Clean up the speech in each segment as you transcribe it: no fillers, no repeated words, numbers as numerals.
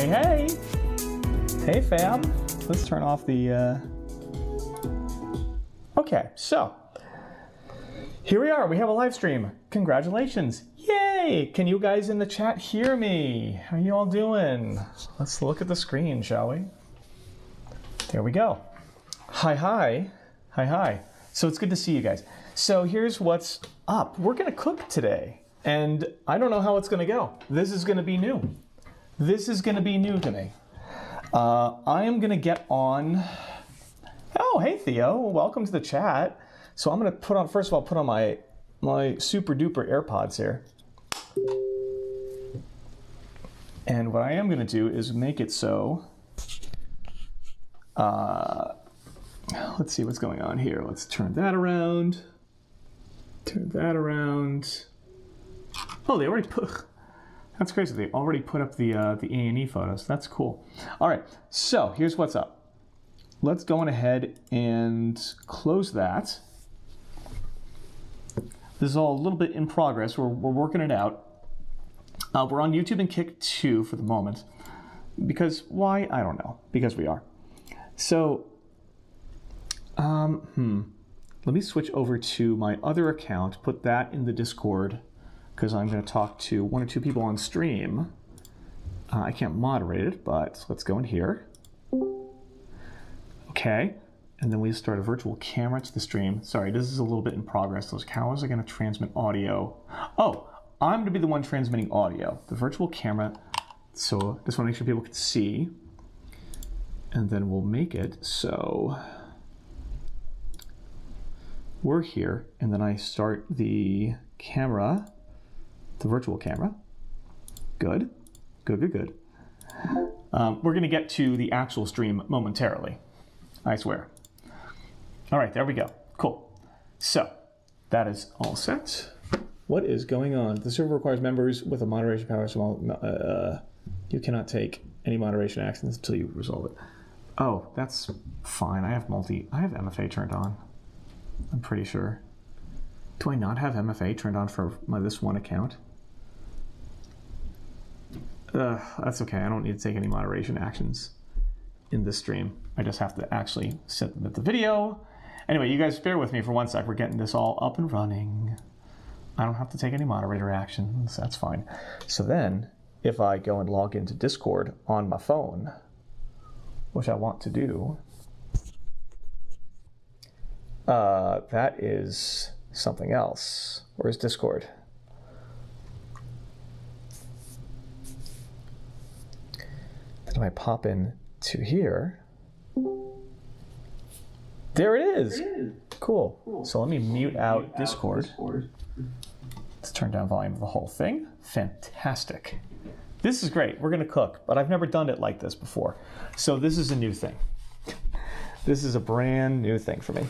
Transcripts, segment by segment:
Hey, hey! Hey, fam. Let's turn off the, Okay, so here we are. We have a live stream. Congratulations. Yay! Can you guys in the chat hear me? How are you all doing? Let's look at the screen, shall we? There we go. Hi, hi. Hi, hi. So it's good to see you guys. So here's what's up. We're going to cook today, and I don't know how it's going to go. This is going to be new. This is going to be new to me. I am going to get on... Oh, hey, Theo. Welcome to the chat. So I'm going to put on, first of all, put on my super duper AirPods here. And what I am going to do is make it so... let's see what's going on here. Let's turn that around. Turn that around. Oh, they already put... That's crazy. They already put up the A&E photos. That's cool. All right. So here's what's up. Let's go on ahead and close that. This is all a little bit in progress. We're working it out. We're on YouTube and Kick 2 for the moment. Because why? I don't know. Because we are. So, let me switch over to my other account, put that in the Discord, because I'm going to talk to one or two people on stream. I can't moderate it, but let's go in here. Okay, and then we start a virtual camera to the stream. Sorry, this is a little bit in progress. Those cameras are going to transmit audio. Oh, I'm going to be the one transmitting audio. The virtual camera, so just want to make sure people can see. And then we'll make it so we're here, and then I start the camera, the virtual camera. Good, good, good, good. We're going to get to the actual stream momentarily, I swear. All right, there we go. Cool. So that is all set. What is going on? The server requires members with a moderation power. So you cannot take any moderation actions until you resolve it. Oh, that's fine. I have MFA turned on. I'm pretty sure. Do I not have MFA turned on for this one account? That's okay. I don't need to take any moderation actions in this stream. I just have to actually submit the video. Anyway, you guys bear with me for 1 sec. We're getting this all up and running. I don't have to take any moderator actions. That's fine. So then, if I go and log into Discord on my phone, which I want to do, that is something else. Where's Discord? Then I pop in to here. There it is. Cool. So let me mute out Discord. Let's turn down volume of the whole thing. Fantastic. This is great. We're going to cook, but I've never done it like this before. So this is a new thing. This is a brand new thing for me.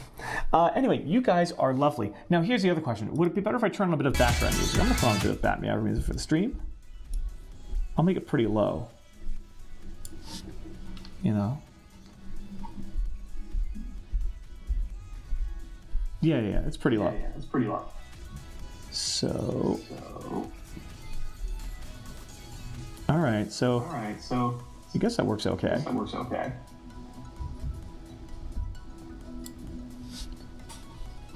Anyway, you guys are lovely. Now, here's the other question. Would it be better if I turn on a bit of background music? I'm going to put on a bit of background music for the stream. I'll make it pretty low. You know? Yeah, it's pretty low. Yeah, it's pretty low. So... All right, so I guess that works okay.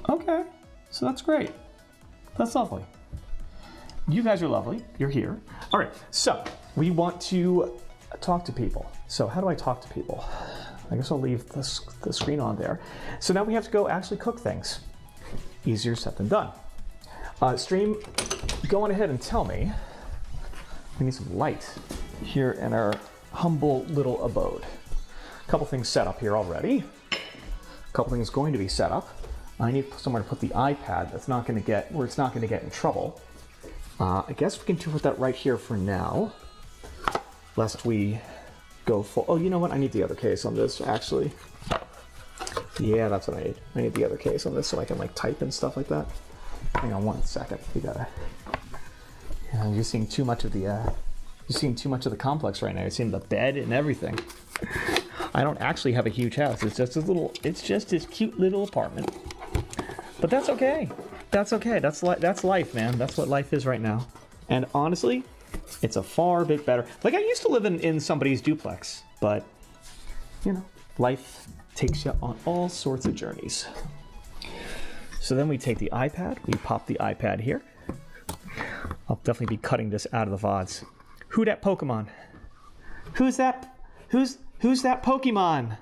Okay, so that's great. That's lovely. You guys are lovely. You're here. All right, so we want to talk to people. So how do I talk to people? I guess I'll leave the screen on there. So now we have to go actually cook things. Easier said than done. Stream, go on ahead and tell me. We need some light here in our humble little abode. A couple things set up here already. A couple things going to be set up. I need somewhere to put the iPad that's not going to get, where it's not going to get in trouble. I guess we can put that right here for now, lest we go full. Oh, you know what? I need the other case on this, actually. Yeah, that's what I need. I need the other case on this so I can like type and stuff like that. Hang on 1 second. We gotta. You're seeing too much of the complex right now. You're seeing the bed and everything. I don't actually have a huge house. It's just this cute little apartment. But that's okay. That's okay. That's life, man. That's what life is right now. And honestly, It's a far bit better. Like, I used to live in somebody's duplex, but, you know, life takes you on all sorts of journeys. So then we take the iPad, we pop the iPad here. I'll definitely be cutting this out of the VODs. Who dat Pokemon? Who's that? Who's that Pokemon?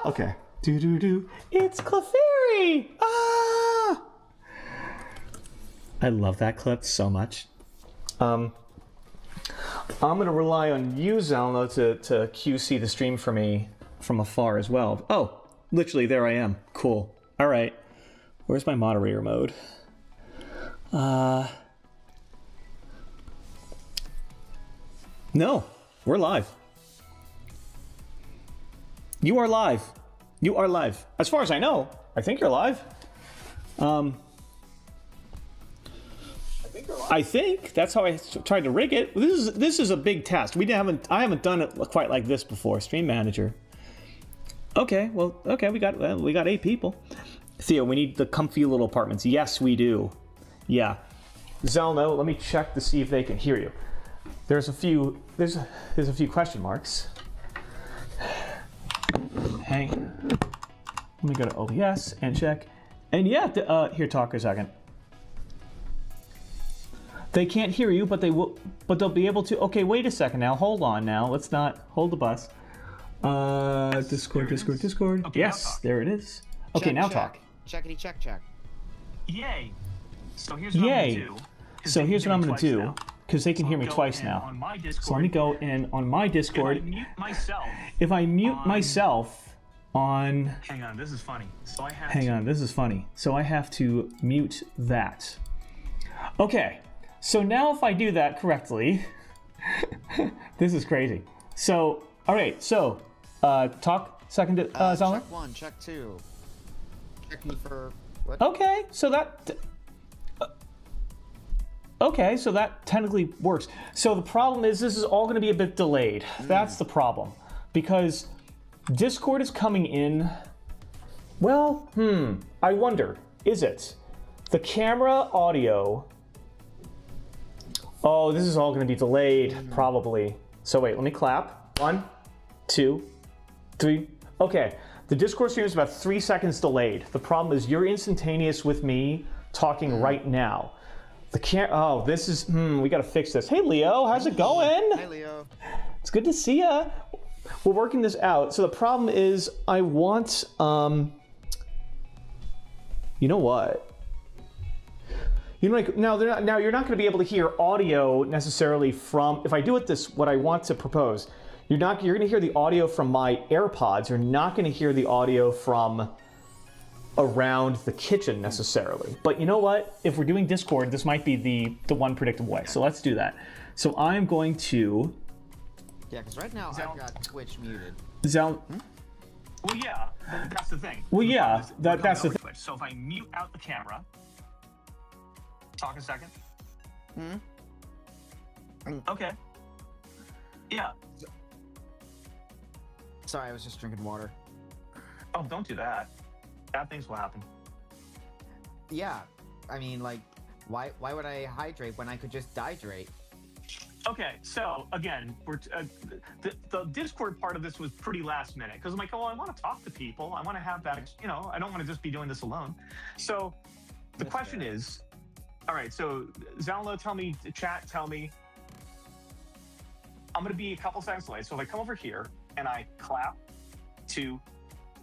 Okay. Do. It's Clefairy! Ah! I love that clip so much. I'm gonna rely on you, Zelno, to QC the stream for me from afar as well. Oh, literally, there I am. Cool. All right. Where's my moderator mode? No, we're live. You are live. You are live. As far as I know, I think you're live. I think that's how I tried to rig it. This is a big test. I haven't done it quite like this before. Stream Manager. Okay, well, okay, we got 8 people. Theo, we need the comfy little apartments. Yes, we do. Yeah. Zelno, let me check to see if they can hear you. There's a few question marks. Hey, let me go to OBS and check. And yeah, here, talk for a second. They can't hear you, but they'll be able to. Okay, wait a second now. Hold on now. Let's not hold the bus. Discord. Okay, yes, there it is. Okay, now talk. Checkity check. Yay. So here's what I'm gonna do. So here's what I'm gonna do, because they can hear me twice now. So let me go in on my Discord. If I mute myself on. Hang on, this is funny. So I have to mute that. Okay. So now if I do that correctly, this is crazy. So, all right. So, talk second to Zelno. Check 1, check 2. Check me for what? Okay. So that. Okay, so that technically works. So the problem is this is all going to be a bit delayed. That's the problem. Because Discord is coming in... Well, I wonder, is it? The camera audio... Oh, this is all going to be delayed, probably. So wait, let me clap. 1, 2, 3. Okay, the Discord stream is about 3 seconds delayed. The problem is you're instantaneous with me talking right now. This is, we gotta fix this. Hey Leo, how's it going? Hi Leo. It's good to see ya. We're working this out. So the problem is I want, you know what? You know, like, now you're not gonna be able to hear audio necessarily from, if I do it what I want to propose, you're gonna hear the audio from my AirPods. You're not gonna hear the audio from around the kitchen necessarily. But you know what? If we're doing Discord, this might be the one predictable way. So let's do that. So I'm going to... Yeah, because right now I've got Twitch muted. Well, yeah, that's the thing. Well, yeah, that's the thing. So if I mute out the camera, talk a second. Okay. Yeah. Sorry, I was just drinking water. Oh, don't do that. Bad things will happen. Yeah, I mean, like, why would I hydrate when I could just dihydrate? Okay, so again, the Discord part of this was pretty last minute because I'm like, oh, I want to talk to people. I want to have that, I don't want to just be doing this alone. So the question is, all right, so Zelno, tell me, chat, tell me. I'm going to be a couple seconds late. So if I come over here and I clap, 2,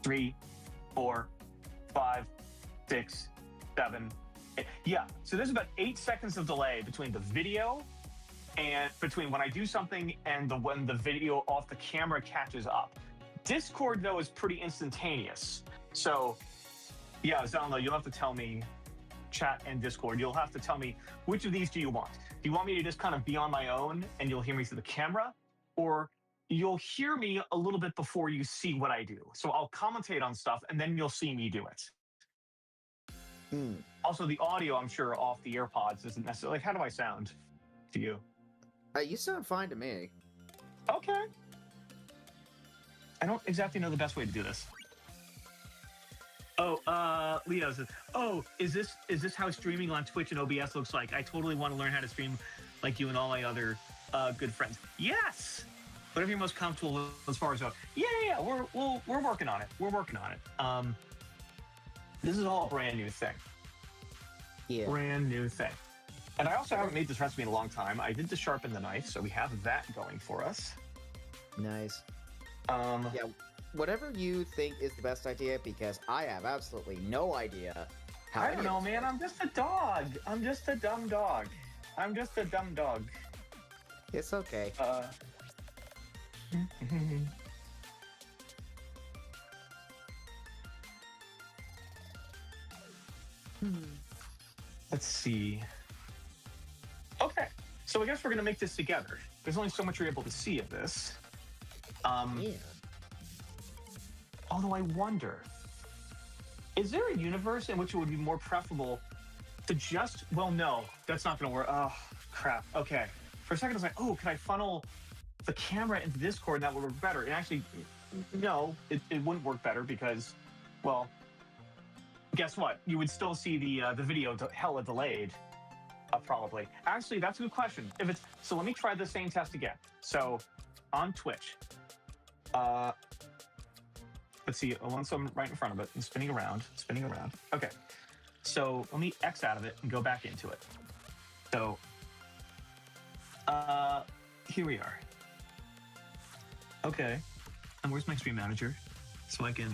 3, 4, 5, 6, 7, 8. Yeah, so there's about 8 seconds of delay between the video and between when I do something and when the video off the camera catches up. Discord, though, is pretty instantaneous. So, yeah, Zelno, you'll have to tell me, chat and Discord, you'll have to tell me which of these do you want? Do you want me to just kind of be on my own and you'll hear me through the camera? Or you'll hear me a little bit before you see what I do. So I'll commentate on stuff and then you'll see me do it. Also, the audio, I'm sure, off the AirPods isn't necessarily... Like, how do I sound to you? You sound fine to me. Okay. I don't exactly know the best way to do this. Leo says, "Oh, is this how streaming on Twitch and OBS looks like? I totally want to learn how to stream like you and all my other good friends." Yes, whatever you're most comfortable with as far as yeah. We're working on it. We're working on it. This is all a brand new thing. Yeah. Brand new thing. And I also haven't made this recipe in a long time. I did to sharpen the knife, so we have that going for us. Nice. Yeah. Whatever you think is the best idea, because I have absolutely no idea how. I don't know, man. I'm just a dog. I'm just a dumb dog. I'm just a dumb dog. It's okay. Let's see. Okay, so I guess we're gonna make this together. There's only so much you're able to see of this. Yeah. Although I wonder, is there a universe in which it would be more preferable to just? Well, no, that's not gonna work. Oh, crap. Okay. For a second, I was like, oh, can I funnel the camera into Discord and that would work better? And actually, no, it wouldn't work better because, well, guess what? You would still see the video hella delayed, probably. Actually, that's a good question. If it's so, let me try the same test again. So, on Twitch, let's see. Once I'm right in front of it and spinning around. Okay. So let me X out of it and go back into it. So, here we are. Okay. And where's my stream manager? So I can.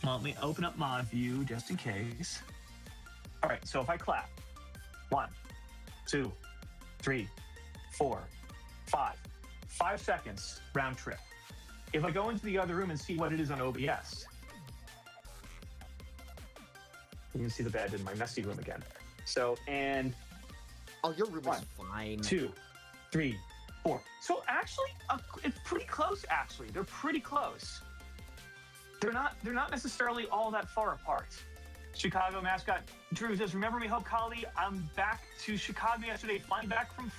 Well, let me open up mod view just in case. All right, so if I clap, 1, 2, 3, 4, 5, 5 seconds round trip. If I go into the other room and see what it is on OBS, you can see the bed in my messy room again. So, and Oh, your room 1, is fine. 2, 3, 4. So actually, it's pretty close. Actually, they're pretty close. They're not necessarily all that far apart. Chicago mascot Drew says, "Remember me, Hope Collie? I'm back to Chicago yesterday, flying back from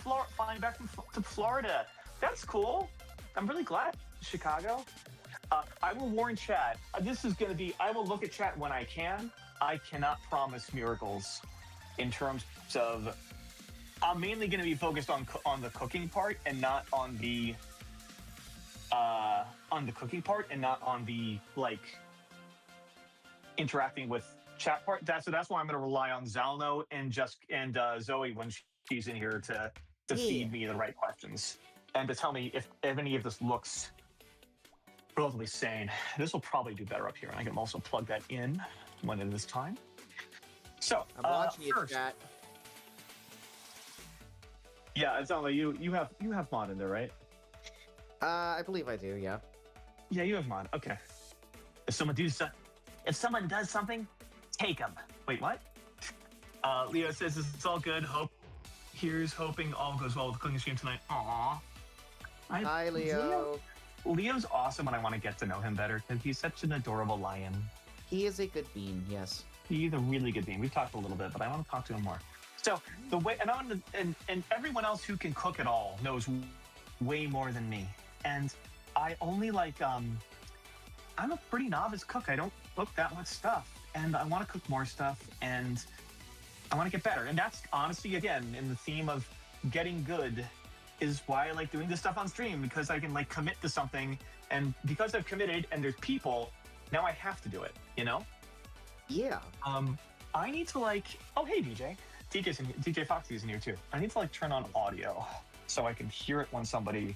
to Florida. That's cool. I'm really glad, Chicago. I will warn chat. This is going to be. I will look at chat when I can. I cannot promise miracles in terms of. I'm mainly going to be focused on the cooking part and not on the cooking part and not on the like interacting with chat part. That's why I'm going to rely on Zalno and Zoe when she's in here to feed me the right questions and to tell me if any of this looks relatively sane. This will probably do better up here, and I can also plug that in when it is time. So I'm watching you, first, chat. yeah, it's not like you have mod in there, right? I believe I do. Yeah. Yeah, you have mod. Okay. If someone does something, take them. Wait, what? Leo says it's all good. Here's hoping all goes well with the cooking stream tonight. Aww. Hi, Leo. Leo's awesome, and I want to get to know him better because he's such an adorable lion. He is a good bean. Yes. He's a really good bean. We've talked a little bit, but I want to talk to him more. So the way, and everyone else who can cook at all knows way more than me. And I only I'm a pretty novice cook. I don't cook that much stuff, and I want to cook more stuff, and I want to get better. And that's honestly, again, in the theme of getting good, is why I like doing this stuff on stream, because I can commit to something, and because I've committed and there's people, now I have to do it, you know? Yeah. I need to oh, hey, DJ. DJ Foxy's in here too. I need to turn on audio so I can hear it when somebody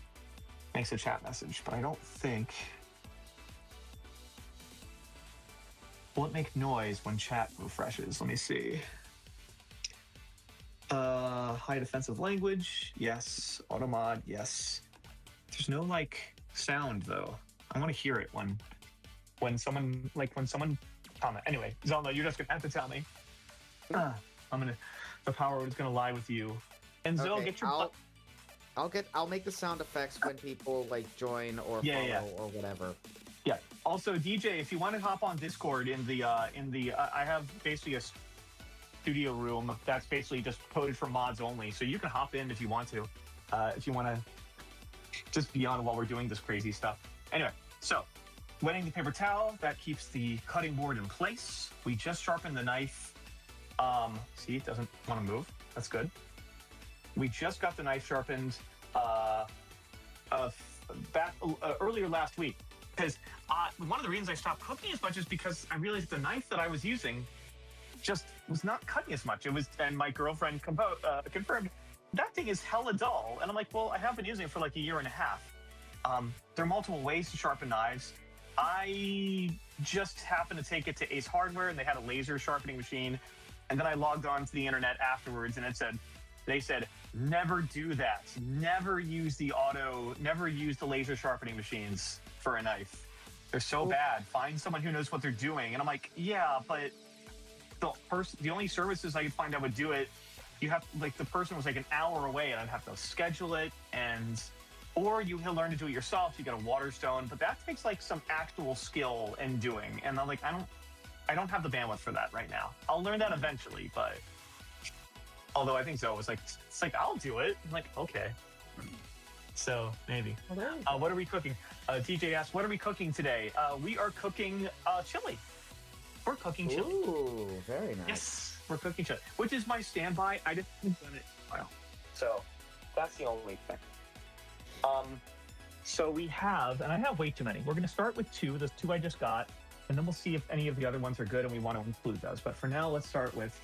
makes a chat message, but I don't think. Will it make noise when chat refreshes? Let me see. High defensive language, yes. Automod, yes. There's no sound though. I want to hear it when someone comment. Anyway, Zelda, you're just gonna have to tell me. The power is gonna lie with you. And Zil, get your. I'll make the sound effects when people join or follow or whatever. Yeah. Also, DJ, if you want to hop on Discord I have basically a studio room that's basically just coded for mods only, so you can hop in if you want to. If you want to just be on while we're doing this crazy stuff. Anyway, so Wetting the paper towel, that keeps the cutting board in place. We just sharpened the knife. See, it doesn't want to move. That's good. We just got the knife sharpened back earlier last week. Because one of the reasons I stopped cooking as much is because I realized the knife that I was using just was not cutting as much. It was, and my girlfriend confirmed, that thing is hella dull. And I'm like, well, I have been using it for like a year and a half. There are multiple ways to sharpen knives. I just happened to take it to Ace Hardware, and they had a laser sharpening machine. And then I logged on to the internet afterwards, and they said, never do that. Never use the laser sharpening machines for a knife. They're so bad. Find someone who knows what they're doing. And I'm like, yeah, but the only services I could find that would do it, you have, like, the person was like an hour away, and I'd have to schedule it, or you can learn to do it yourself. You get a Waterstone, but that takes like some actual skill in doing. And I'm like, I don't have the bandwidth for that right now. I'll learn that eventually, but although I think Zoe was like, it's like, I'll do it. I'm like, okay. So maybe. What are we cooking? DJ asked, what are we cooking today? We are cooking chili. We're cooking chili. Ooh, very nice. Yes, we're cooking chili, which is my standby. I just haven't done it in a while. So that's the only thing. So we have, and I have way too many. We're going to start with two, the two I just got, and then we'll see if any of the other ones are good and we want to include those. But for now, let's start with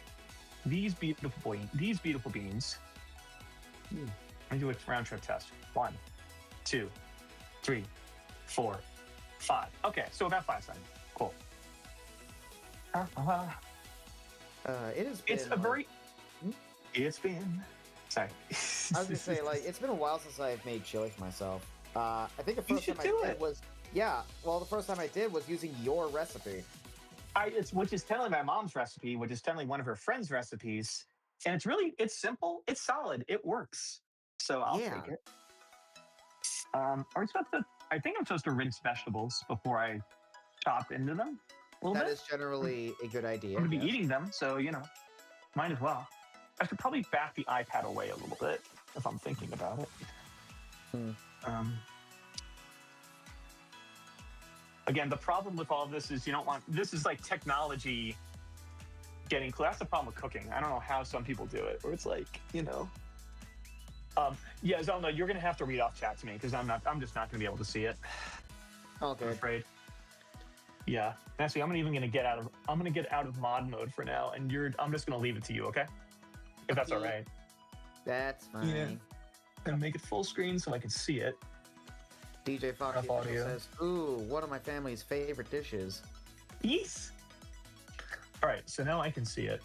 these beautiful beans. And do a round trip test. 1, 2, 3, 4, 5. Okay, so about 5 seconds. Cool. It has been. It's a very. It's been. Sorry. I was gonna say, like, it's been a while since I've made chili for myself. I think the first time I did was, the first time I did was using your recipe. Which is technically my mom's recipe, which is technically one of her friend's recipes, and it's simple, it's solid, it works. So I'll take it. Are we supposed to? I think I'm supposed to rinse vegetables before I chop into them. That is generally a good idea. I'm gonna be eating them, so might as well. I should probably back the iPad away a little bit if I'm thinking about it. Again, the problem with all of this is you don't want. This is like technology getting clear. That's the problem with cooking. I don't know how some people do it, where it's like, Zelda, you're gonna have to read off chat to me because I'm just not gonna be able to see it. Okay. I'm afraid. Yeah. Actually, I'm gonna get out of mod mode for now, and I'm just gonna leave it to you, okay? If that's all right. That's fine. Yeah. Gonna make it full screen so I can see it. DJ Foxy says, "Ooh, one of my family's favorite dishes." Yes. All right, so now I can see it.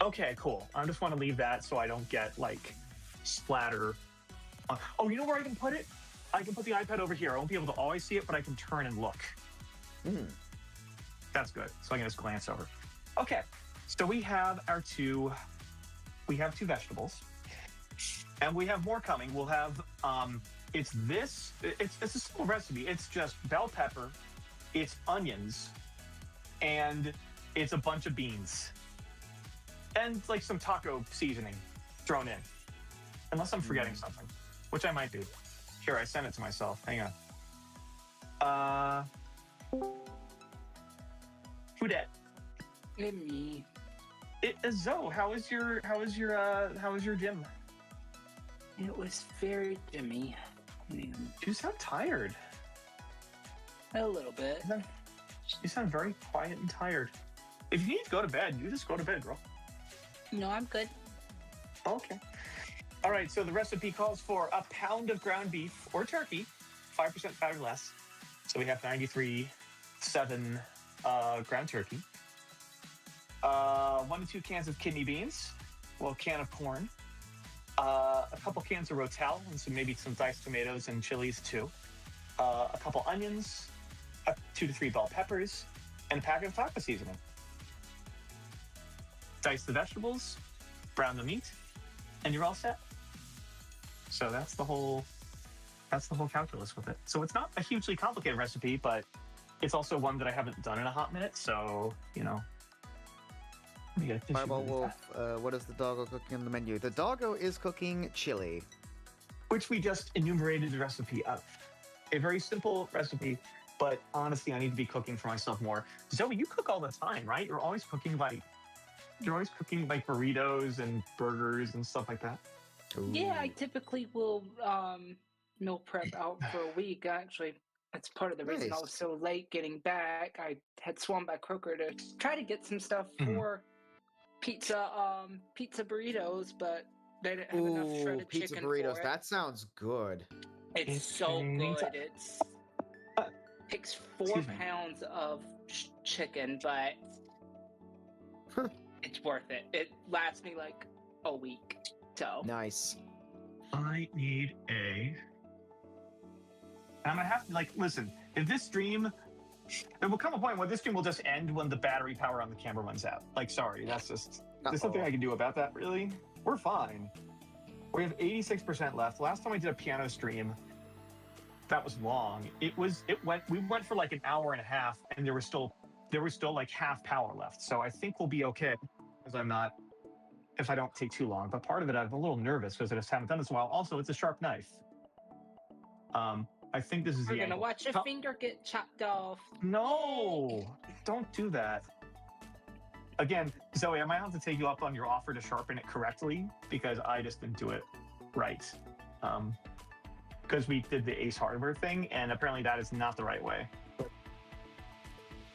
Okay, cool. I just want to leave that so I don't get like splatter. Oh, you know where I can put it? I can put the iPad over here. I won't be able to always see it, but I can turn and look. That's good. So I can just glance over. Okay, so we have two vegetables, and we have more coming. We'll have it's a simple recipe. It's just bell pepper, it's onions, and it's a bunch of beans, and like some taco seasoning thrown in. Unless I'm forgetting something, which I might be. Here, I sent it to myself. Hang on. Who dat? Me. Zoe, how was your gym? It was very Jimmy. You sound tired. A little bit. You sound very quiet and tired. If you need to go to bed, you just go to bed, girl. No, I'm good. Okay. All right, so the recipe calls for a pound of ground beef or turkey, 5% fat or less. So we have 93.7 ground turkey. 1 to 2 cans of kidney beans, a can of corn, a couple cans of Rotel, and maybe some diced tomatoes and chilies too. A couple onions, 2 to 3 bell peppers, and a packet of taco seasoning. Dice the vegetables, brown the meat, and you're all set. So that's the whole calculus with it. So it's not a hugely complicated recipe, but it's also one that I haven't done in a hot minute. So Fireball Wolf, what is the doggo cooking on the menu? The doggo is cooking chili, which we just enumerated the recipe of. A very simple recipe. But honestly, I need to be cooking for myself more. Zoe, you cook all the time, right? You're always cooking like burritos and burgers and stuff like that. Yeah, I typically will meal prep out for a week. Actually, that's part of the reason I was Nice. so late getting back. I had swum by Croker to try to get some stuff for pizza burritos, but they didn't have enough Ooh, shredded pizza chicken burritos. for it. That sounds good. It's so good. It's takes 4 Excuse me. pounds of chicken, but it's worth it. It lasts me like a week. So Nice. I need a. I'm gonna have to listen. If this stream, there will come a point where this stream will just end when the battery power on the camera runs out. Sorry, there's something I can do about that. Really, we're fine. We have 86% left. Last time I did a piano stream, that was long. We went for like an hour and a half, and there was still like half power left. So I think we'll be okay, because if I don't take too long. But part of it, I'm a little nervous because I just haven't done this in a while. Also, it's a sharp knife. I think this is we're the gonna angle. watch your finger get chopped off. No, don't do that. Again, Zoe, I might have to take you up on your offer to sharpen it correctly, because I just didn't do it right. Because we did the Ace Hardware thing, and apparently that is not the right way.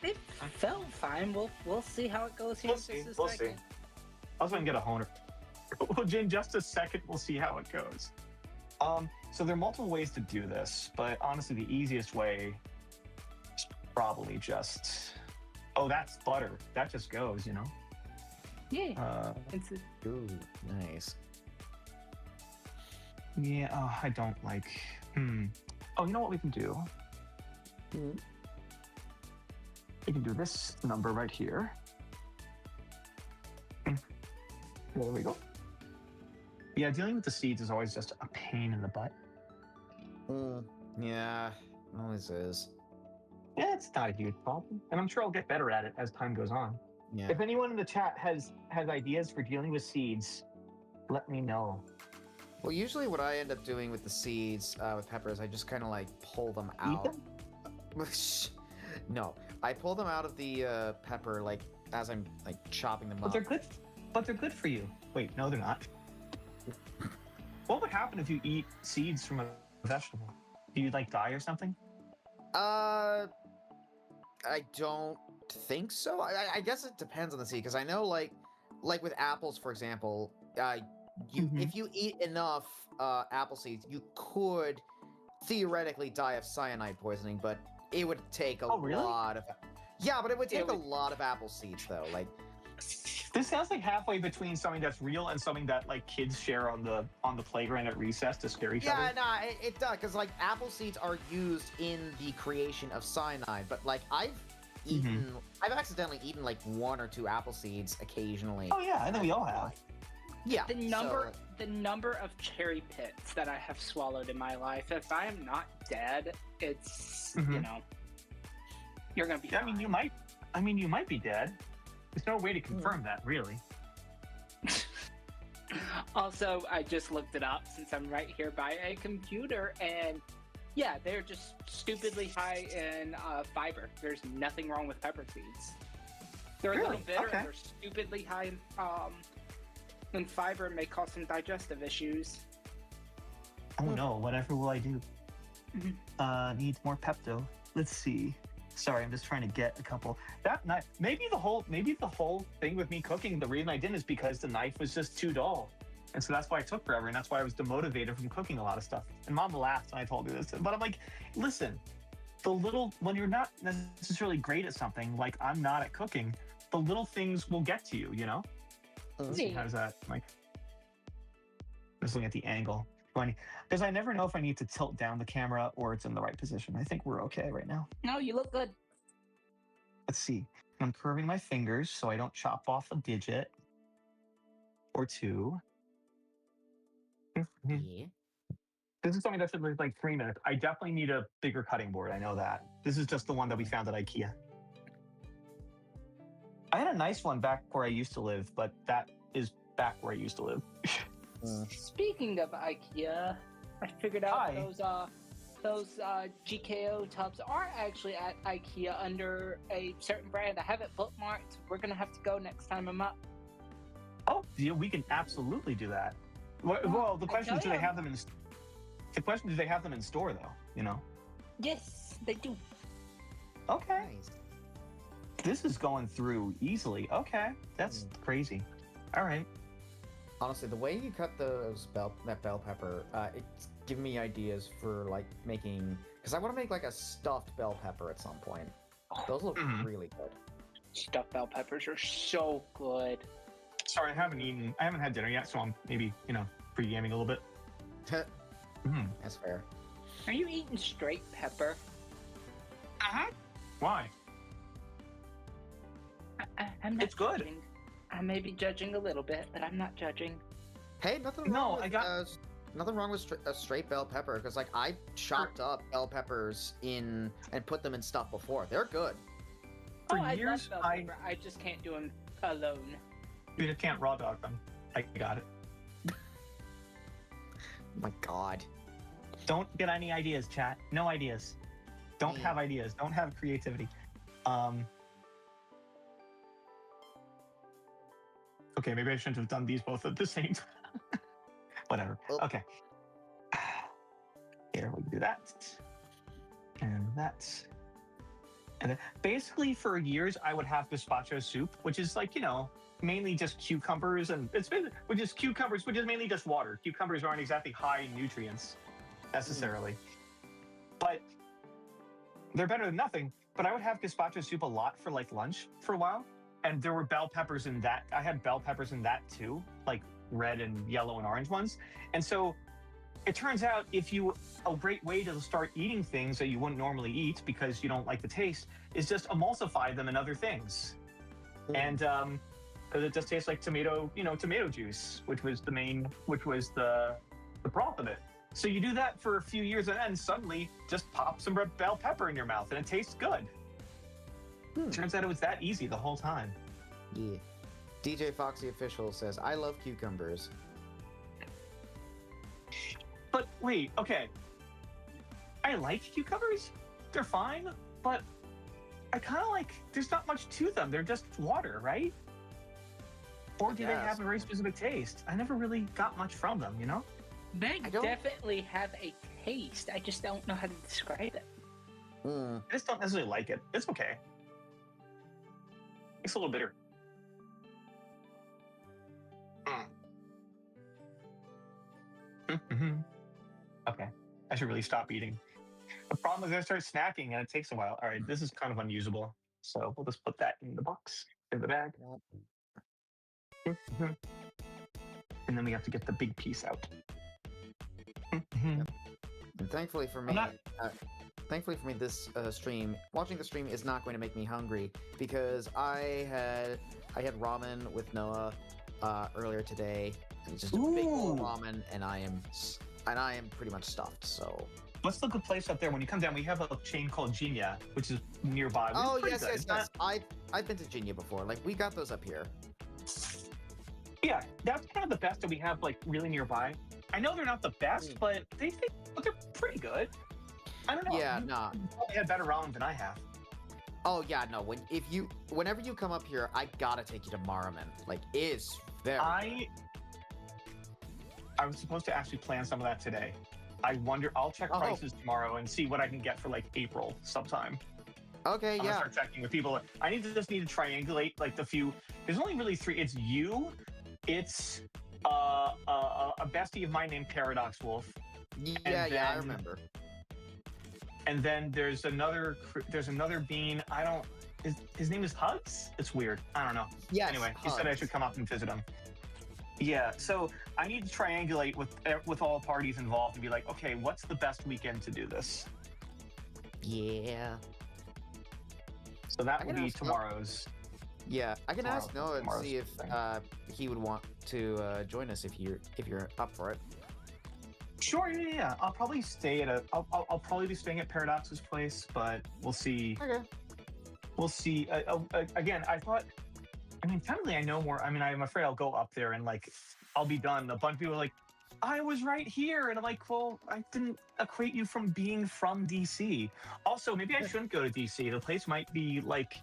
It felt fine. We'll see how it goes here. We'll see. We'll see. I was going to get a honer. In just a second, we'll see how it goes. So there are multiple ways to do this, but honestly, the easiest way is probably just... Oh, that's butter. That just goes, you know? Yeah. Ooh, nice. Yeah, I don't like... Oh, you know what we can do? We can do this number right here. There we go. Yeah, dealing with the seeds is always just a pain in the butt. Yeah, always is. Yeah, it's not a huge problem. And I'm sure I'll get better at it as time goes on. Yeah. If anyone in the chat has ideas for dealing with seeds, let me know. Well, usually what I end up doing with the seeds, with peppers, I just kind of like pull them out. Eat them? No, I pull them out of the pepper like as I'm like chopping them But up. they're good. But they're good for you. Wait, no, they're not. What would happen if you eat seeds from a vegetable? Do you die or something? I don't think so. I guess it depends on the seed, because I know like with apples, for example, if you eat enough apple seeds, you could theoretically die of cyanide poisoning, but it would take a lot of... Yeah, but it would take a lot of apple seeds, though. This sounds like halfway between something that's real and something that kids share on the playground at recess to scare each other. Yeah, no, it does, because apple seeds are used in the creation of cyanide, but I've accidentally eaten 1 or 2 apple seeds occasionally. Oh yeah, I think we all have. Yeah. The number of cherry pits that I have swallowed in my life, if I am not dead, it's you're gonna be fine. You might be dead. There's no way to confirm that, really. Also, I just looked it up since I'm right here by a computer, and yeah, they're just stupidly high in fiber. There's nothing wrong with pepper seeds. They're a little bitter, and they're stupidly high in fiber, and may cause some digestive issues. Oh no, whatever will I do? Needs more Pepto. Let's see. Sorry, I'm just trying to get a couple. That knife, maybe the whole thing with me cooking, the reason I didn't is because the knife was just too dull. And so that's why it took forever, and that's why I was demotivated from cooking a lot of stuff. And Mom laughed when I told her this. But I'm like, listen, when you're not necessarily great at something, like I'm not at cooking, the little things will get to you, you know? How's that? Just looking at the angle. Because I never know if I need to tilt down the camera or it's in the right position. I think we're okay right now. No, you look good. Let's see. I'm curving my fingers so I don't chop off a digit or two. Yeah. This is something that should take 3 minutes. I definitely need a bigger cutting board. I know that. This is just the one that we found at IKEA. I had a nice one back where I used to live, but that is back where I used to live. Speaking of IKEA, I figured out those GKO tubs are actually at IKEA under a certain brand. I have it bookmarked. We're gonna have to go next time I'm up. Oh, yeah, we can absolutely do that. Well, the question is, do they have them in? The question is, do they have them in store though? You know. Yes, they do. Okay. Nice. This is going through easily. Okay, that's crazy. All right. Honestly, the way you cut that bell pepper, it's giving me ideas for like making. Because I want to make like a stuffed bell pepper at some point. Those look really good. Stuffed bell peppers are so good. Sorry, I haven't had dinner yet, so I'm maybe pre-gaming a little bit. That's fair. Are you eating straight pepper? Why? I'm not It's good. judging. I may be judging a little bit, but I'm not judging. Hey, nothing wrong with nothing wrong with a straight bell pepper, because like I chopped up bell peppers and put them in stuff before. They're good. For I years, love bell pepper. I just can't do them alone. You just can't raw dog them. I got it. My God. Don't get any ideas, chat. No ideas. Don't have ideas. Don't have creativity. Okay, maybe I shouldn't have done these both at the same time. Whatever. Oh. Okay. Here, we do that. And that. And then basically for years, I would have gazpacho soup, which is like, mainly just cucumbers, and which is mainly just water. Cucumbers aren't exactly high in nutrients necessarily, but they're better than nothing. But I would have gazpacho soup a lot for like lunch for a while, and there were bell peppers in that. I had bell peppers in that too, like red and yellow and orange ones. And so it turns out a great way to start eating things that you wouldn't normally eat because you don't like the taste is just emulsify them in other things. And because it just tastes like tomato juice, which was the broth of it. So you do that for a few years and then suddenly just pop some red bell pepper in your mouth and it tastes good. Turns out it was that easy the whole time. Yeah. DJ Foxy Official says, I love cucumbers. But wait, okay. I like cucumbers. They're fine, but I kind of like, there's not much to them. They're just water, right? Or do they have a very specific taste? I never really got much from them, They definitely have a taste. I just don't know how to describe it. I just don't necessarily like it. It's okay. It's a little bitter. Okay. I should really stop eating. The problem is I start snacking and it takes a while. All right, this is kind of unusable. So we'll just put that in the box, in the bag. And then we have to get the big piece out. And thankfully for me, this watching the stream is not going to make me hungry because I had ramen with Noah earlier today. It's just a big bowl of ramen, and I am pretty much stuffed. So what's the good place up there? When you come down, we have a chain called Jinya, which is nearby. Oh yes. I've been to Jinya before. Like we got those up here. Yeah, that's kind of the best that we have, like really nearby. I know they're not the best, but they're pretty good. I don't know. Yeah, you probably had better ramen than I have. Oh yeah, no. Whenever you come up here, I gotta take you to Maramen. Like, it is very. I was supposed to actually plan some of that today. I wonder. I'll check prices tomorrow and see what I can get for like April sometime. Okay, I'm gonna start checking with people. I just need to triangulate like the few. There's only really three. It's you. It's a bestie of mine named Paradox Wolf. Yeah, I remember. And then there's another bean. His name is Hugs? It's weird. I don't know. Yeah. Anyway, he said I should come up and visit him. Yeah, so I need to triangulate with all parties involved and be like, okay, what's the best weekend to do this? Yeah. So that will be tomorrow's. Yeah, I can ask Noah and see if he would want to join us if you're up for it. Sure, yeah. I'll probably stay I'll probably be staying at Paradox's place, but we'll see. Okay. We'll see. Again, technically I know more. I mean, I'm afraid I'll go up there and like, I'll be done. A bunch of people are like, I was right here, and I'm like, well, I didn't equate you from being from DC. Also, maybe I shouldn't go to DC. The place might be like,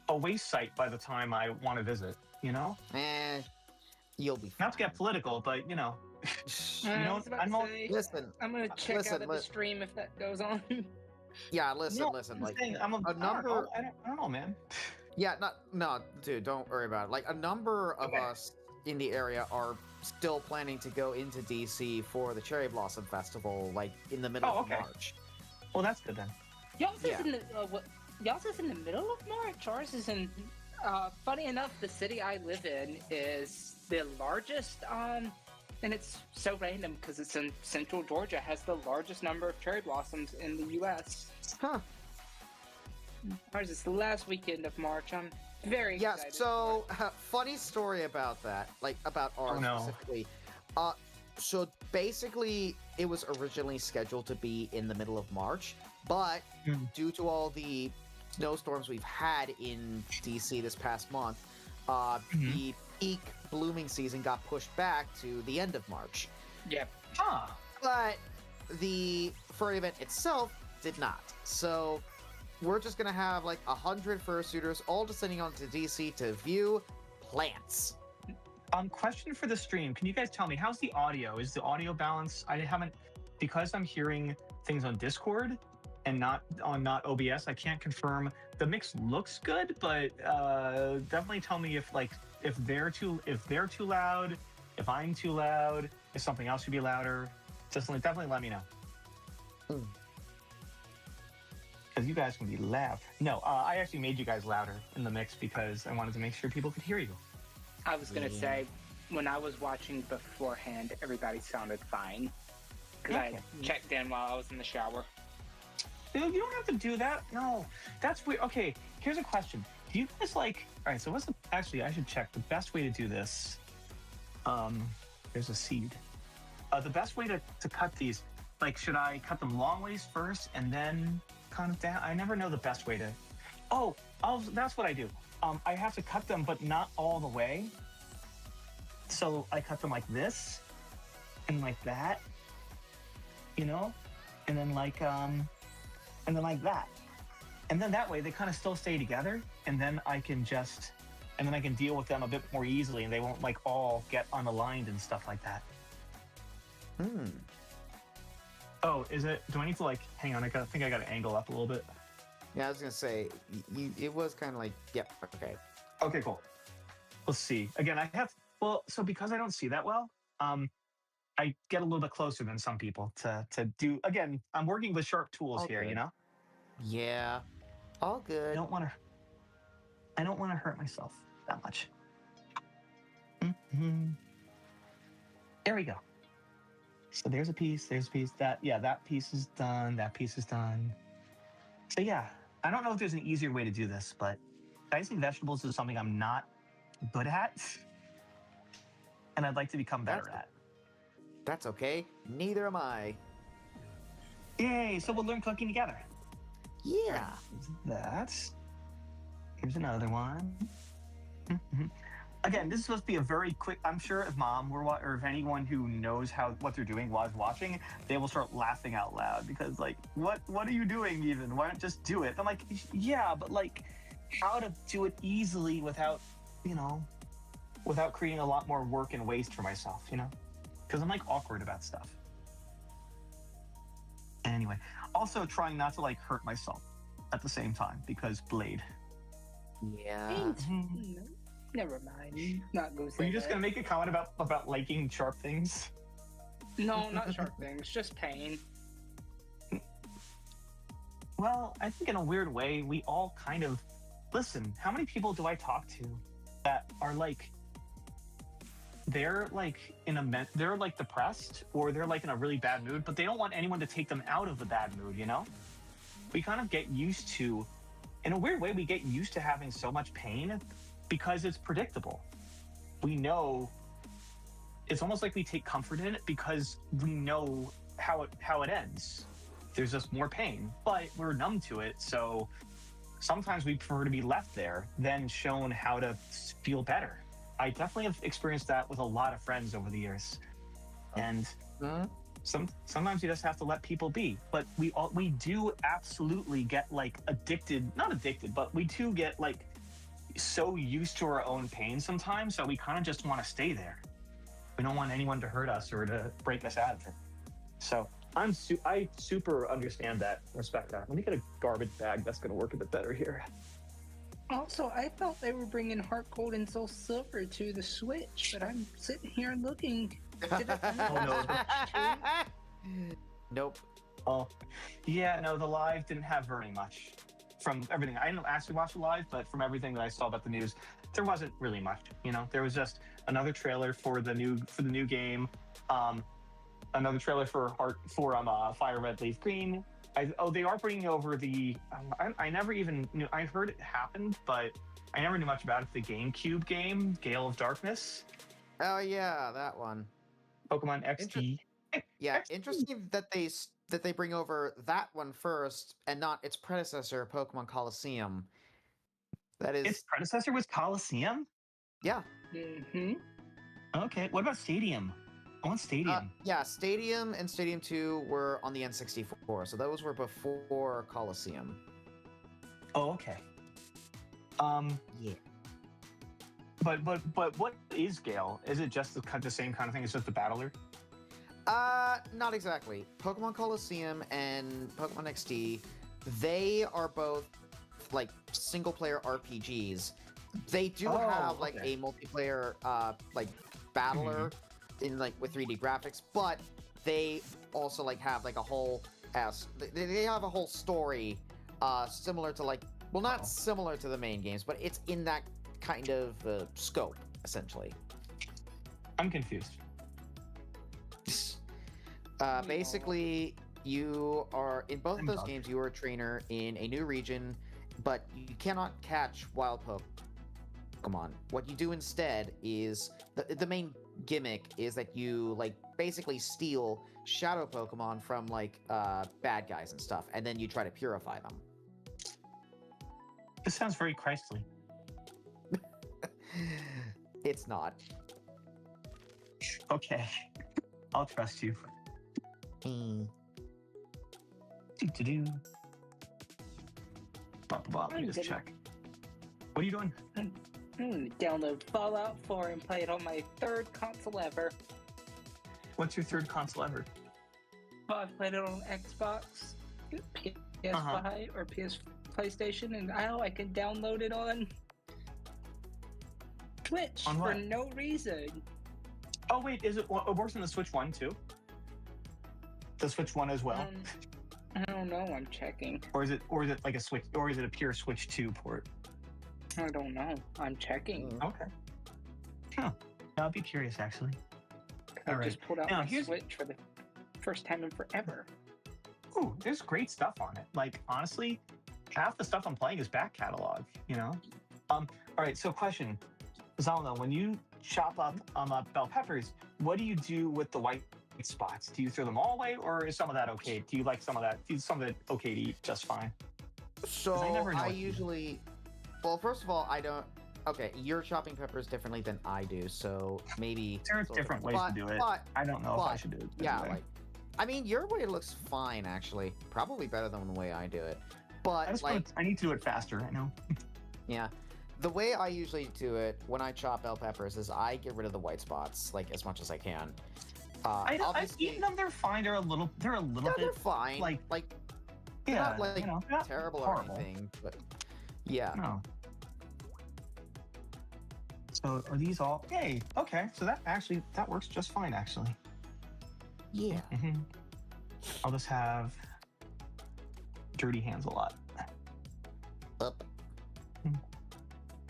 a waste site by the time I want to visit. You'll be fine. Not to get political, but I was about to say, Listen, I'm gonna check listen, out of the stream if that goes on. yeah, listen. I'm Like saying, I'm a number. I don't know, man. Yeah, no, dude, don't worry about it. Like a number of us in the area are still planning to go into DC for the Cherry Blossom Festival, like in the middle of March. Well, that's good then. Y'all's is in the y'all's is in the middle of March. Ours is in. Funny enough, the city I live in is the largest. And it's so random because it's in central Georgia. Has the largest number of cherry blossoms in the U.S. Huh. Ours is the last weekend of March. I'm very Yes. excited. So, funny story about that, like about ours specifically. So basically, it was originally scheduled to be in the middle of March, but due to all the snowstorms we've had in DC this past month, the peak blooming season got pushed back to the end of March. Yep. Huh. But the furry event itself did not. So we're just gonna have like 100 fursuiters all descending onto DC to view plants. Question for the stream. Can you guys tell me, how's the audio? Is the audio balance? I haven't, because I'm hearing things on Discord and not OBS, I can't confirm. The mix looks good, but definitely tell me if they're too loud, if I'm too loud, if something else should be louder. Definitely let me know. Because you guys can be loud. No, I actually made you guys louder in the mix because I wanted to make sure people could hear you. I was gonna say, when I was watching beforehand, everybody sounded fine. Because I checked in while I was in the shower. Dude, you don't have to do that. No, that's weird. Okay, here's a question. Do you guys like? All right, so actually, I should check the best way to do this. There's a seed. The best way to cut these, like, should I cut them long ways first and then kind of down? I never know the best way to. That's what I do. I have to cut them, but not all the way. So I cut them like this, and like that, and then like that, and then that way they kind of still stay together, and then I can deal with them a bit more easily, and they won't like all get unaligned and stuff like that. Oh, is it? Do I need to like hang on? I think I got to angle up a little bit. Yeah, I was gonna say it was kind of like okay. Okay, cool. Let's see. Again, so because I don't see that well, I get a little bit closer than some people to do. Again, I'm working with sharp tools here, Yeah, all good. I don't want to hurt myself that much. There we go. So there's a piece. That piece is done. That piece is done. So yeah, I don't know if there's an easier way to do this, but dicing vegetables is something I'm not good at, and I'd like to become better at. That's okay. Neither am I. Yay! So we'll learn cooking together. Yeah. Here's another one. Again, this is supposed to be a very quick. I'm sure if Mom or if anyone who knows what they're doing was watching, they will start laughing out loud because like, what are you doing even? Why not just do it? I'm like, yeah, but like, how to do it easily without creating a lot more work and waste for myself, because I'm like awkward about stuff. Anyway, also trying not to like hurt myself at the same time because blade. Yeah. Never mind. Not go. Were you just gonna make a comment about liking sharp things? No, not sharp things. Just pain. Well, I think in a weird way, we all kind of listen. How many people do I talk to that are like, they're like they're like depressed or they're like in a really bad mood, but they don't want anyone to take them out of the bad mood, We kind of get used to, in a weird way, we get used to having so much pain because it's predictable. We know, it's almost like we take comfort in it because we know how it ends. There's just more pain, but we're numb to it. So sometimes we prefer to be left there than shown how to feel better. I definitely have experienced that with a lot of friends over the years, and sometimes you just have to let people be. But we do absolutely get like not addicted, but we do get like so used to our own pain sometimes that we kind of just want to stay there. We don't want anyone to hurt us or to break us out of it. So I super understand that, respect that. Let me get a garbage bag that's going to work a bit better here. Also, I thought they were bringing Heart Gold and Soul Silver to the Switch, but I'm sitting here looking. Nope. Oh, yeah, no, the live didn't have very much. From everything, I didn't actually watch the live, but from everything that I saw about the news, there wasn't really much. You know, there was just another trailer for the new game, another trailer for Fire Red Leaf Green. They are bringing over the. I never even knew. I heard it happened, but I never knew much about it. The GameCube game, Gale of Darkness. Oh yeah, that one. Pokemon XD. Yeah, interesting that they bring over that one first and not its predecessor, Pokemon Coliseum. That is. Its predecessor was Coliseum. Yeah. Mm-hmm. Okay. What about Stadium? I want Stadium. Yeah, Stadium and Stadium 2 were on the N64, so those were before Coliseum. Oh, okay. Yeah. But what is Gale? Is it just the same kind of thing? It's just a battler? Not exactly. Pokemon Coliseum and Pokemon XD, they are both like single player RPGs. They do have like a multiplayer like battler in like with 3D graphics, but they also like have like a whole they have a whole story similar to like not similar to the main games, but it's in that kind of scope essentially. I'm confused. Basically, you are in both of those games. You are a trainer in a new region, but you cannot catch wild Pokemon. What you do instead is the main gimmick is that you like basically steal shadow Pokemon from like bad guys and stuff, and then you try to purify them. This sounds very Christly. It's not. Okay, I'll trust you. Do. Let me just check. What are you doing? Download Fallout 4 and play it on my third console ever. What's your third console ever? Well, I've played it on Xbox, PS5, or PlayStation, and I can download it on Switch for no reason. Oh wait, it works on the Switch 1 too? The Switch 1 as well? I don't know. I'm checking. Or is it like a Switch? Or is it a pure Switch 2 port? I don't know. I'm checking. Okay. Huh. I'll be curious actually. I just pulled out my Switch for the first time in forever. Ooh, there's great stuff on it. Like honestly, half the stuff I'm playing is back catalog. You know. All right. So question, Zalna, when you chop up bell peppers, what do you do with the white spots? Do you throw them all away, or is some of that okay? Do you like some of that? Is some of it okay to eat just fine? So I usually, well, first of all, I don't. Okay, you're chopping peppers differently than I do, so maybe there's different ways to do it. I don't know if I should do it. Yeah, like, I mean, your way looks fine actually. Probably better than the way I do it. But I need to do it faster. I know. Yeah. The way I usually do it when I chop bell peppers is I get rid of the white spots like as much as I can. I've eaten them. They're fine. They're a little bit. They're fine. Like yeah, not like not terrible horrible. or anything. But yeah. No. So are these all? Hey, okay. So that works just fine actually. Yeah. Mm-hmm. I'll just have dirty hands a lot. Up.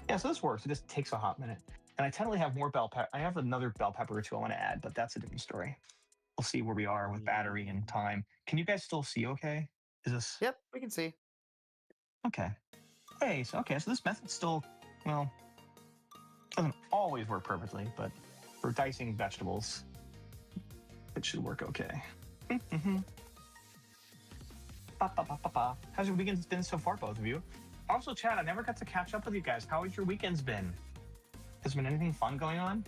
Yeah, so this works. It just takes a hot minute. And I technically have more bell pepper. I have another bell pepper or two I want to add, but that's a different story. We'll see where we are with battery and time. Can you guys still see okay? Is this? Yep, we can see. Okay. Hey, so this method still, well, doesn't always work perfectly, but for dicing vegetables, it should work okay. How's your weekend been so far, both of you? Also, Chad, I never got to catch up with you guys. How has your weekends been? Has there been anything fun going on?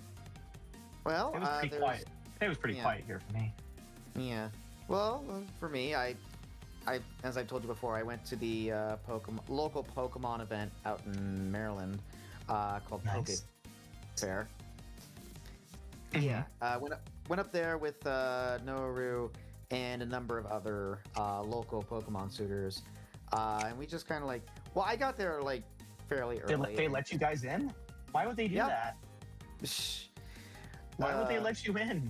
Well, It was pretty there's quiet. It was pretty yeah. quiet here for me. Yeah. Well, for me, I, as I've told you before, I went to the local Pokemon event out in Maryland, called Poke Nice. Fair. Mhm. Yeah. Went up there with Noru and a number of other local Pokemon suitors, and we just kind of like. Well, I got there like fairly early. They let you guys in? Why would they do Yeah. that? Why would they let you in?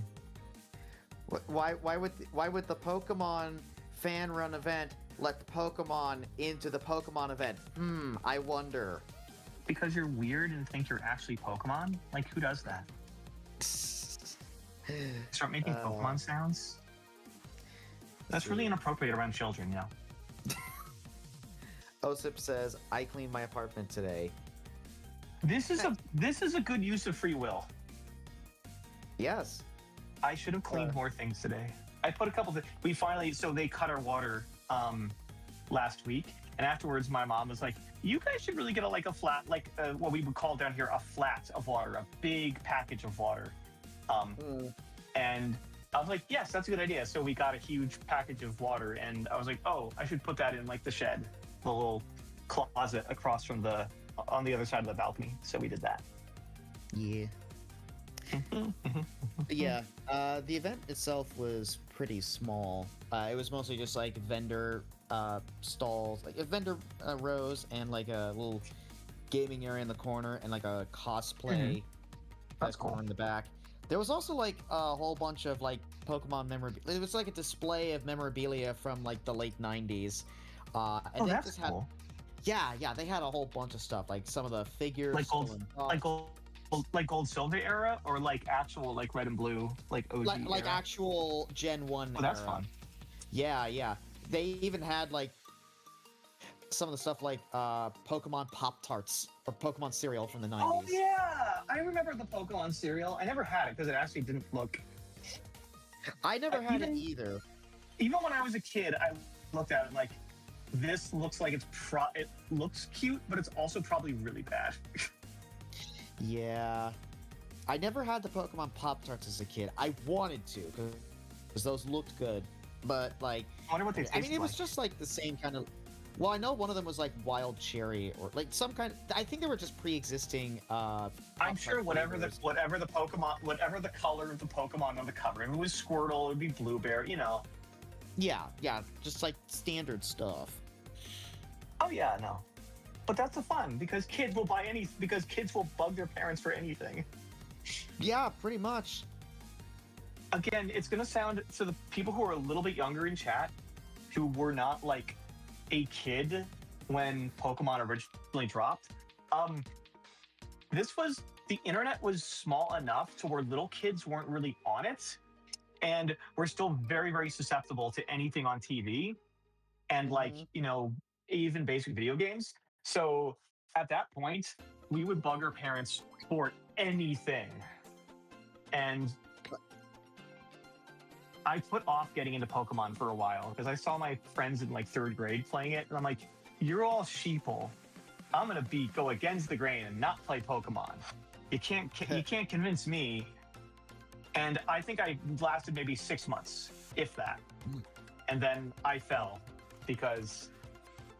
Why would the Pokemon fan run event let the Pokemon into the Pokemon event? I wonder. Because you're weird and think you're actually Pokemon? Like, who does that? Start making Pokemon sounds? That's really inappropriate around children, you know? Osip says, "I cleaned my apartment today." This is a good use of free will. Yes. I should have cleaned more things today. I put a couple things. We finally, so they cut our water last week, and afterwards my mom was like, "You guys should really get a flat, like what we would call down here a flat of water, a big package of water." And I was like, "Yes, that's a good idea." So we got a huge package of water, and I was like, "Oh, I should put that in like the shed, the little closet across from on the other side of the balcony." So we did that. Yeah. Yeah. The event itself was pretty small. It was mostly just like vendor stalls, like a vendor rows, and like a little gaming area in the corner, and like a cosplay That's cool. corner in the back. There was also like a whole bunch of like Pokemon memorabilia. It was like a display of memorabilia from like the late 90s. And they that's just had, cool. yeah, they had a whole bunch of stuff, like some of the figures, Like gold, stolen like dogs, gold silver era, or like actual like red and blue, like OG like era? actual Gen 1 Oh, that's era. fun. Yeah. They even had like some of the stuff like Pokemon Pop-Tarts or Pokemon cereal from the 90s. Oh yeah, I remember the Pokemon cereal. I never had it because it actually didn't look. I never had it even- either. Even when I was a kid, I looked at it like, this looks like it looks cute, but it's also probably really bad. Yeah. I never had the Pokemon Pop-Tarts as a kid. I wanted to, because those looked good. But, like... I wonder what they tasted it was like. just, like, the same kind of... Well, I know one of them was, like, wild cherry, or, like, some kind... I think they were just pre-existing, I'm sure whatever the color of the Pokemon on the cover. If it was Squirtle, it would be Blueberry, you know. Yeah, just, like, standard stuff. Oh yeah, no. But that's the fun, because kids will because kids will bug their parents for anything. Yeah, pretty much. Again, it's gonna sound to the people who are a little bit younger in chat, who were not like a kid when Pokemon originally dropped. The internet was small enough to where little kids weren't really on it, and we're still very, very susceptible to anything on TV, and like even basic video games. So at that point, we would bug our parents for anything, and I put off getting into Pokemon for a while because I saw my friends in like 3rd grade playing it, and I'm like, "You're all sheeple. I'm gonna go against the grain and not play Pokemon. You can't convince me." And I think I lasted maybe 6 months, if that, and then I fell because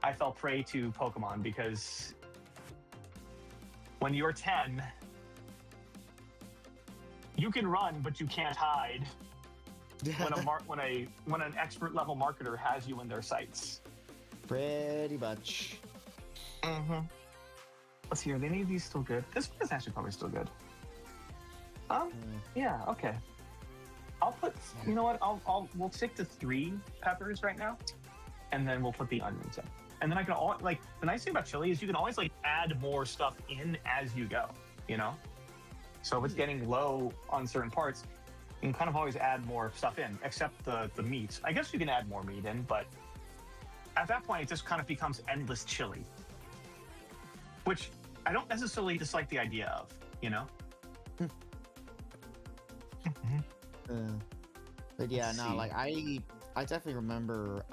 I fell prey to Pokemon, because when you're 10, you can run, but you can't hide. When an expert level marketer has you in their sights. Pretty much. Mm-hmm. Let's see, are any of these still good? This one is actually probably still good. Yeah, okay. I'll put, you know what, we'll stick to 3 peppers right now, and then we'll put the onions in. And then I can the nice thing about chili is you can always like add more stuff in as you go, you know? So if it's getting low on certain parts, you can kind of always add more stuff in, except the meat. I guess you can add more meat in, but at that point it just kind of becomes endless chili, which I don't necessarily dislike the idea of, you know? But yeah, Let's no, see. like I definitely remember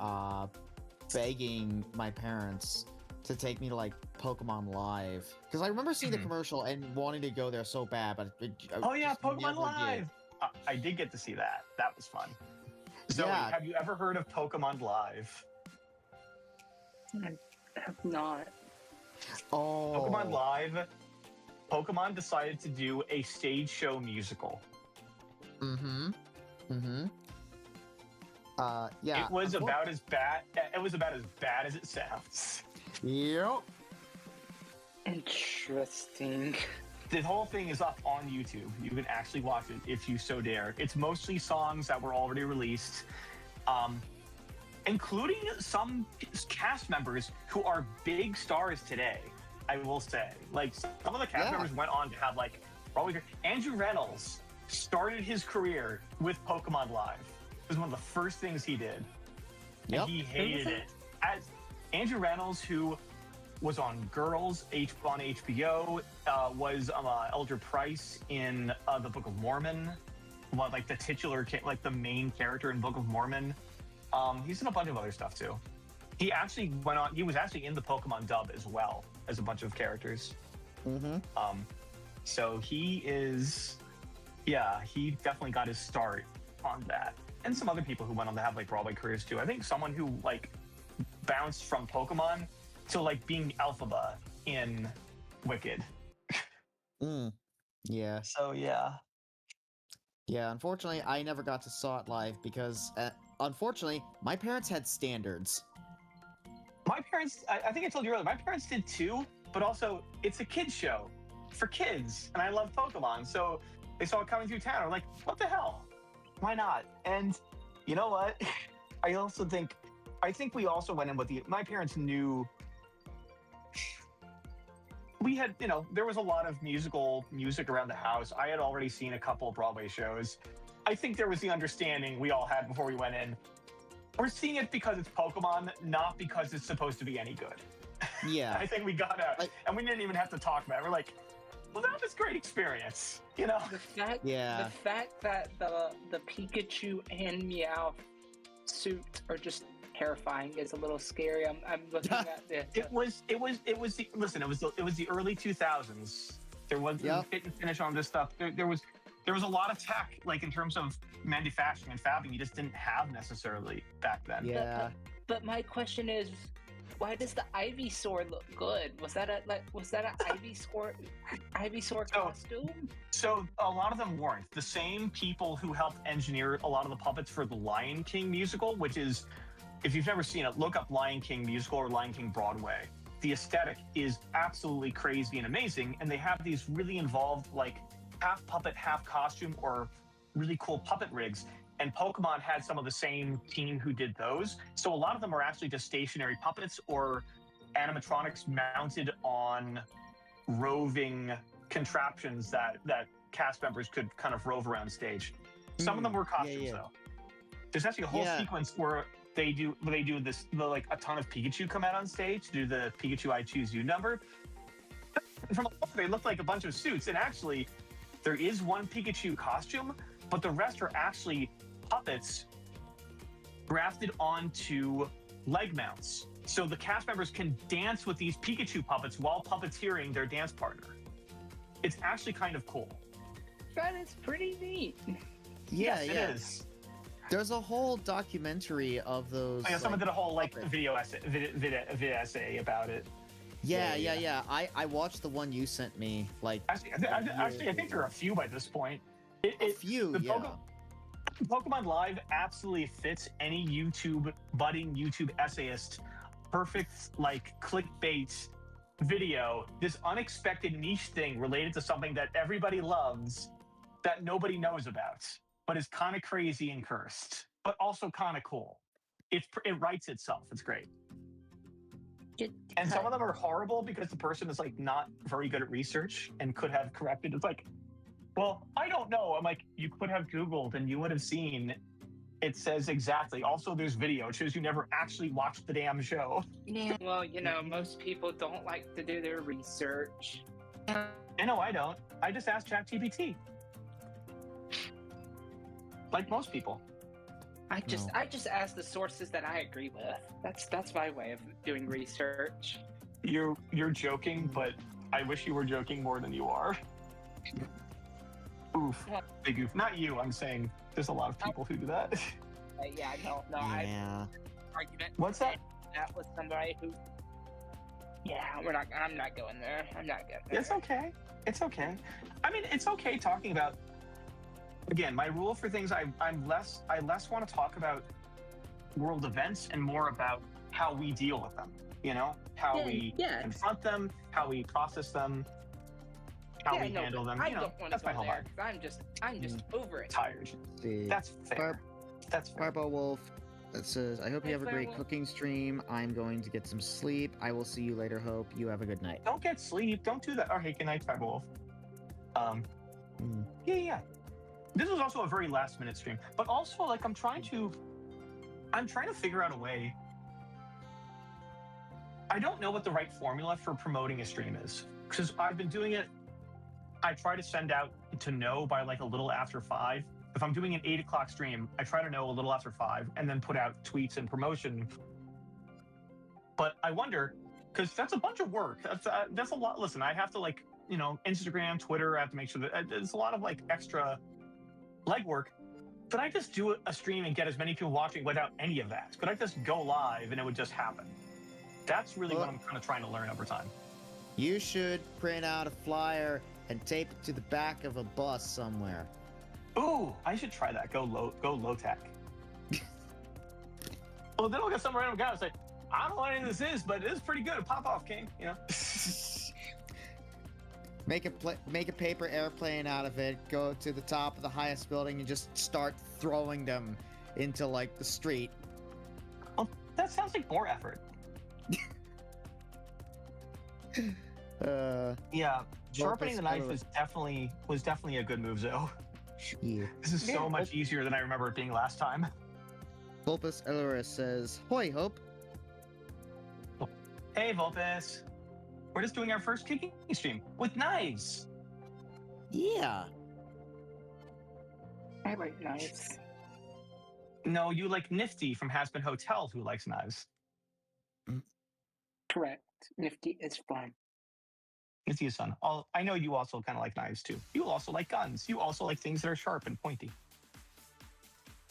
begging my parents to take me to like Pokemon Live because I remember seeing the commercial and wanting to go there so bad, but Oh yeah, just Pokemon never Live. did. I did get to see that. That was fun. Zoe, Yeah. have you ever heard of Pokemon Live? I have not. Oh, Pokemon Live. Pokemon decided to do a stage show musical. Mm-hmm. Mm-hmm. Yeah. It was about as bad. It was about as bad as it sounds. Yep. Interesting. The whole thing is up on YouTube. You can actually watch it if you so dare. It's mostly songs that were already released, including some cast members who are big stars today. I will say, like some of the cast members went on to have like probably Andrew Reynolds started his career with Pokemon Live. It was one of the first things he did. Yep. And he hated it. As Andrew Reynolds, who was on Girls on HBO, was Elder Price in the Book of Mormon, like the titular, like the main character in Book of Mormon. He's in a bunch of other stuff too. He actually went on. He was actually in the Pokemon dub as well as a bunch of characters. Mm-hmm. So he is, yeah, he definitely got his start on that. And some other people who went on to have like Broadway careers too. I think someone who like bounced from Pokemon to like being Elphaba in Wicked. Yeah. So yeah. Yeah, unfortunately, I never got to saw it live because, unfortunately, my parents had standards. My parents, I think I told you earlier, my parents did too, but also it's a kid's show for kids, and I love Pokemon, so they saw it coming through town. I'm like, what the hell? Why not? And you know what? I think we also went in with my parents knew we had, there was a lot of music around the house. I had already seen a couple of Broadway shows. I think there was the understanding we all had before we went in. We're seeing it because it's Pokemon, not because it's supposed to be any good. Yeah. I think we got out, and we didn't even have to talk about it. We're like, well, that was a great experience, The fact that the Pikachu and Meowth suit are just terrifying is a little scary. I'm looking at this. It was the early 2000s. There was fit and finish on this stuff. There was a lot of tech, like in terms of manufacturing and fabbing, you just didn't have necessarily back then. Yeah. But my question is, why does the Ivysaur look good? Was that an Ivysaur costume? So a lot of them weren't. The same people who helped engineer a lot of the puppets for the Lion King musical, which is, if you've never seen it, look up Lion King musical or Lion King Broadway. The aesthetic is absolutely crazy and amazing, and they have these really involved, like, half puppet, half costume, or really cool puppet rigs. And Pokemon had some of the same team who did those. So a lot of them are actually just stationary puppets or animatronics mounted on roving contraptions that cast members could kind of rove around stage. Some of them were costumes though. There's actually a whole sequence where they do this, like a ton of Pikachu come out on stage to do the Pikachu I Choose You number. From afar, they look like a bunch of suits, and actually there is one Pikachu costume, but the rest are actually puppets grafted onto leg mounts. So the cast members can dance with these Pikachu puppets while puppeteering their dance partner. It's actually kind of cool. That is pretty neat. Yeah, yes, yeah. It is. There's a whole documentary of those. Oh, yeah, someone did a whole video essay about it. Yeah. I watched the one you sent me. Like, actually, I think there are a few by this point. Pokemon Live absolutely fits any budding YouTube essayist. Perfect, like, clickbait video. This unexpected niche thing related to something that everybody loves that nobody knows about, but is kind of crazy and cursed, but also kind of cool. It writes itself. It's great. And some of them are horrible because the person is like not very good at research and could have corrected. It's like, well, I don't know. I'm like, you could have Googled and you would have seen it says exactly. Also, there's video. It shows you never actually watched the damn show. Yeah. Well, most people don't like to do their research. I know I don't. I just asked ChatGPT. Like most people. I just ask the sources that I agree with. That's my way of doing research. You're joking, but I wish you were joking more than you are. Oof. Big oof. Not you. I'm saying there's a lot of people who do that. Yeah, no, Yeah. argument. What's that? That was somebody who. Yeah, I'm not going there. I'm not going there. It's okay. It's okay. I mean, it's okay talking about. Again, my rule for things, I less want to talk about world events and more about how we deal with them. You know, how we confront them, how we process them, how we handle them. I You know, don't want that's to my go whole there. vibe. I'm just over it. Tired. See. That's fair. That's fair. Fireball Wolf that says, I hope you have a great cooking stream. I'm going to get some sleep. I will see you later, Hope. You have a good night. Don't get sleep. Don't do that. Oh, hey, good night, Fireball Wolf. Yeah. This was also a very last minute stream, but also like I'm trying to figure out a way. I don't know what the right formula for promoting a stream is because I've been doing it. I try to send out to know by like a little after 5. If I'm doing an 8 o'clock stream, I try to know a little after 5 and then put out tweets and promotion. But I wonder, because that's a bunch of work. That's a lot. Listen, I have to like, you know, Instagram, Twitter, I have to make sure that there's a lot of like extra legwork. Could I just do a stream and get as many people watching without any of that? Could I just go live and it would just happen? That's really what I'm kind of trying to learn over time. You should print out a flyer and tape it to the back of a bus somewhere. Ooh, I should try that. Go low tech. Well, then I'll get some random guy and say, I don't know what any of this is, but it is pretty good. Pop off, King. You know. Make a paper airplane out of it. Go to the top of the highest building and just start throwing them into like the street. Well, that sounds like more effort. Yeah, sharpening the knife was definitely a good move, though. Yeah. This is so much easier than I remember it being last time. Vulpus Eloris says, Hoi, Hope. Hey, Vulpus. We're just doing our first kicking stream with knives. Yeah. I like knives. No, you like Nifty from Has Been Hotel, who likes knives. Correct. Nifty is fun. Nifty is fun. I know you also kind of like knives, too. You also like guns. You also like things that are sharp and pointy.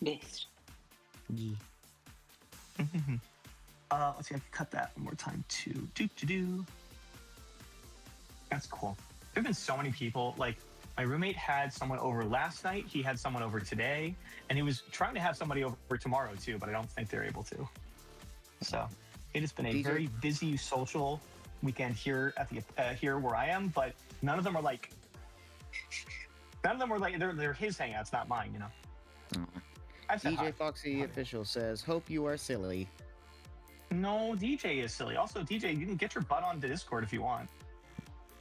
Yes. Yeah. Let's see, I can cut that one more time, too. That's cool. There have been so many people. Like, my roommate had someone over last night. He had someone over today. And he was trying to have somebody over tomorrow, too, but I don't think they're able to. So, it has been a very busy social weekend here at the here where I am, but none of them are like they're his hangouts, not mine, you know. DJ Foxy Official says, Hope you are silly. No, DJ is silly. Also, DJ, you can get your butt on Discord if you want.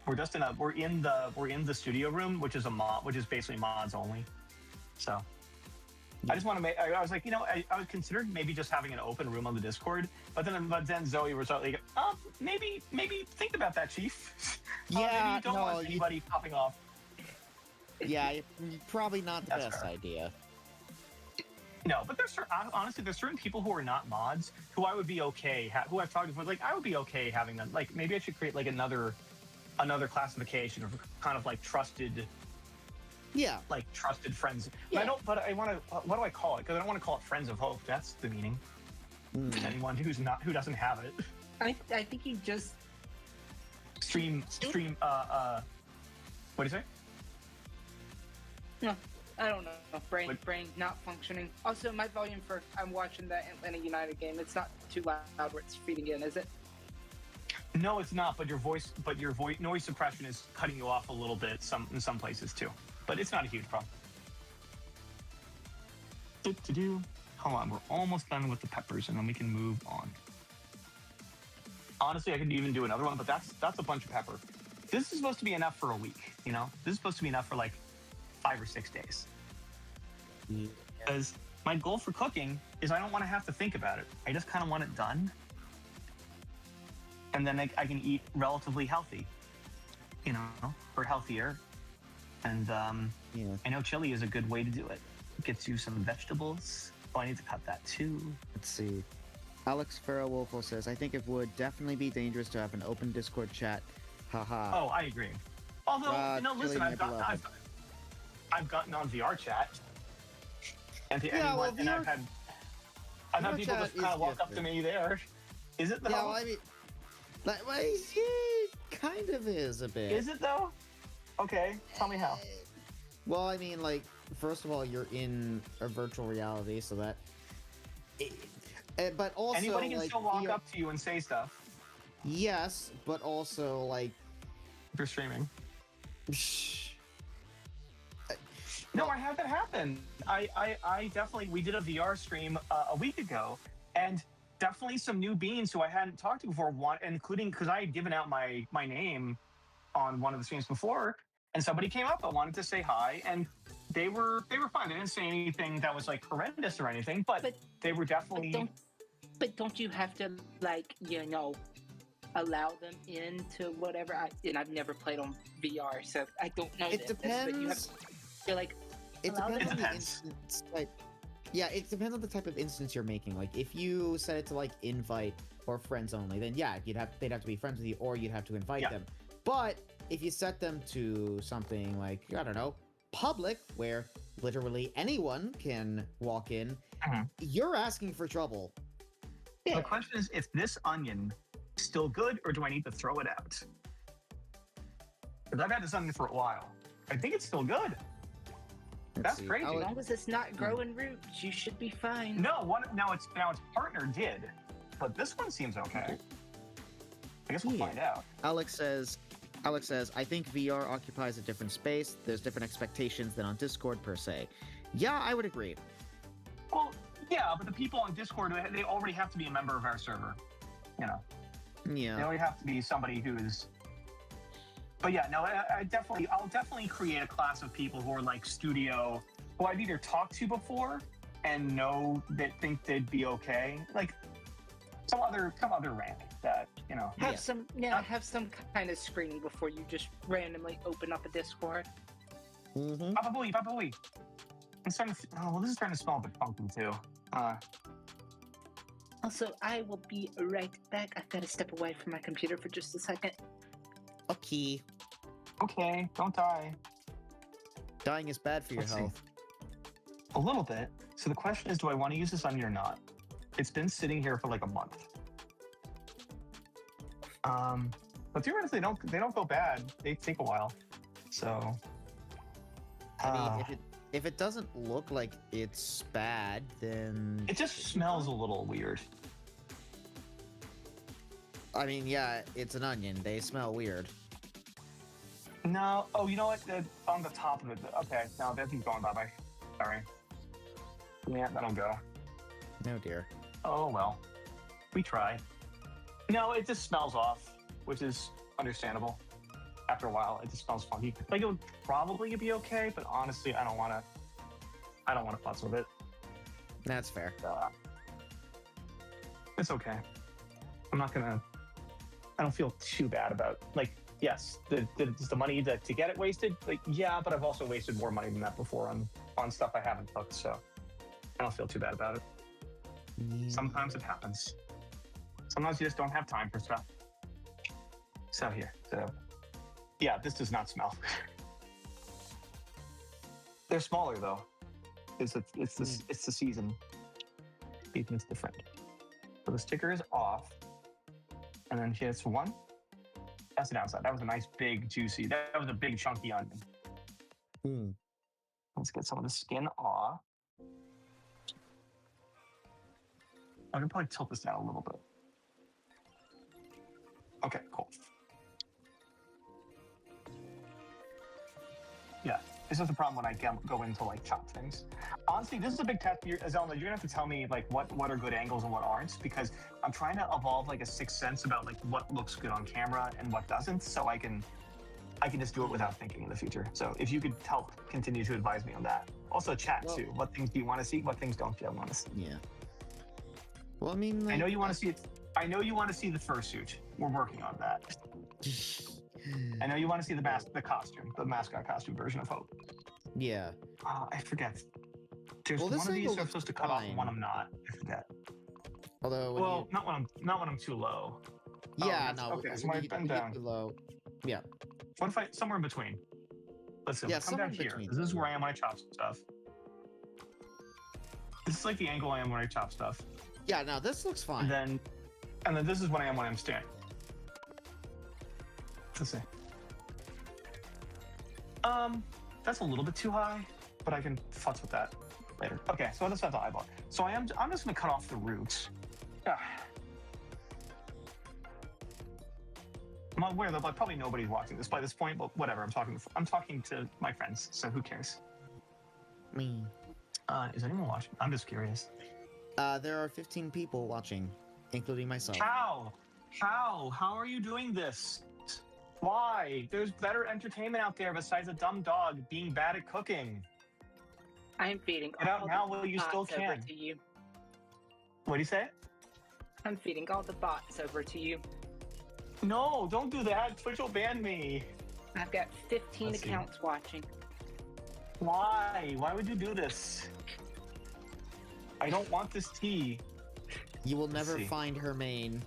We're just we're in the studio room, which is basically mods only. So I just want to I was like, you know, I was considering maybe just having an open room on the Discord, but then Zoe was like, oh, maybe think about that, Chief. Yeah, maybe you don't want anybody popping off. Yeah, probably not the best fair. idea. No, but honestly, there's certain people who are not mods who I would be okay, who I've talked to, like I would be okay having them. Like maybe I should create like another classification of kind of like trusted. Yeah, like trusted friends. Yeah. But I want to. What do I call it? Because I don't want to call it Friends of Hope. That's the meaning. Anyone who doesn't have it. I think he just Stream. What do you say? No, I don't know. Brain not functioning. Also, my volume for I'm watching that Atlanta United game. It's not too loud where it's feeding in, is it? No, it's not. But your voice noise suppression is cutting you off a little bit. In some places too. But it's not a huge problem. Hold on, we're almost done with the peppers, and then we can move on. Honestly, I could even do another one, but that's a bunch of pepper. This is supposed to be enough for a week, you know? This is supposed to be enough for like 5 or 6 days. Because my goal for cooking is I don't want to have to think about it. I just kind of want it done. And then I can eat relatively healthy, you know, or healthier. And I know chili is a good way to do it. It gets you some vegetables. Oh, I need to cut that too. Let's see. Alex Farrell-Wolfo says, I think it would definitely be dangerous to have an open Discord chat. Haha. Oh, I agree. Although, listen, Chili I've gotten on VR chat, and Yeah, well, and I've had VR people chat just kind is of walk up to different. me there. Is it though? Yeah, well, I mean, like, well, it kind of is a bit. Is it though? Okay, tell me how. Well, I mean, like, first of all, you're in a virtual reality, so that. But also, Anybody can like, still walk VR up to you and say stuff Yes, but also like. if you're streaming. No, I had that happen. I definitely, we did a VR stream a week ago, and definitely some new beings who I hadn't talked to before, including because I had given out my name on one of the streams before, and somebody came up and wanted to say hi, and they were fine. They didn't say anything that was like horrendous or anything, but they were definitely. But don't you have to, like, allow them into whatever? I've never played on VR, so I don't know. It depends. But you have to, like, It allow depends them- on the instance. Like, yeah, it depends on the type of instance you're making. Like, if you set it to like invite or friends only, then yeah, they'd have to be friends with you, or you'd have to invite them. But if you set them to something like, I don't know, public, where literally anyone can walk in, you're asking for trouble. The question is, if this onion is still good, or do I need to throw it out? Because I've had this onion for a while. I think it's still good. That's crazy. As long as it's not growing roots, you should be fine. No, now its partner did, but this one seems okay. I guess we'll find out. Alex says, I think VR occupies a different space. There's different expectations than on Discord per se. Yeah, I would agree. Well, yeah, but the people on Discord, they already have to be a member of our server. Yeah. They already have to be somebody who's. But yeah, no, I'll definitely create a class of people who are like studio, who I've either talked to before and think they'd be okay, like some other rank that have some kind of screening before you just randomly open up a Discord. Probably. I'm starting to. Oh, well, this is starting to smell a bit funky too. Also, I will be right back. I've got to step away from my computer for just a second. Okay. Okay, don't die. Dying is bad for your Let's see. health. A little bit. So the question is, do I want to use this onion or not? It's been sitting here for like a month. But theoretically, they don't go bad. They take a while. So. I mean, if it doesn't look like it's bad, then It just smells a little weird. I mean, yeah, it's an onion. They smell weird. No. Oh, you know what? On the top of it. Okay. No, that thing's going bye-bye. Sorry. Yeah, that'll go. No, dear. Oh, well. We tried. No, it just smells off, which is understandable. After a while, it just smells funky. Like, it would probably be okay, but honestly, I don't want to fuss with it. That's fair. It's okay. I don't feel too bad about, like, yes, the money to get it wasted, like, yeah, but I've also wasted more money than that before on stuff I haven't cooked, so I don't feel too bad about it. Yeah. Sometimes it happens. Sometimes you just don't have time for stuff. So yeah, this does not smell. They're smaller though. It's the season. It's different. So the sticker is off, and then here's one. That's the downside. That was a nice big juicy. That was a big chunky onion. Let's get some of the skin off. I'm gonna probably tilt this down a little bit. Okay, cool. Yeah, this is the problem when I go into like chop things. Honestly, this is a big test. Zelda, you're gonna have to tell me like what are good angles and what aren't, because I'm trying to evolve like a sixth sense about like what looks good on camera and what doesn't, so I can just do it without thinking in the future. So if you could help continue to advise me on that. Also chat too. What things do you want to see? What things don't you want to see? Yeah. Well, I mean, like, I know you want to see it. I know you want to see the fursuit. We're working on that. I know you want to see the mascot costume version of Hope. Yeah. I forget. There's Well, one this of these angle I'm supposed to cut off, and fine. one I'm not. I forget. Although, Well, not when I'm too low. yeah, that's- no. okay, so when I've you, been when you get down. too low. Yeah. What if I somewhere in between? Let's see. Yeah, Come down somewhere in here. between, This is though, where I am when I chop stuff. This is like the angle I am when I chop stuff. Yeah, no, this looks fine. And then this is what I am when I'm standing. Let's see. That's a little bit too high, but I can futz with that later. Okay, so that's not the eyeball. So I'm just gonna cut off the roots. Ah. I'm aware that like, probably nobody's watching this by this point, but whatever. I'm talking to my friends, so who cares? Me. Is anyone watching? I'm just curious. There are 15 people watching, including myself. How? How are you doing this? Why? There's better entertainment out there besides a dumb dog being bad at cooking. I'm feeding Get out all now the while you still bots over can. to you. What do you say? I'm feeding all the bots over to you. No, don't do that. Twitch will ban me. I've got 15 Let's see. accounts watching. Why? Why would you do this? I don't want this tea. You will never see. find her main.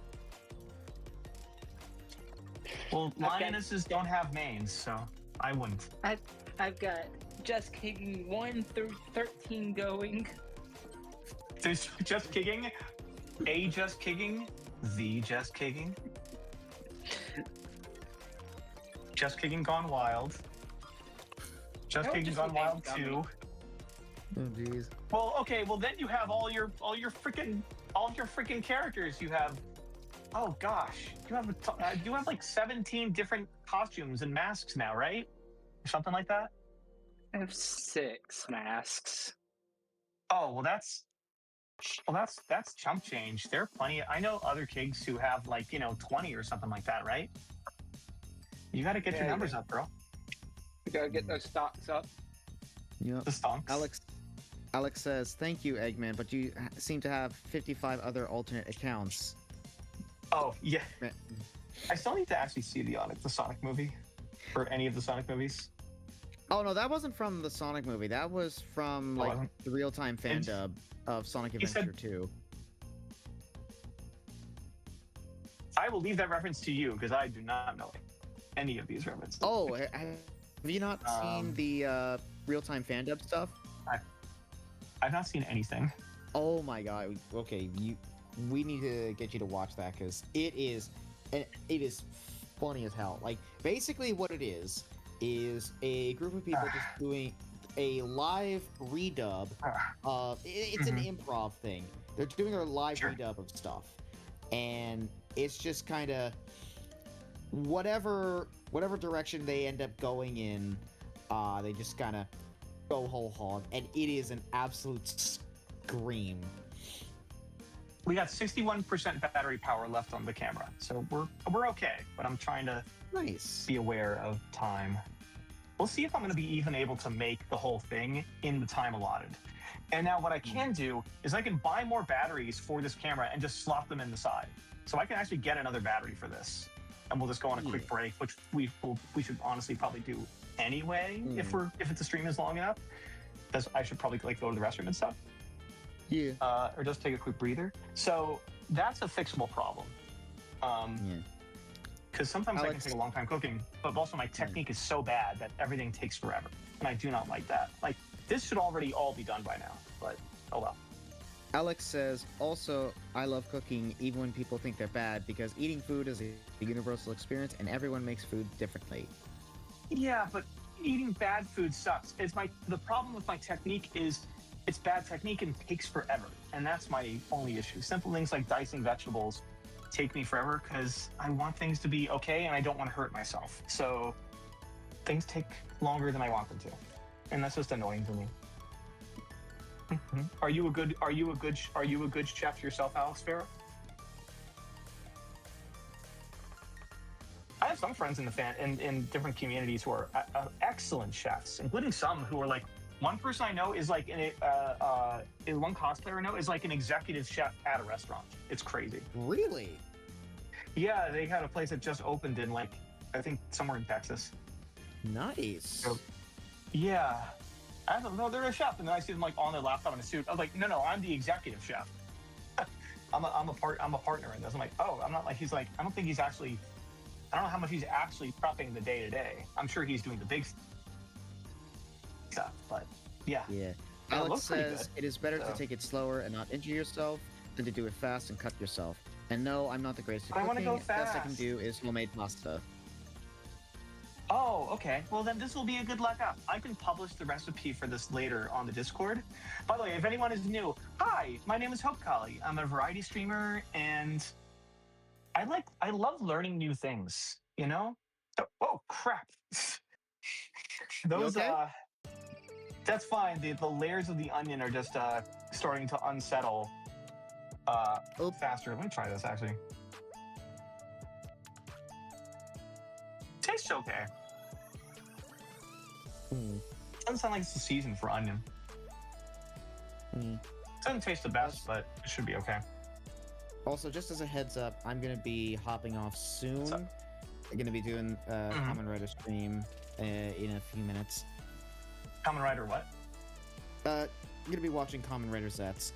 Well, I've got- lionesses don't have manes, so I wouldn't. I've got just kicking 1 through 13 going. There's just kicking, a just kicking, the just kicking. Just kicking gone wild. Just Don't kicking just gone remain wild dummy. 2. Oh, jeez. Well, okay, well then you have all your freaking characters. You have, oh gosh, you have like 17 different costumes and masks now, right? Or something like that. I have 6 masks. Oh well, that's chump change. There are plenty. I know other kids who have like 20 or something like that, right? You got to get your Yeah, numbers yeah. up, girl. We gotta get those stocks up. Yep. The stonks. Alex says, "Thank you, Eggman, but you seem to have 55 other alternate accounts." Oh yeah. Meh. I still need to actually see the Sonic movie, or any of the Sonic movies. Oh no, that wasn't from the Sonic movie. That was from Oh, like wasn't? the real-time fan It's- dub of Sonic He said- Adventure 2. I will leave that reference to you because I do not know any of these references. Oh, have you not seen the real-time fan dub stuff? I've not seen anything. Oh my god. Okay, we need to get you to watch that because it is funny as hell. Like basically what it is a group of people just doing a live redub of it's an improv thing. They're doing a live Sure. redub of stuff. And it's just kind of whatever direction they end up going in, they just kind of go whole hog, and it is an absolute scream. We got 61% battery power left on the camera, so we're okay. But I'm trying to Nice. be aware of time. We'll see if I'm going to be even able to make the whole thing in the time allotted. And now what I can do is I can buy more batteries for this camera and just slot them in the side. So I can actually get another battery for this. And we'll just go on a quick break, which we should honestly probably do anyway if the stream is long enough. I should probably like go to the restroom and stuff. Yeah. Or just take a quick breather. So that's a fixable problem. Because sometimes I can Alex- take a long time cooking, but also my technique is so bad that everything takes forever. And I do not like that. Like, this should already all be done by now, but oh well. Alex says, also, I love cooking even when people think they're bad because eating food is a universal experience and everyone makes food differently. Yeah, but eating bad food sucks. The problem with my technique is it's bad technique and takes forever. And that's my only issue. Simple things like dicing vegetables take me forever because I want things to be okay and I don't want to hurt myself. So things take longer than I want them to. And that's just annoying to me. Are you a good chef yourself, Alex Farrow? I have some friends in different communities who are excellent chefs, including some who are like, one person I know is like one cosplayer I know is like an executive chef at a restaurant. It's crazy. Really? Yeah, they had a place that just opened in like, I think somewhere in Texas. Nice. So, yeah. I don't know, they're a chef, and then I see them like on their laptop in a suit. I was like, no, I'm the executive chef. I'm a partner in this. I'm like, oh, I'm not like he's like I don't think he's actually. I don't know how much he's actually prepping the day to day. I'm sure he's doing the big stuff, but yeah. Yeah. Yeah, it Alex looks pretty says good, it is better so. to take it slower and not injure yourself than to do it fast and cut yourself. And no, I'm not the greatest at But I wanna cooking. go Best I can fast. do is homemade pasta. Oh, okay. Well, then this will be a good leg up. I can publish the recipe for this later on the Discord. By the way, if anyone is new, hi, my name is Hope Collie. I'm a variety streamer, and I love learning new things. You know? Oh crap! Those okay? that's fine. The layers of the onion are just starting to unsettle faster. Let me try this actually. Tastes okay. Doesn't sound like it's the season for onion. Doesn't taste the best, but it should be okay. Also, just as a heads up, I'm gonna be hopping off soon. What's up? I'm gonna be doing a Common Rider stream in a few minutes. Kamen Rider what? I'm gonna be watching Common Rider sets.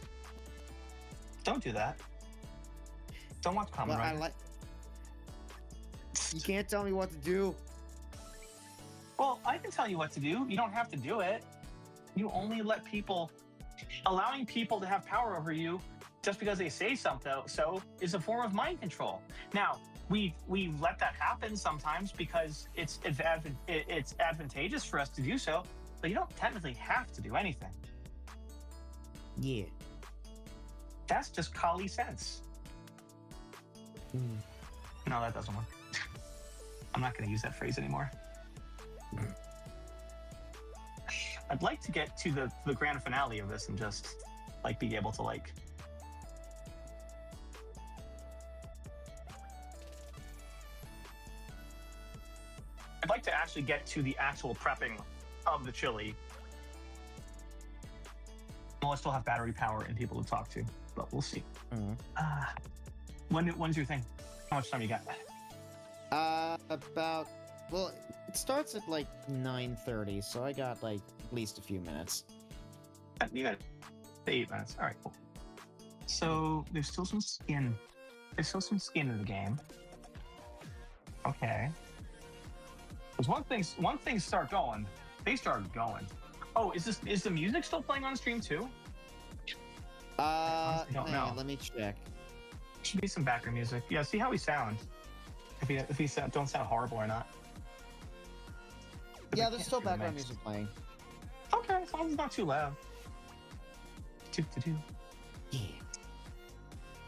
Don't do that. Don't watch Kamen Well, I Rider. like. You can't tell me what to do. Well, I can tell you what to do. You don't have to do it. You only let people. Allowing people to have power over you just because they say something so is a form of mind control. Now, we let that happen sometimes because it's advantageous for us to do so, but you don't technically have to do anything. Yeah. That's just Collie sense. No, that doesn't work. I'm not going to use that phrase anymore. I'd like to get to the grand finale of this and just like be able to like I'd like to actually get to the actual prepping of the chili. Well, I still have battery power and people to talk to, but we'll see. When's your thing? How much time you got? Well, it starts at like 9:30, so I got like at least a few minutes. You got 8 minutes. All right, cool. So there's still some skin. There's still some skin in the game. Okay. Because once things start going, they start going. Oh, is the music still playing on stream too? I don't hang know. on, let me check. Should be some background music. Yeah, see how we sound. If he don't sound horrible or not. Yeah, there's still background music playing. Okay, as long as it's not too loud. Yeah.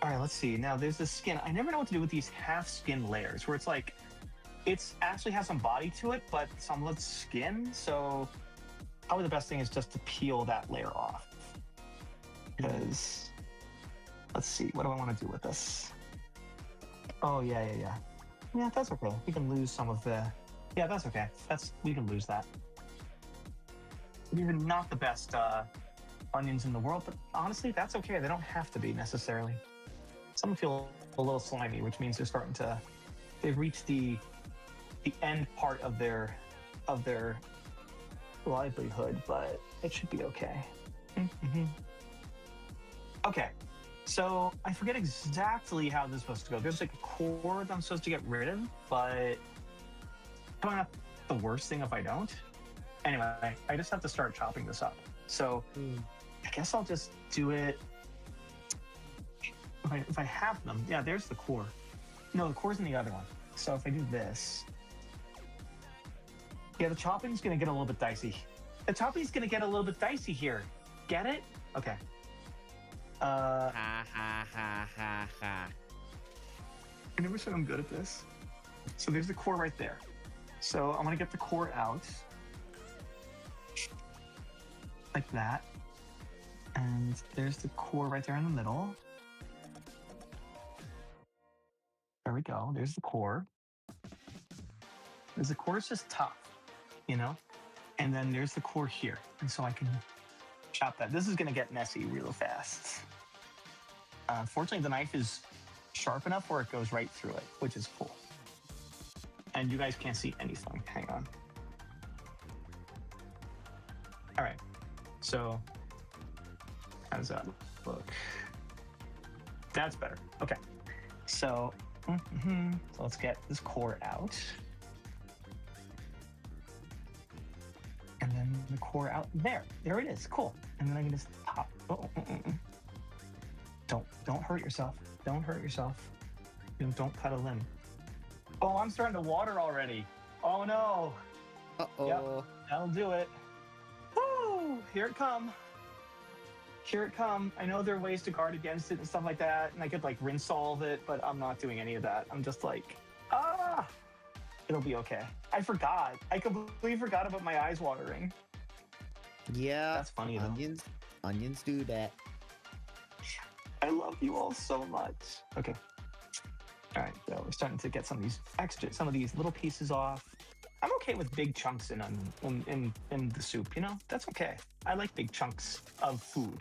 All right, let's see. Now there's the skin. I never know what to do with these half skin layers, where it's like, it's actually has some body to it, but some of it's skin. So probably the best thing is just to peel that layer off. Because let's see, what do I want to do with this? Oh yeah. Yeah, that's okay. We can lose some of the. Yeah, that's okay. We can lose that. These are not the best onions in the world, but honestly, that's okay. They don't have to be necessarily. Some feel a little slimy, which means they've reached the end part of their livelihood, but it should be okay. Okay, so I forget exactly how this is supposed to go. There's like a core that I'm supposed to get rid of, but probably not the worst thing if I don't. Anyway, I just have to start chopping this up. So I guess I'll just do it. If I have them, yeah, there's the core. No, the core's in the other one. So if I do this, yeah, the chopping's gonna get a little bit dicey. The chopping's gonna get a little bit dicey here. Get it? Okay. Ha ha ha ha ha. I never said I'm good at this. So there's the core right there. So I'm gonna get the core out. Like that. And there's the core right there in the middle. There we go. There's the core. Because the core is just tough, you know? And then there's the core here. And so I can chop that. This is gonna get messy real fast. Fortunately, the knife is sharp enough where it goes right through it, which is cool. And you guys can't see anything. Hang on. All right. So how does that look? That's better. Okay. So, so let's get this core out. And then the core out there. There it is. Cool. And then I can just pop. Don't hurt yourself. Don't hurt yourself. Don't cut a limb. Oh, I'm starting to water already. Oh no. Uh-oh. Yep, that'll do it. Woo! Here it come. Here it come. I know there are ways to guard against it and stuff like that, and I could like rinse solve it, but I'm not doing any of that. I'm just like, it'll be okay. I forgot. I completely forgot about my eyes watering. Yeah. That's funny though. Onions do that. I love you all so much. Okay. All right, so we're starting to get some of these little pieces off. I'm okay with big chunks in the soup, you know? That's okay. I like big chunks of food.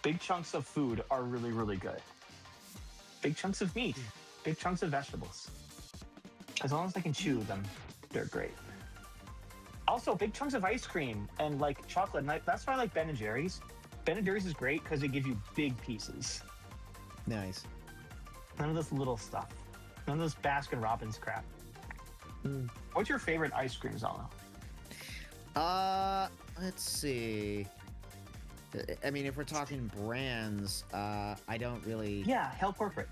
Big chunks of food are really, really good. Big chunks of meat, big chunks of vegetables. As long as I can chew them, they're great. Also, big chunks of ice cream and like chocolate. And that's why I like Ben & Jerry's. Ben & Jerry's is great because they give you big pieces. Nice. None of this little stuff. None of this Baskin Robbins crap. What's your favorite ice cream, Zala? Let's see. I mean, if we're talking brands, I don't really. Yeah, hell corporate.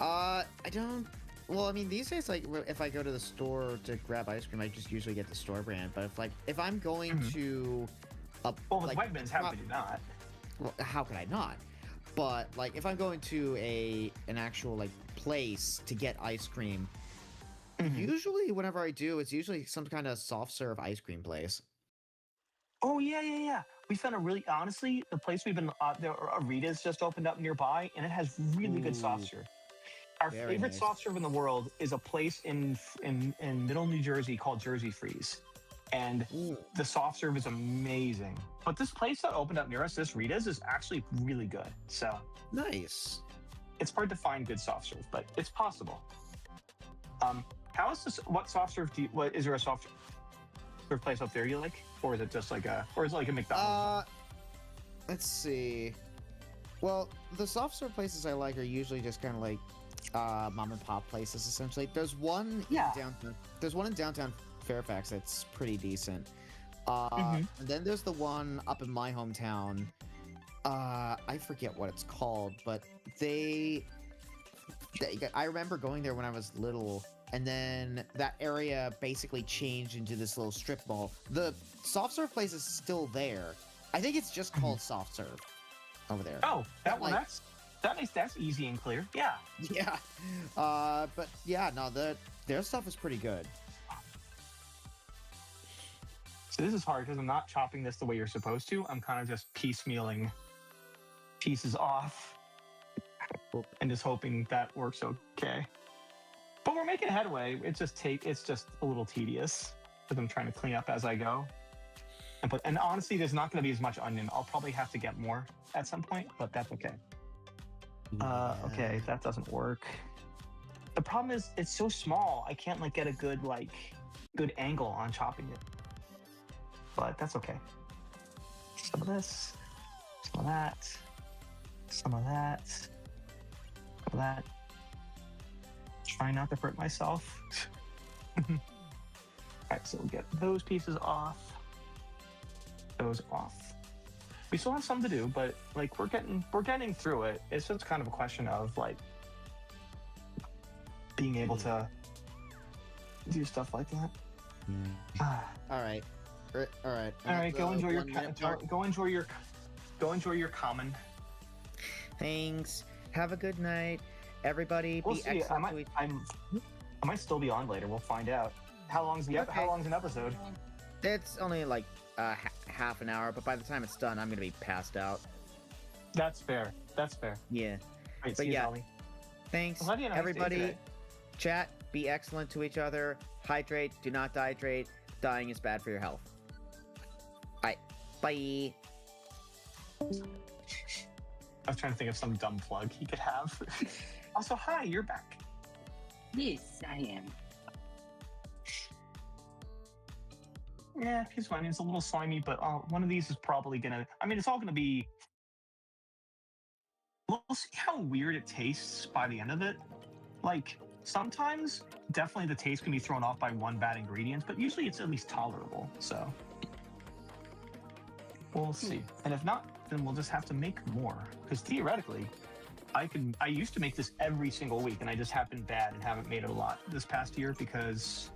I don't. Well, I mean, these days, like, if I go to the store to grab ice cream, I just usually get the store brand. But if I'm going to, Well, with like, Wegmans, how could you not? well, how could I not? But like, if I'm going to an actual like place to get ice cream, usually whenever I do, it's usually some kind of soft serve ice cream place. Oh, yeah. We found honestly, the place we've been, Rita's just opened up nearby, and it has really good soft serve. Our Very favorite nice. soft serve in the world is a place in Middle New Jersey called Jersey Freeze. And the soft serve is amazing. But this place that opened up near us, this Rita's, is actually really good. So Nice. it's hard to find good soft serve, but it's possible. How is this? What soft serve is there a soft serve place up there you like? Or is it just like a McDonald's? Let's see. Well, the soft serve places I like are usually just kind of like mom and pop places essentially. There's one in downtown. There's one in downtown Fairfax that's pretty decent. And then there's the one up in my hometown. I forget what it's called, but I remember going there when I was little, and then that area basically changed into this little strip mall. The soft serve place is still there. I think it's just called soft serve over there. Oh, that one. like- That's easy and clear. Yeah. Yeah. But yeah, no, their stuff is pretty good. So this is hard because I'm not chopping this the way you're supposed to. I'm kind of just piecemealing pieces off and just hoping that works okay. But we're making headway. It's just a little tedious because I'm trying to clean up as I go. And honestly, there's not going to be as much onion. I'll probably have to get more at some point, but that's okay. Okay, that doesn't work. The problem is it's so small. I can't like get a good angle on chopping it. But that's okay. Some of this, some of that, some of that, some of that. Try not to hurt myself. All right, so we get those pieces off. Those off. We still have some to do, but like we're getting through it. It's just kind of a question of like being able to do stuff like that. All right. All right. All right, go enjoy your 1 minute mark. go enjoy your common. Thanks. Have a good night, everybody. We'll be see. excellent to each. I might still be on later. We'll find out. How long's an episode? It's only like half an hour, but by the time it's done, I'm gonna be passed out. That's fair. That's fair. Yeah. Right, But see you, yeah. Collie. Thanks, I'm glad you had a nice day everybody. today. Chat. Be excellent to each other. Hydrate. Do not dehydrate. Dying is bad for your health. All right. Bye. I was trying to think of some dumb plug he could have. Also, hi, you're back. Yes, I am. Yeah, piece of onion's a little slimy, but one of these is probably gonna. I mean, it's all gonna be see how weird it tastes by the end of it. Like, sometimes definitely the taste can be thrown off by one bad ingredient, but usually it's at least tolerable. So we'll see. And if not, then we'll just have to make more. Because theoretically, I used to make this every single week, and I just have been bad and haven't made it a lot this past year because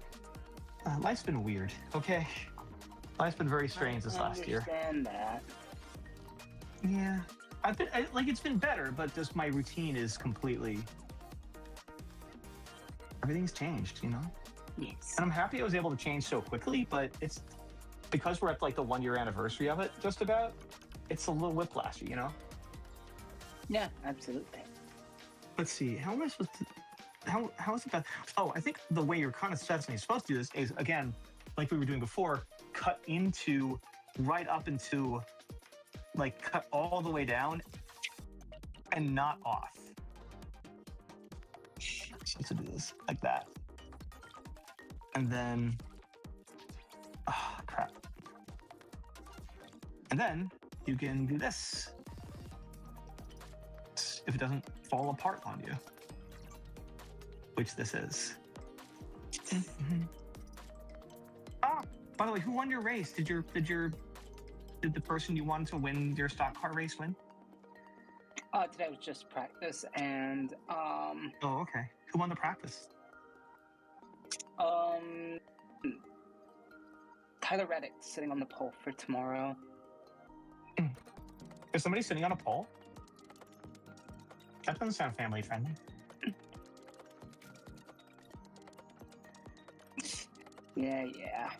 life's been weird. Okay, life's been very strange this last year. I understand that. Yeah, it's been better, but just my routine is completely. Everything's changed, you know? Yes. And I'm happy I was able to change so quickly, but it's because we're at like the 1 year anniversary of it, just about. It's a little whiplash, you know? Yeah, absolutely. Let's see. How am I supposed to? How is it best? Oh, I think the way you're kind of suggesting you're supposed to do this is again, like we were doing before, cut right up into, like cut all the way down, and not off. Supposed to do this like that, and then, oh crap, and then you can do this if it doesn't fall apart on you, which this is. Ah, by the way, who won your race? Did the person you wanted to win your stock car race win? Today was just practice, and Oh, okay. Who won the practice? Tyler Reddick sitting on the pole for tomorrow. Is somebody sitting on a pole? That doesn't sound family friendly. Yeah.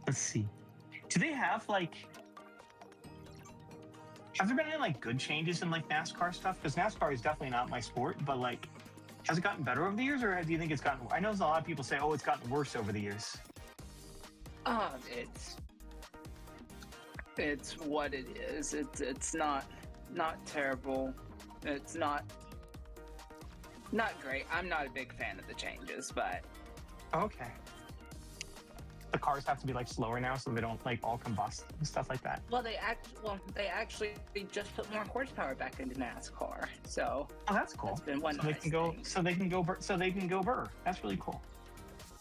Let's see. Do they have like? Have there been any like good changes in like NASCAR stuff? Because NASCAR is definitely not my sport, but like, has it gotten better over the years, or do you think it's gotten? I know a lot of people say, "Oh, it's gotten worse over the years." It's what it is. It's not terrible. It's not great. I'm not a big fan of the changes, but Okay. The cars have to be like slower now, so they don't like all combust and stuff like that. well, they actually just put more horsepower back into NASCAR. So Oh, that's cool. that's been one So they nice can go. thing. So they can go. So they can go burr. That's really cool.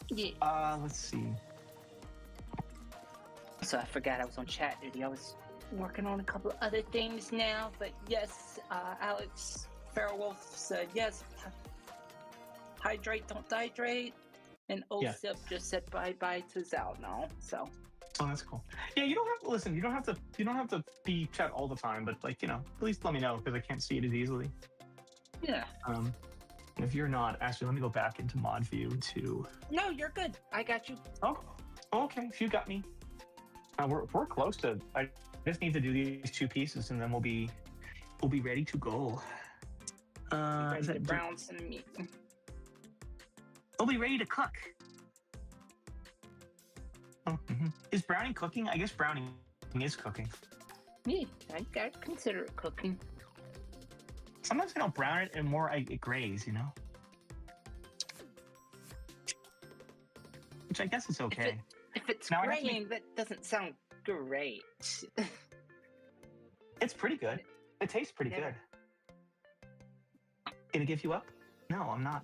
Yeah. Let's see. So I forgot I was on chat duty. I was working on a couple of other things now, but yes, Alex Fairwolf said yes. Hydrate, don't dihydrate. And Yeah. OSIP just said bye to Zal now. So Oh, that's cool. Yeah, you don't have to listen. You don't have to be chat all the time, but like at least let me know because I can't see it as easily. yeah. If you're not, actually, let me go back into mod view to. No, you're good. I got you. Oh, okay. If you got me, we're close to. I just need to do these two pieces, and then we'll be ready to go. Ready to brown some meat. We'll be ready to cook. Oh, Is browning cooking? I guess browning is cooking. Yeah, I consider it cooking. Sometimes I don't brown it and more it grays, Which I guess is okay. If it's Now I have to graying, that doesn't sound great. It's pretty good. It tastes pretty Never. good. Gonna give you up? No, I'm not.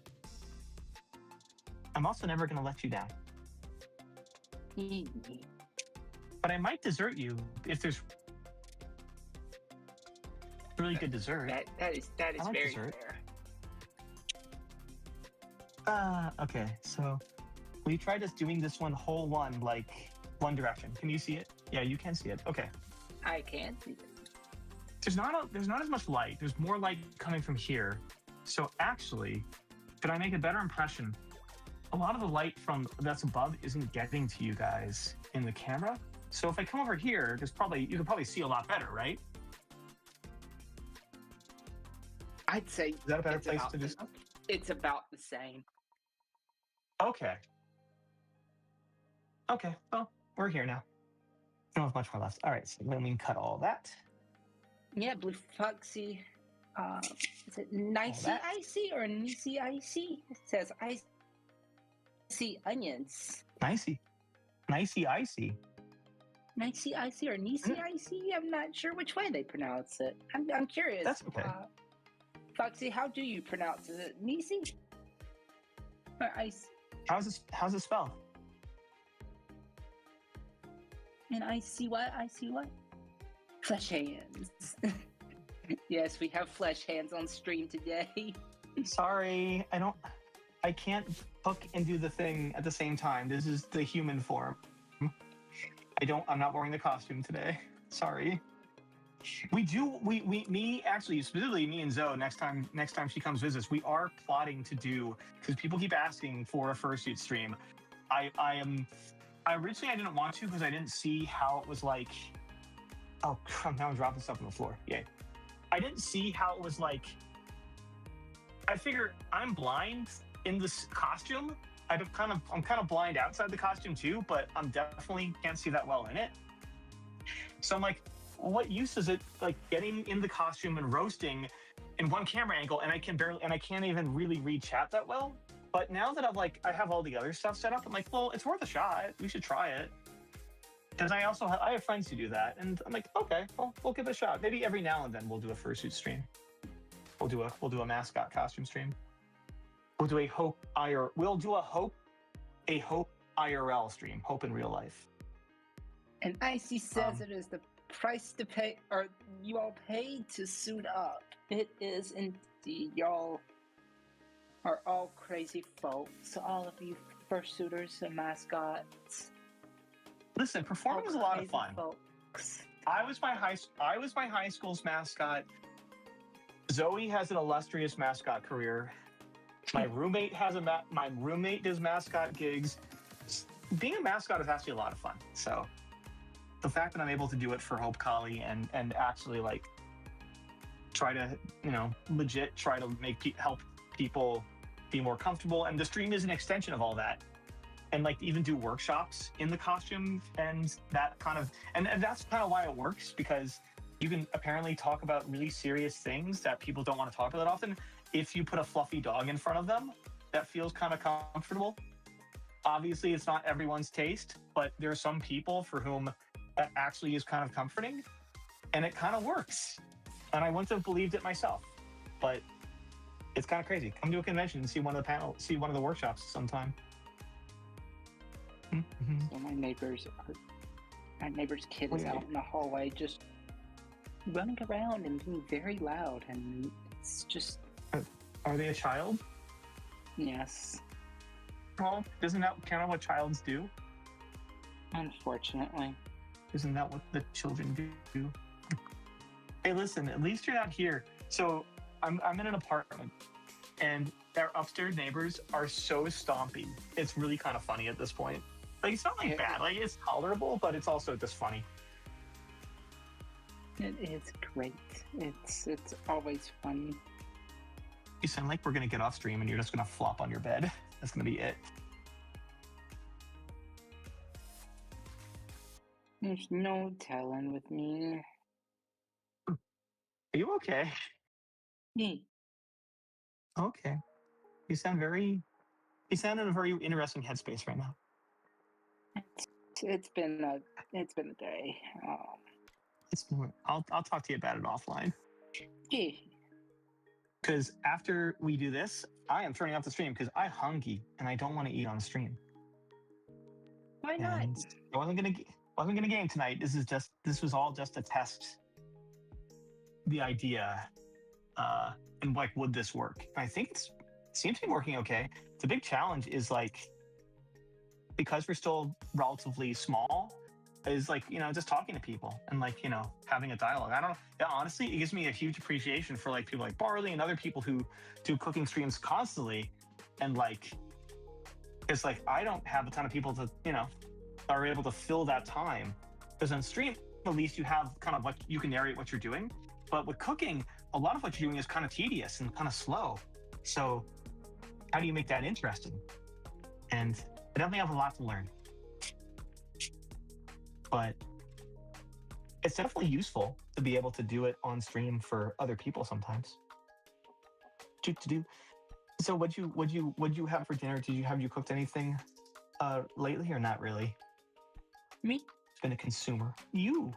I'm also never gonna let you down. But I might desert you if there's really good dessert. That is I like very dessert. fair. Okay, so we tried just doing this whole one, like one direction. Can you see it? Yeah, you can see it. Okay. I can see it. There's not as much light. There's more light coming from here. So actually, could I make a better impression? A lot of the light from that's above isn't getting to you guys in the camera. So if I come over here, you can probably see a lot better, right? I'd say Is that a better it's place about to do the- so? It's about the same. Okay. Okay, well, we're here now. I don't have much more left. All right, so then we can cut all that. Yeah, Blue Foxy. Is it Nicey that. Icy or Nicey Icy? It says Icy Onions. Nicey. Nicey icy. Nicey Icy or Nicey Icy? I'm not sure which way they pronounce it. I'm curious. That's okay. Foxy, how do you pronounce it? Is it Nicey or Icy? How's it spelled? And I see what? I see what? Flesh hands. Yes, we have flesh hands on stream today. Sorry, I can't hook and do the thing at the same time. This is the human form. I'm not wearing the costume today. Sorry. Specifically me and Zoe, next time she comes visit us, we are plotting to do, because people keep asking for a fursuit stream. Originally I didn't want to because I didn't see how it was like. Oh, now I'm dropping stuff on the floor. Yay. I didn't see how it was like. I figure I'm blind in this costume. I'm kind of blind outside the costume too, but I'm definitely can't see that well in it. So I'm like, what use is it like getting in the costume and roasting in one camera angle, and I can't even really read chat that well. But now that I have all the other stuff set up, I'm like, well, it's worth a shot. We should try it. Because I have friends who do that, and I'm like, okay, well, we'll give it a shot. Maybe every now and then we'll do a fursuit stream. We'll do a mascot costume stream. We'll do a Hope IRL stream, Hope in real life. And Icy says it is the price to pay, or you all paid to suit up. It is indeed. Y'all are all crazy folks. All of you fursuiters and mascots. Listen, performing was a lot of fun. Folks. I was my high school's mascot. Zoe has an illustrious mascot career. My roommate does mascot gigs. Being a mascot is actually a lot of fun. So the fact that I'm able to do it for Hope Collie and actually like try to, legit try to help people be more comfortable, and the stream is an extension of all that. And like even do workshops in the costume and that kind of, and that's kind of why it works, because you can apparently talk about really serious things that people don't want to talk about often. If you put a fluffy dog in front of them, that feels kind of comfortable. Obviously, it's not everyone's taste, but there are some people for whom that actually is kind of comforting, and it kind of works. And I wouldn't have believed it myself, but it's kind of crazy. Come to a convention and see one of the workshops sometime. Mm-hmm. So my neighbor's kid is out in the hallway just running around and being very loud, and it's just. Are they a child? Yes. Well, isn't that kind of what childs do? Unfortunately. Isn't that what the children do? Hey, listen, at least you're not here. So I'm in an apartment, and our upstairs neighbors are so stompy. It's really kind of funny at this point. Like, it's not like bad. Like, it's tolerable, but it's also just funny. It is great. It's always funny. You sound like we're gonna get off stream and you're just gonna flop on your bed. That's gonna be it. There's no telling with me. Are you okay? Me. Okay. You sound in a very interesting headspace right now. It's been a day. I'll talk to you about it offline. Yeah. Because after we do this, I am turning off the stream because I'm hungry and I don't want to eat on stream. Why not? And I wasn't gonna game tonight. This was all just to test the idea, and like, would this work? And I think it seems to be working okay. The big challenge is like, because we're still relatively small, is like, just talking to people and like, having a dialogue. I don't know. Yeah, honestly, it gives me a huge appreciation for like people like Barley and other people who do cooking streams constantly. And like, it's like, I don't have a ton of people to, are able to fill that time. Because on stream, at least you have kind of like, you can narrate what you're doing. But with cooking, a lot of what you're doing is kind of tedious and kind of slow. So how do you make that interesting? And I definitely have a lot to learn. But it's definitely useful to be able to do it on stream for other people sometimes. So what'd you have for dinner? Have you cooked anything lately or not really? Me? been a consumer. You.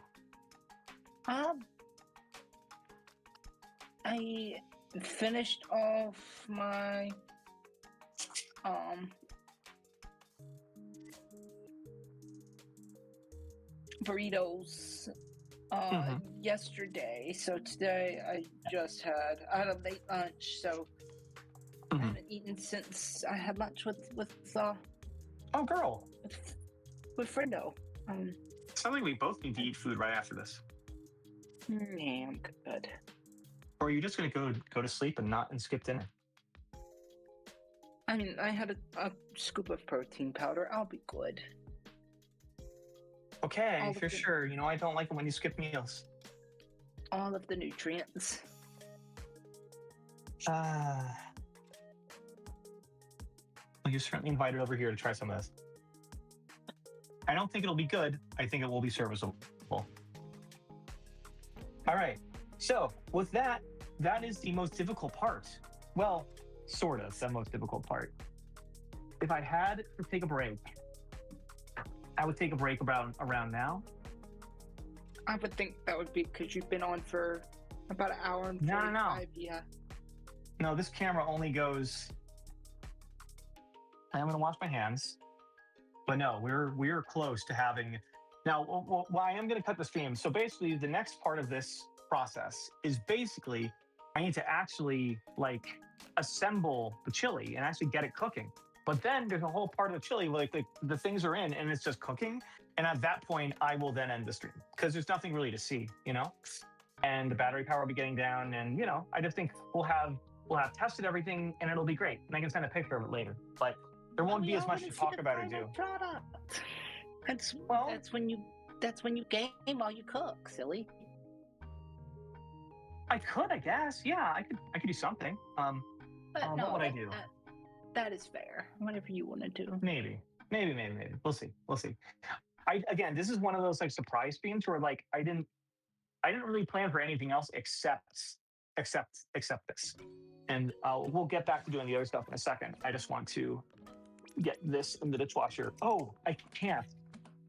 I finished off my burritos yesterday. So today I had a late lunch, so I haven't eaten since I had lunch with Oh, girl. Friendo. Sounds like we both need to eat food right after this. Yeah, I'm good. Or are you just gonna go to sleep and skip dinner? I mean, I had a scoop of protein powder. I'll be good. Okay, All for of the- sure. You know, I don't like it when you skip meals. All of the nutrients. Well, you're certainly invited over here to try some of this. I don't think it'll be good. I think it will be serviceable. All right. So with that is the most difficult part. Well, sort of the most difficult part. If I had to take a break, I would take a break around now. I would think that would be because you've been on for about an hour and 45. No. Yeah. No, this camera only goes. I'm going to wash my hands. But no, we're close to having. Now, why I am going to cut the stream. So basically, the next part of this process is basically I need to actually like assemble the chili and actually get it cooking. But then there's a whole part of the chili where like the things are in and it's just cooking. And at that point, I will then end the stream because there's nothing really to see, you know. And the battery power will be getting down, and you know, I just think we'll have tested everything, and it'll be great. And I can send a picture of it later, but there won't be as much to talk about or do. Product. That's when you game while you cook, silly. I could, I guess. Yeah, I could do something. But no, what would I do? That is fair. Whatever you want to do. Maybe. We'll see. Again, this is one of those like surprise streams where like I didn't really plan for anything else except this. And we'll get back to doing the other stuff in a second. I just want to get this in the dishwasher. Oh, I can't.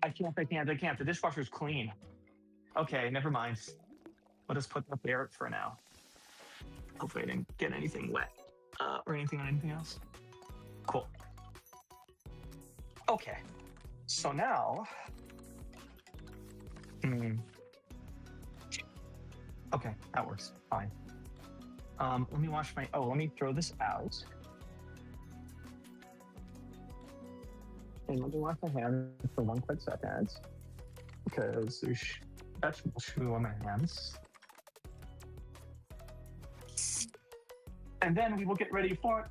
The dishwasher is clean. Okay, never mind. We'll just put that there for now. Hopefully I didn't get anything wet or anything on anything else. Cool. Okay. So now... Okay, that works. Fine. Let me wash my... let me throw this out. And let me wash my hands for 1 quick second. Because there's vegetable chew on my hands. And then we will get ready for...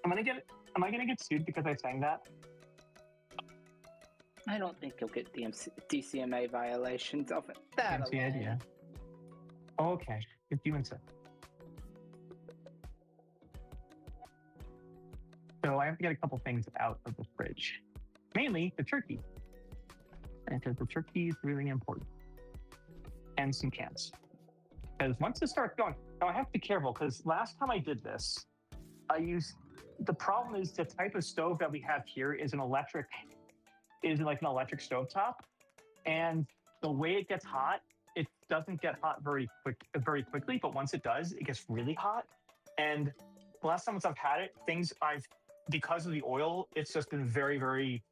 Am I gonna get sued because I sang that? I don't think you'll get DCMA violations of it. That Fancy idea. Okay, if you insist. So I have to get a couple things out of the fridge. Mainly the turkey. Because the turkey is really important. And some cans. Because once it starts going, now I have to be careful because last time I did this, the problem is the type of stove that we have here is like an electric stovetop. And the way it gets hot, it doesn't get hot very quickly, but once it does, it gets really hot. And the last time I've had it, because of the oil, it's just been very, very,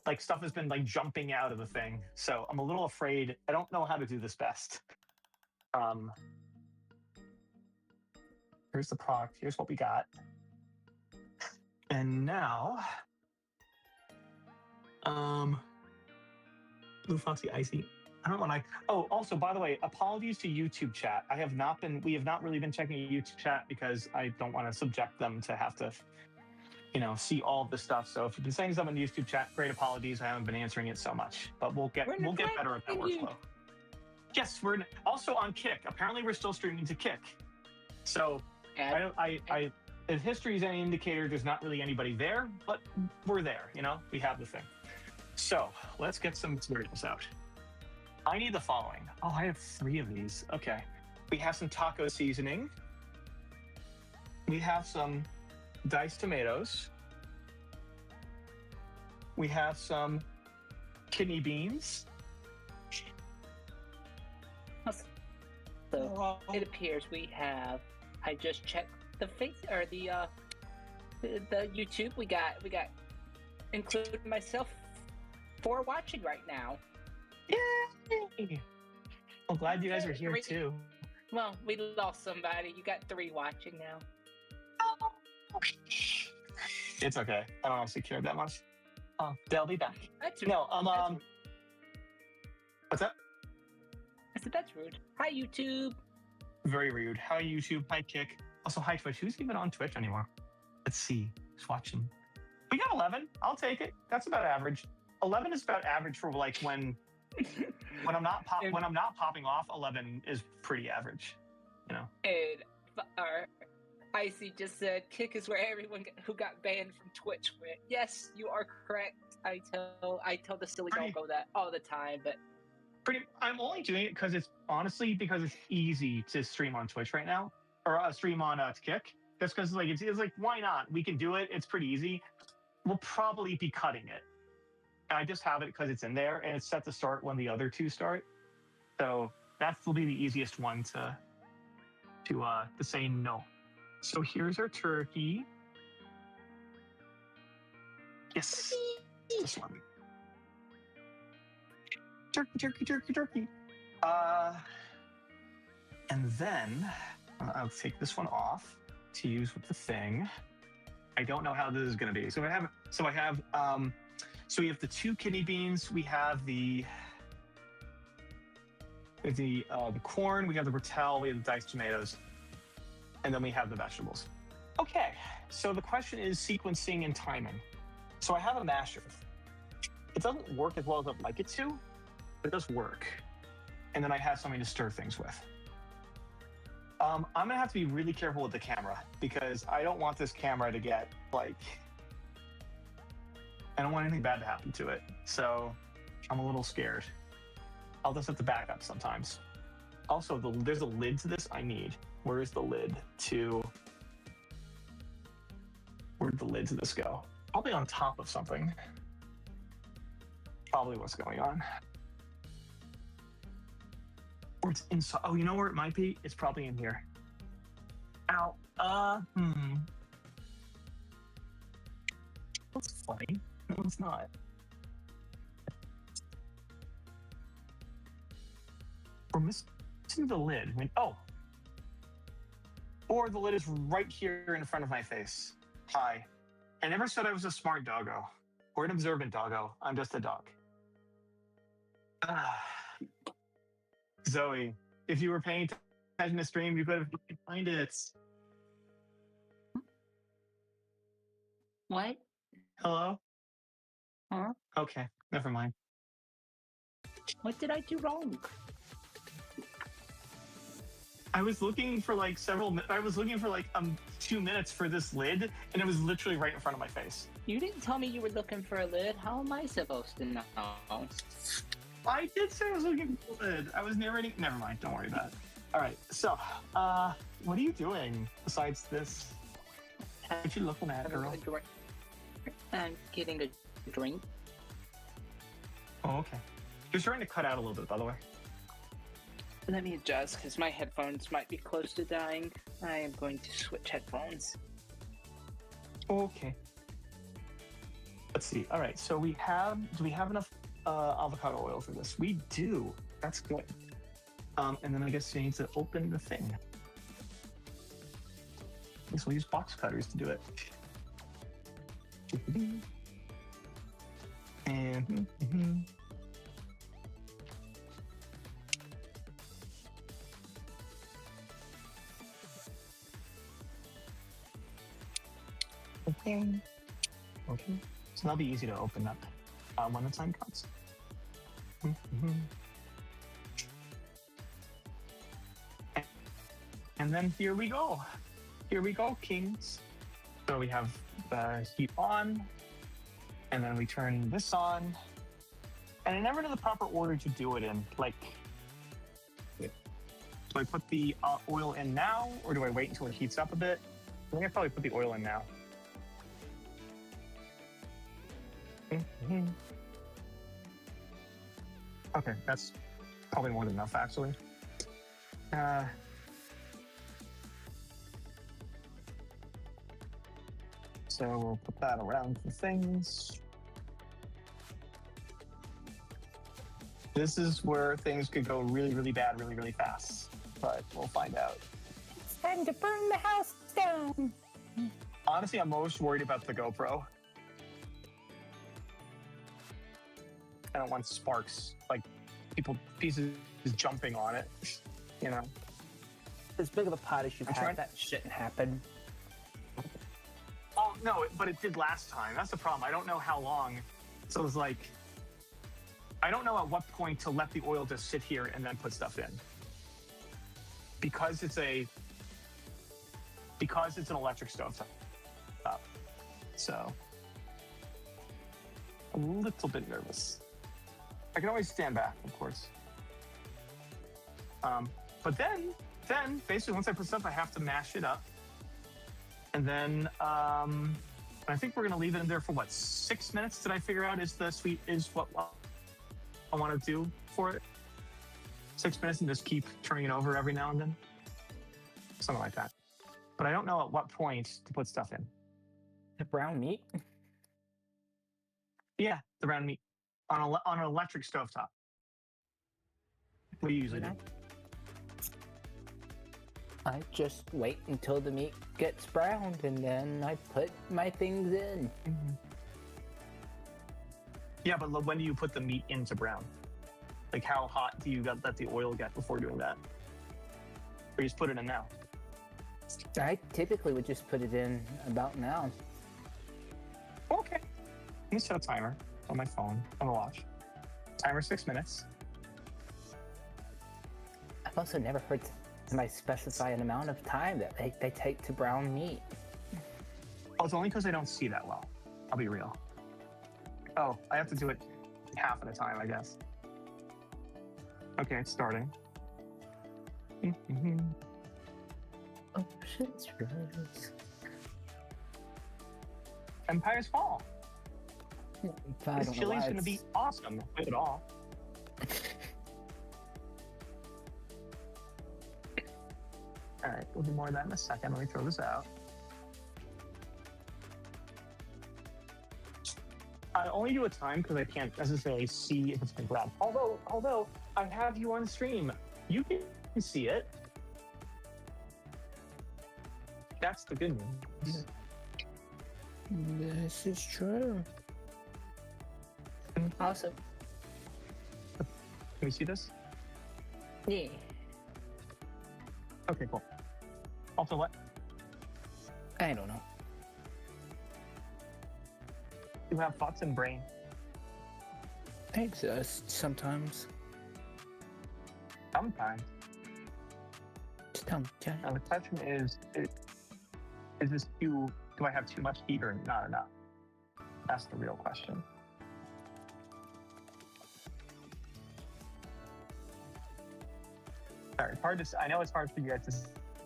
like stuff has been like jumping out of the thing. So I'm a little afraid. I don't know how to do this best. Here's the product. Here's what we got. And now, Blue Foxy Icy. I don't want to. Oh, also, by the way, apologies to YouTube chat. We have not really been checking YouTube chat because I don't want to subject them to have to, see all of this stuff. So if you've been saying something in YouTube chat, great apologies. I haven't been answering it so much, but we'll get better at that workflow. Yes, we're also on Kick. Apparently, we're still streaming to Kick. So if history is any indicator, there's not really anybody there, but we're there. We have the thing. So let's get some materials out. I need the following. Oh, I have 3 of these. Okay. We have some taco seasoning. We have some diced tomatoes. We have some kidney beans. So it appears we have. I just checked the face or the YouTube. We got including myself 4 watching right now. Yay! I'm glad you guys are here too. Well, we lost somebody. You got 3 watching now. It's okay. I don't actually care that much. They'll be back. That's No, that's rude. what's up? I said that's rude. Hi YouTube. Very rude. Hi YouTube. Hi Kick. Also hi Twitch. Who's even on Twitch anymore? Let's see. Who's watching? We got 11. I'll take it. That's about average. 11 is about average for like when I'm not popping off. 11 is pretty average. You know. And our Icy just said Kick is where everyone who got banned from Twitch went. Yes, you are correct. I tell the silly doggo that all the time, but I'm only doing it because it's easy to stream on Twitch right now, or stream on Kick. Just because like it's like why not? We can do it. It's pretty easy. We'll probably be cutting it. I just have it because it's in there and it's set to start when the other 2 start. So that will be the easiest one to say no. So here's our turkey. Yes, this one. Turkey. And then I'll take this one off to use with the thing. I don't know how this is going to be. So we have the 2 kidney beans. We have the corn. We have the rotel. We have the diced tomatoes, and then we have the vegetables. Okay. So the question is sequencing and timing. So I have a masher. It doesn't work as well as I'd like it to, but it does work. And then I have something to stir things with. I'm gonna have to be really careful with the camera because I don't want this camera to get like, I don't want anything bad to happen to it. So I'm a little scared. I'll just have to back up sometimes. Also, there's a lid to this I need. Where's the lid to, where'd the lid to this go? Probably on top of something. Probably what's going on. Or it's inside. Oh, you know where it might be? It's probably in here. Ow. That's funny. No, it's not. We're missing the lid. Or the lid is right here in front of my face. Hi. I never said I was a smart doggo or an observant doggo. I'm just a dog. Zoe, if you were paying attention to stream, you could have find it. what? Hello? Huh? Okay, never mind. What did I do wrong? I was looking for like 2 minutes for this lid, and it was literally right in front of my face. You didn't tell me you were looking for a lid. How am I supposed to know? I did say I was looking for a lid. I was narrating. Never mind. Don't worry about it. All right. So, what are you doing besides this? What you looking at, girl? I'm getting a drink. Oh, okay. You're starting to cut out a little bit, by the way. Let me adjust because my headphones might be close to dying. I am going to switch headphones. Okay. Let's see. All right. So do we have enough avocado oil for this? We do. That's good. And then I guess you need to open the thing. I guess we'll use box cutters to do it. And okay. So that'll be easy to open up when the time comes. And then here we go. Here we go, kings. So we have the heat on, and then we turn this on. And I never know the proper order to do it in. Like, do I put the oil in now, or do I wait until it heats up a bit? I think I probably put the oil in now. Mhm. Okay, that's probably more than enough, actually. So we'll put that around the things. This is where things could go really, really bad, really, really fast. But we'll find out. It's time to burn the house down. Honestly, I'm most worried about the GoPro. I don't want sparks, like pieces jumping on it, you know? As big of a pot as you've I'm had, trying- that shouldn't happen. Oh, no, but it did last time. That's the problem. I don't know how long. So it's like, I don't know at what point to let the oil just sit here and then put stuff in. Because it's an electric stove top. So, a little bit nervous. I can always stand back, of course. But then basically once I put stuff, I have to mash it up. And then I think we're gonna leave it in there for what, 6 minutes? Did I figure out is what I want to do for it? 6 minutes and just keep turning it over every now and then, something like that. But I don't know at what point to put stuff in. The brown meat? Yeah, the round meat on an electric stovetop. What do you usually do? I just wait until the meat gets browned and then I put my things in. Yeah, but when do you put the meat into brown? Like, how hot do you let the oil get before doing that? Or you just put it in now? I typically would just put it in about now. Okay. Let me set a timer on my phone, on the watch. Timer 6 minutes. I've also never heard somebody specify an amount of time that they take to brown meat. Oh, it's only because I don't see that well. I'll be real. Oh, I have to do it half at a time, I guess. Okay, it's starting. Ocean's Rise. Empire's Fall. I This don't know chili's why gonna be it's- awesome. Wait it all. All right, we'll do more of that in a second. Let me throw this out. I only do a time because I can't necessarily see if it's been grabbed. Although I have you on stream, you can see it. That's the good news. This is true. Awesome. Can we see this? Yeah. Okay, cool. Also, what? I don't know. You have thoughts and brain. I exist sometimes. Sometimes. Sometimes. Now the question is this do I have too much heat or not enough? That's the real question. Sorry, it's hard to. I know it's hard for you guys to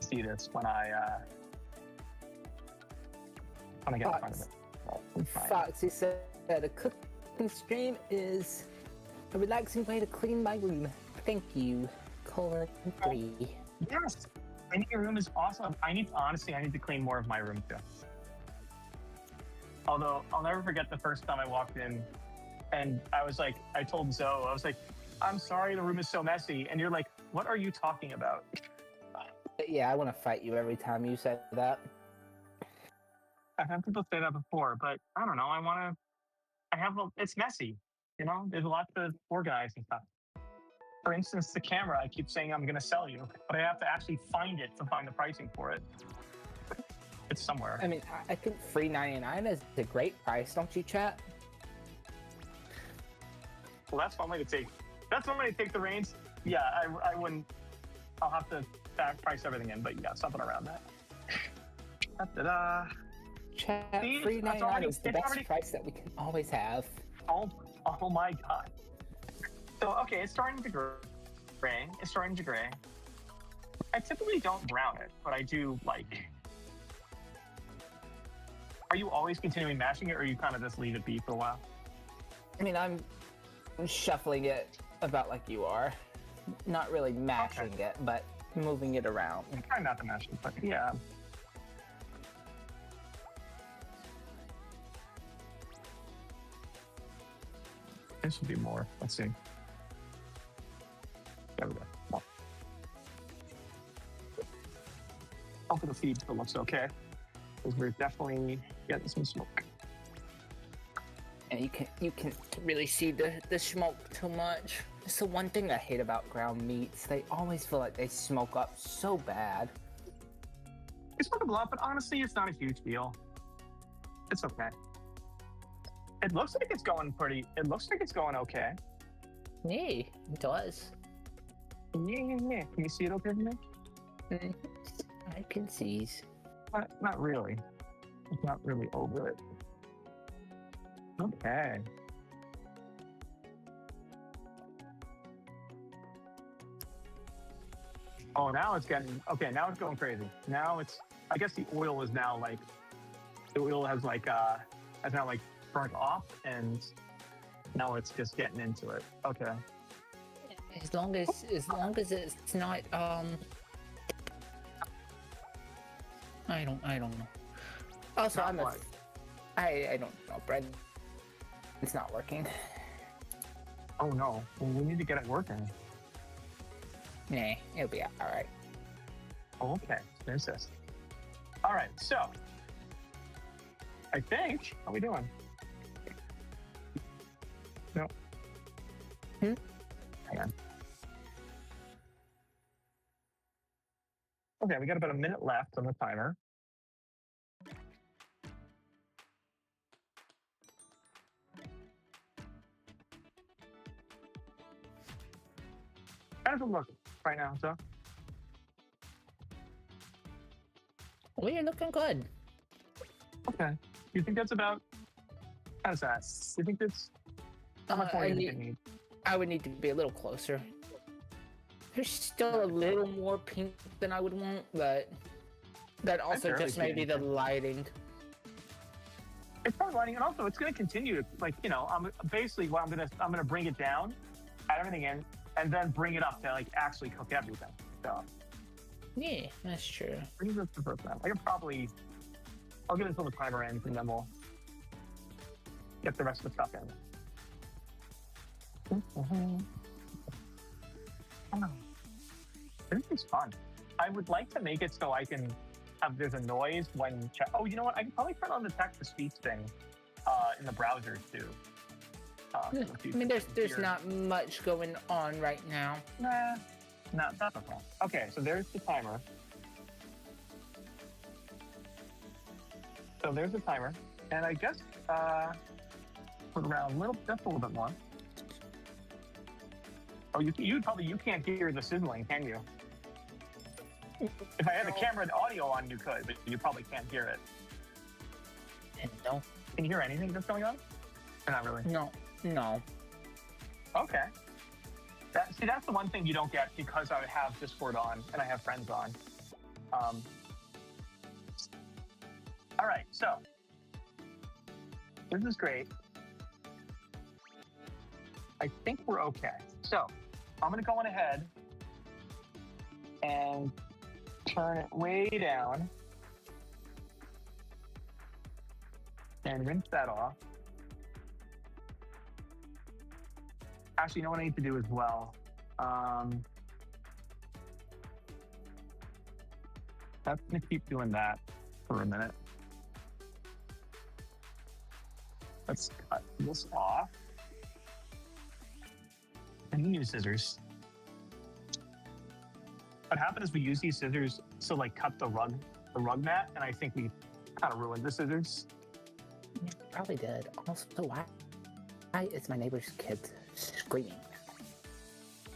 see this when I get in front of it. But it's fine. Foxy said that a cooking stream is a relaxing way to clean my room. Thank you. Colon 3. Yes, cleaning your room is awesome. I need to clean more of my room too. Although I'll never forget the first time I walked in, and I told Zoe, I was like, "I'm sorry, the room is so messy," and you're like, "What are you talking about?" Yeah, I want to fight you every time you say that. I've had people say that before, but I don't know. It's messy, you know? There's a lot to organize and stuff. For instance, the camera, I keep saying I'm going to sell you, but I have to actually find it to find the pricing for it. It's somewhere. I mean, I think $3.99 is a great price, don't you, chat? Well, that's one way to take the reins. Yeah, I wouldn't. I'll have to price everything in, but yeah, something around that. Ta-da. Chat, See, it's $3.99 already- is the it's best already- price that we can always have. Oh my god. So, okay, it's starting to gray. It's starting to gray. I typically don't brown it, but I do like... Are you always continuing mashing it, or you kind of just leave it be for a while? I mean, I'm shuffling it about like you are. Not really mashing it, but moving it around. I'm trying not to mash it, but yeah. There should be more. Let's see. There we go. More. Hopefully the feed still looks okay. Because we're definitely getting some smoke. And you can really see the smoke too much. It's the one thing I hate about ground meats. They always feel like they smoke up so bad. It's smoke a lot, but honestly, it's not a huge deal. It's okay. It looks like it's going okay. Yeah, it does. Yeah. Can you see it okay from there? I can see. Not really. It's not really over it. Okay. Oh, now it's getting okay. Now it's going crazy. Now it's. I guess the oil is now like. The oil has now burnt off, and now it's just getting into it. Okay. As long as it's not I don't know. Also, Not I don't know, bread. It's not working. Oh no. Well, we need to get it working. Nah, it'll be alright. Okay. There's this. All right. So. I think. How are we doing? No. Hang on. Okay, we got about a minute left on the timer. How does it look right now, so? Well, you're looking good. Okay. You think that's about? How's that? You think that's? How much more do you think you need? I would need to be a little closer. There's still a little more pink than I would want, but that also barely just see maybe the anything. lighting. It's probably lighting, and also it's going to continue. I'm basically what I'm gonna bring it down, add everything in, and then bring it up to actually cook everything. So Yeah, that's true. bring this the first time. I'll get this little timer in, and then we'll get the rest of the stuff in. This is fun. I would like to make it so I can have there's a noise when. Oh, you know what? I can probably turn on the text-to-speech thing in the browser too. I mean, there's not much going on right now. Nah, that's okay. Okay, so there's the timer. And I guess put around just a little bit more. Oh, you can't hear the sizzling, can you? If I had the camera and audio on, you could, but you probably can't hear it. No. Can you hear anything that's going on? Or not really. No. Okay. That's the one thing you don't get because I have Discord on and I have friends on. All right, so this is great. I think we're okay. So I'm going to go on ahead and turn it way down and rinse that off. Actually, you know what I need to do as well? I'm going to keep doing that for a minute. Let's cut this off. And we use scissors. What happened is we use these scissors to cut the rug mat, and I think we kind of ruined the scissors. Yeah, probably did. Also, why is my neighbor's kids screaming?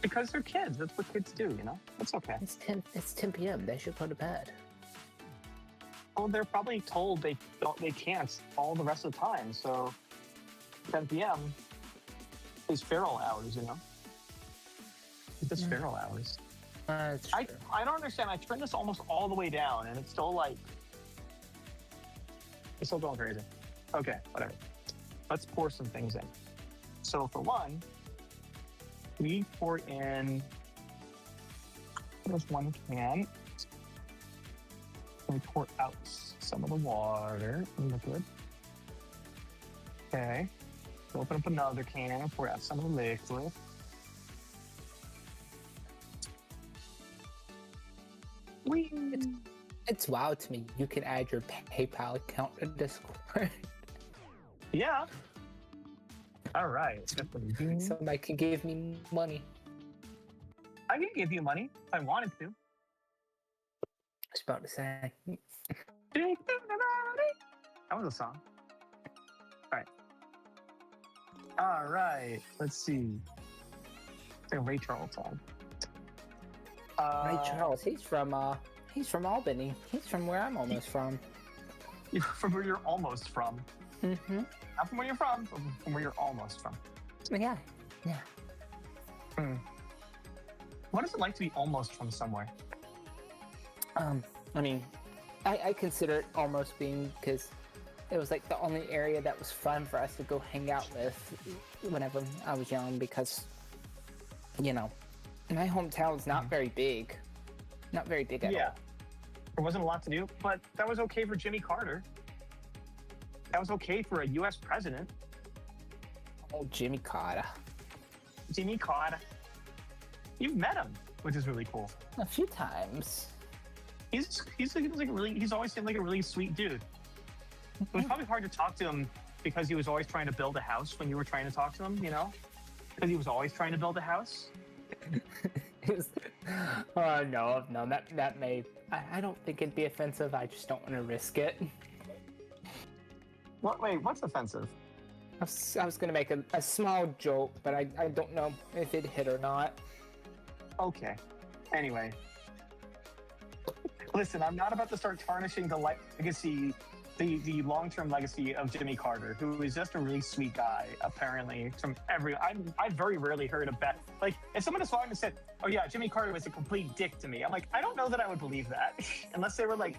Because they're kids. That's what kids do, you know? It's okay. It's 10 p.m. They should go to bed. Well, they're probably told they can't all the rest of the time, so 10 p.m. is feral hours, you know? It's just feral hours. That's true. I don't understand. I turned this almost all the way down, and it's still it's still going crazy. Okay, whatever. Let's pour some things in. So for one, we pour in just 1 can. We pour out some of the water and liquid. Okay. So open up another can and pour out some of the liquid. Whee! It's wild to me. You can add your PayPal account to Discord. Yeah. All right. Somebody can give me money. I can give you money if I wanted to. I was about to say. That was a song. All right. Let's see. It's a Ray Charles song. Ray Charles, he's from Albany. He's from where I'm almost from. From where you're almost from. Mm-hmm. Not from where you're from, but from where you're almost from. Yeah. What is it like to be almost from somewhere? I mean, I consider it almost being because it was like the only area that was fun for us to go hang out with whenever I was young because, you know, my hometown's not very big. Not very big at all. There wasn't a lot to do, but that was okay for Jimmy Carter. That was okay for a U.S. president. Oh, Jimmy Carter. Jimmy Carter. You've met him, which is really cool. A few times. He's always seemed like a really sweet dude. It was probably hard to talk to him because he was always trying to build a house when you were trying to talk to him, you know? Because he was always trying to build a house. No, that may... I don't think it'd be offensive. I just don't want to risk it. Wait, what's offensive? I was going to make a small joke, but I don't know if it hit or not. Okay. Anyway. Listen, I'm not about to start tarnishing the legacy, the long-term legacy of Jimmy Carter, who is just a really sweet guy, apparently. I've very rarely heard a bet. Like, if someone has fallen and said, oh yeah, Jimmy Carter was a complete dick to me, I'm like, I don't know that I would believe that. Unless they were like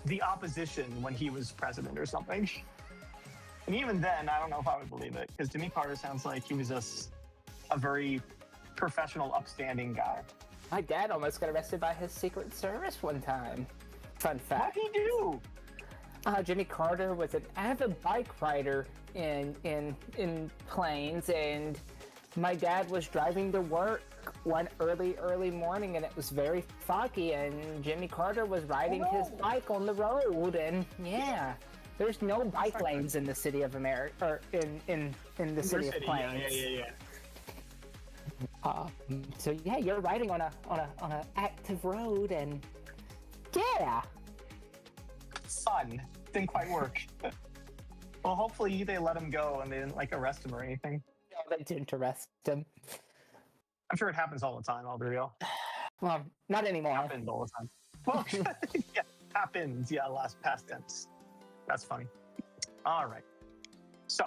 the opposition when he was president or something. And even then, I don't know if I would believe it, because Jimmy Carter sounds like he was just a very professional, upstanding guy. My dad almost got arrested by his Secret Service one time. Fun fact. What'd he do? Jimmy Carter was an avid bike rider in planes, and my dad was driving to work one early morning, and it was very foggy, and Jimmy Carter was riding his bike on the road, and yeah. There's no bike lanes in the city of America, or in the city of Plains. Yeah. So yeah, you're riding on a active road, and yeah. Fun. Didn't quite work. Well, hopefully they let him go and they didn't like arrest him or anything. No, they didn't arrest him. I'm sure it happens all the time. I'll be real. Well, not anymore. Happens all the time. Well, yeah, happens. Yeah, past tense. That's funny. All right. So,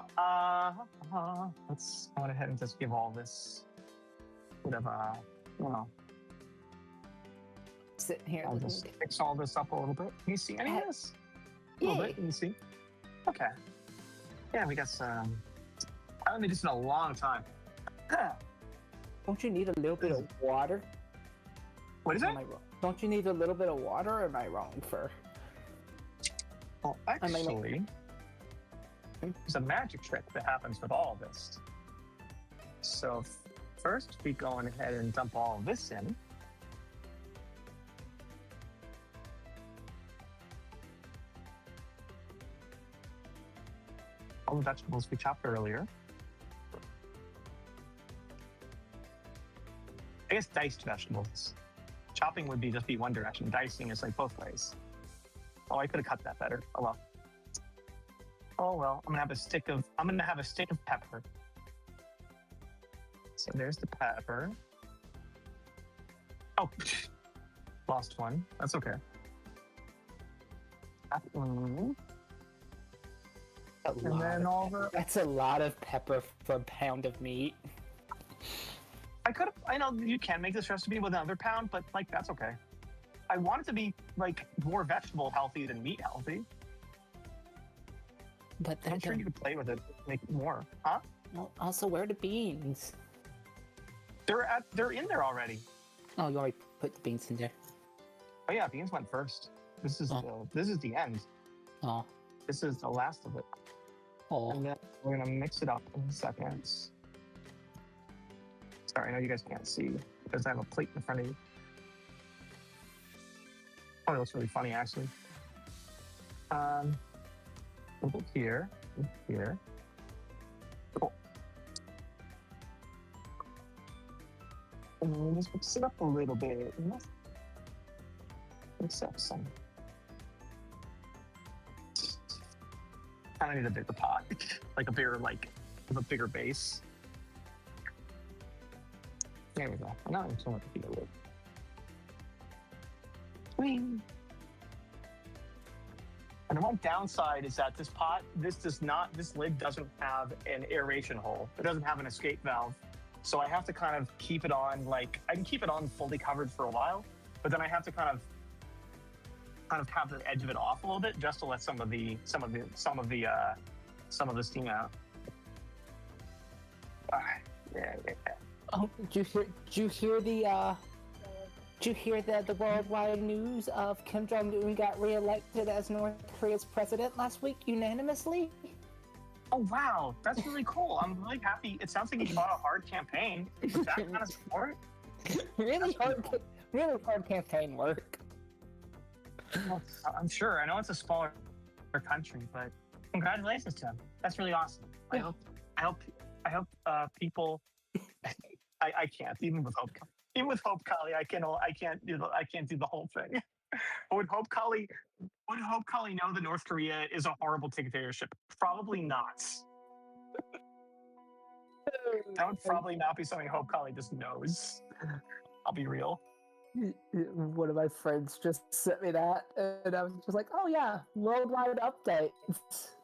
let's go ahead and just give all this whatever, Sitting here. I'll just fix all this up a little bit. Can you see any of this? A little bit. Can you see? Okay. Yeah, we got some. I haven't made this in a long time. Don't you need a little bit of water? What is it? Don't you need a little bit of water, or am I wrong for? Well, actually, there's a magic trick that happens with all of this. So first, we go on ahead and dump all of this in. All the vegetables we chopped earlier. I guess diced vegetables. Chopping would just be one direction. Dicing is like both ways. Oh, I could have cut that better. Oh well. Oh well. I'm gonna have a stick of pepper. So there's the pepper. Oh, lost one. That's okay. And then all the. That's a lot of pepper for a pound of meat. I know you can make this recipe with another pound, but like that's okay. I want it to be like more vegetable healthy than meat healthy. But I'm sure you could play with it, make it more, huh? Well, also, where are the beans? They're in there already. Oh, you already put the beans in there. Oh yeah, beans went first. This is the end. Oh. This is the last of it. Oh. And then we're gonna mix it up in seconds. Sorry, I know you guys can't see because I have a plate in front of you. Oh, it looks really funny actually. Look here, here. Cool. And then just mix it up a little bit. Mix up some. I need a bigger pot, like a bigger base. There we go. Now I'm just going to feed a little. Wing. And the one downside is that this lid doesn't have an aeration hole. It doesn't have an escape valve. So I have to kind of keep it on, like, I can keep it on fully covered for a while, but then I have to kind of have the edge of it off a little bit just to let some of the steam out. Yeah. Oh, did you hear the worldwide news of Kim Jong-un got reelected as North Korea's president last week unanimously? Oh wow, that's really cool. I'm really happy. It sounds like he fought a hard campaign. With that kind of support. Really hard campaign work. Well, I'm sure. I know it's a smaller country, but congratulations to him. That's really awesome. Yeah. I hope people. I can't even with Hope Collie. I can't do the whole thing. Would Hope Collie know that North Korea is a horrible dictatorship? Probably not. That would probably not be something Hope Collie just knows. I'll be real. One of my friends just sent me that, and I was just like, "Oh yeah, worldwide updates."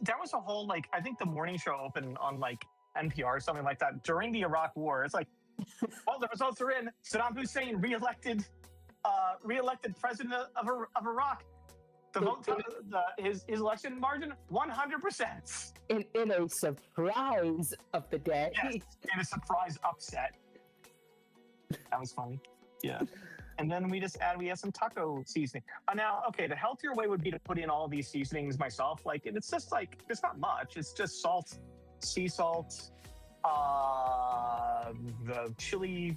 That was a whole, like, I think the morning show opened on like NPR or something like that during the Iraq War. It's like, well, the results are in. Saddam Hussein reelected president of Iraq. The vote, his election margin, 100%. In a surprise of the day. Yes, in a surprise upset. That was funny. Yeah. And then we have some taco seasoning. Now, okay, the healthier way would be to put in all these seasonings myself. Like, and it's just like, it's not much. It's just salt, sea salt, the chili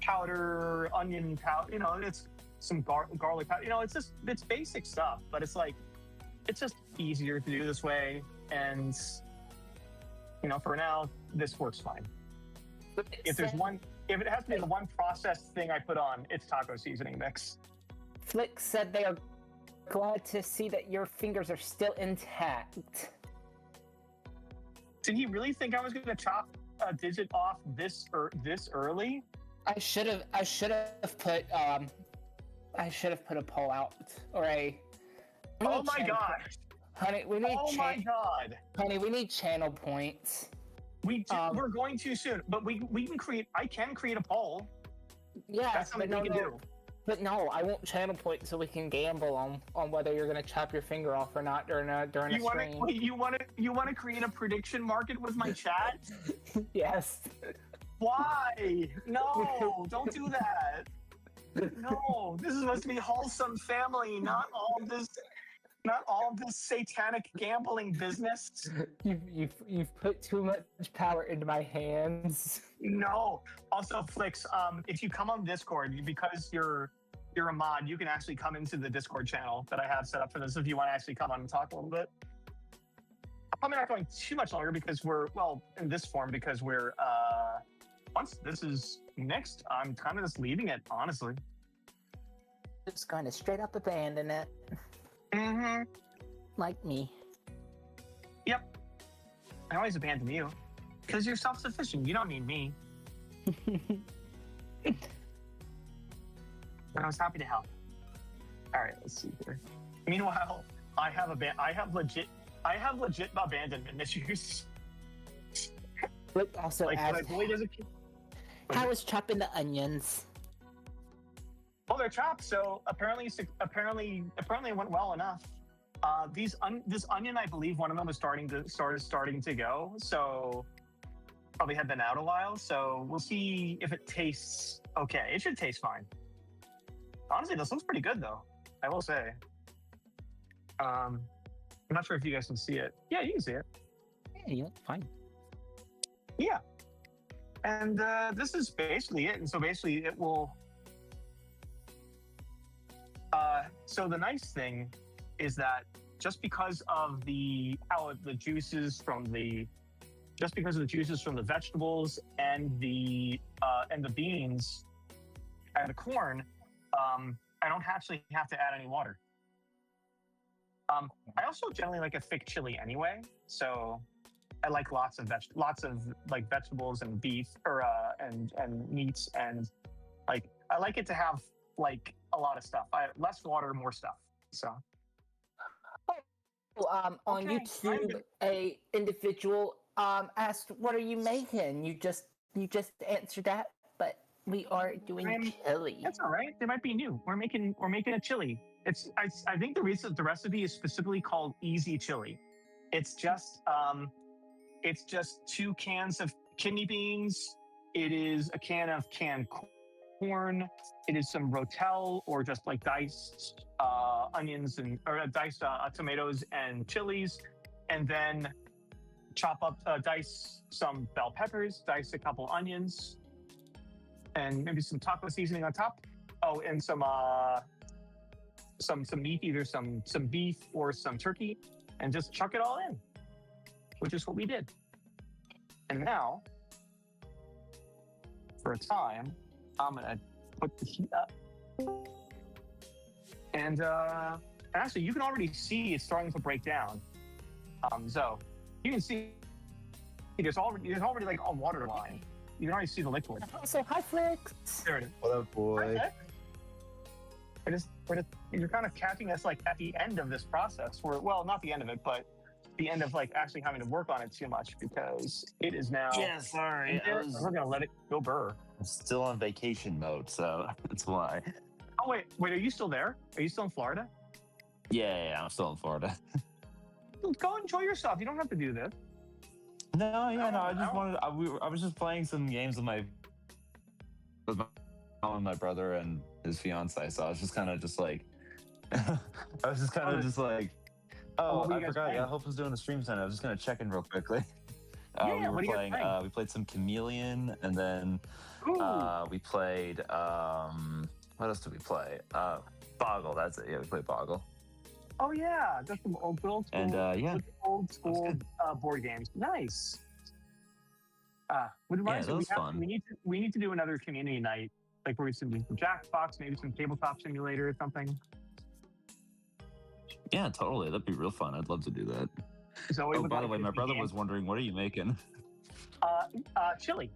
powder, onion powder, it's some garlic powder. It's basic stuff, but it's like, it's just easier to do this way. And, for now, this works fine. If it has to be the one processed thing I put on, it's taco seasoning mix. Flick said they are glad to see that your fingers are still intact. Did he really think I was going to chop a digit off this early? I should have put a poll out or a. Oh my god, honey! We need. Oh my god, honey! We need channel points. We're going to soon, but we can create. I can create a poll. Yeah, that's something we can do. But no, I want channel points so we can gamble on whether you're going to chop your finger off or not during a stream. You want to create a prediction market with my chat? Yes. Why? No, don't do that. No, this is supposed to be wholesome family, not all this satanic gambling business. You've put too much power into my hands. No. Also, Flix, if you come on Discord, because you're a mod, you can actually come into the Discord channel that I have set up for this if you want to actually come on and talk a little bit. I'm probably not going too much longer because in this form, because we're, once this is mixed, I'm kind of just leaving it, honestly. Just going to straight up abandon it. Mm-hmm. Like me. Yep. I always abandon you. Because you're self-sufficient. You don't need me. But I was happy to help. Alright, let's see here. Meanwhile, I have legit abandonment issues. But also like, how is chopping the onions? Well, they're chopped, so apparently it went well enough. This onion, I believe one of them was starting to go. So probably had been out a while. So we'll see if it tastes okay. It should taste fine. Honestly, this looks pretty good though. I will say. I'm not sure if you guys can see it. Yeah, you can see it. Yeah, you look fine. Yeah. And this is basically it. And so basically it will. So the nice thing is that just because of the juices from the vegetables and the beans and the corn, I don't actually have to add any water. I also generally like a thick chili anyway, so I like lots of vegetables and beef and meats, and like I like it to have like a lot of stuff. Less water, more stuff. So. On Okay, YouTube, a individual asked, "What are you making?" You just answered that, but we are doing chili. That's all right. They might be new. We're making a chili. I think the recipe is specifically called easy chili. It's just 2 cans of kidney beans. It is a can of canned corn. It is some rotel or just like diced onions or diced tomatoes and chilies, and then dice some bell peppers, dice a couple onions, and maybe some taco seasoning on top. Oh, and some meat, either some beef or some turkey, and just chuck it all in, which is what we did. And now, for a time, I'm gonna put the heat up. And actually, you can already see it's starting to break down. So you can see there's already like a water line. You can already see the liquid. So hi, Flix. There it is. What up, boy? You're kind of catching us like at the end of this process. Well, not the end of it, but the end of like actually having to work on it too much, because it is now. Yeah, sorry. We're gonna let it go burr. I'm still on vacation mode, so that's why. Oh wait, are you still there? Are you still in Florida? Yeah, I'm still in Florida. Go enjoy yourself. You don't have to do this. No, I just wanted. I was just playing some games with my brother and his fiance. So I was just kind of just like, oh, I forgot. Yeah, Hope was doing the stream tonight. I was just gonna check in real quickly. Yeah, we played some Chameleon, and then we played. What else did we play? Boggle. That's it. Yeah, we played Boggle. Oh yeah, just some old school. And old school board games. Nice. That was fun. We need to do another community night, like where we do some Jackbox, maybe some tabletop simulator or something. Yeah, totally. That'd be real fun. I'd love to do that. So by the way, my brother was wondering, what are you making? Chili.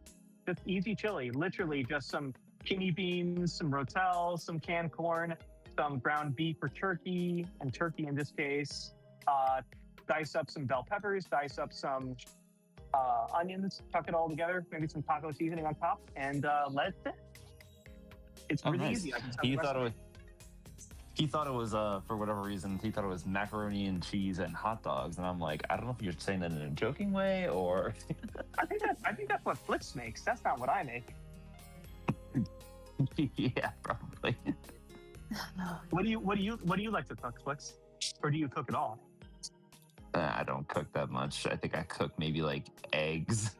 Just easy chili. Literally just some kidney beans, some rotel, some canned corn, some ground beef or turkey, and turkey in this case. Dice up some bell peppers, dice up some onions, tuck it all together, maybe some taco seasoning on top, and let it sit. It's really nice. easy. He thought it was for whatever reason, he thought it was macaroni and cheese and hot dogs, and I'm like, I don't know if you're saying that in a joking way or. I think that's what Flix makes. That's not what I make. Yeah, probably. What do you like to cook, Flix? Or do you cook at all? I don't cook that much. I think I cook maybe like eggs.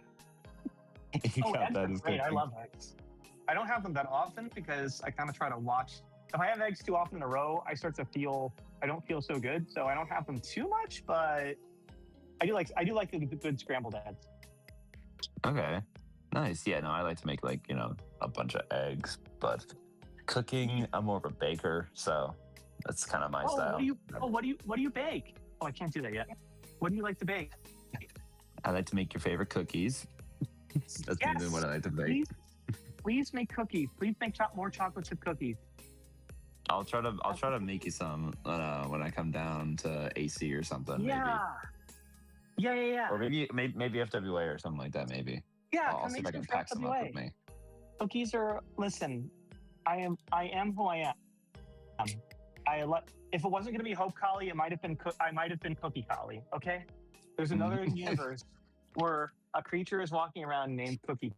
Eggs are great. I love eggs. I don't have them that often because I kind of try to watch. If I have eggs too often in a row, I don't feel so good. So I don't have them too much, but I do like the good scrambled eggs. Okay, nice. Yeah, no, I like to make like a bunch of eggs, but cooking, I'm more of a baker, so that's kind of my style. What do you bake? Oh, I can't do that yet. What do you like to bake? I like to make your favorite cookies. That's mainly what I like to bake. Please make cookies. Please make more chocolate chip cookies. I'll try to make you some when I come down to AC or something. Yeah. Or maybe FWA or something like that. Maybe. Yeah. I'll see if I can pack some up with me. Cookies are. Listen, I am who I am. If it wasn't going to be Hope Collie, I might have been Cookie Collie. Okay, there's another universe where a creature is walking around named Cookie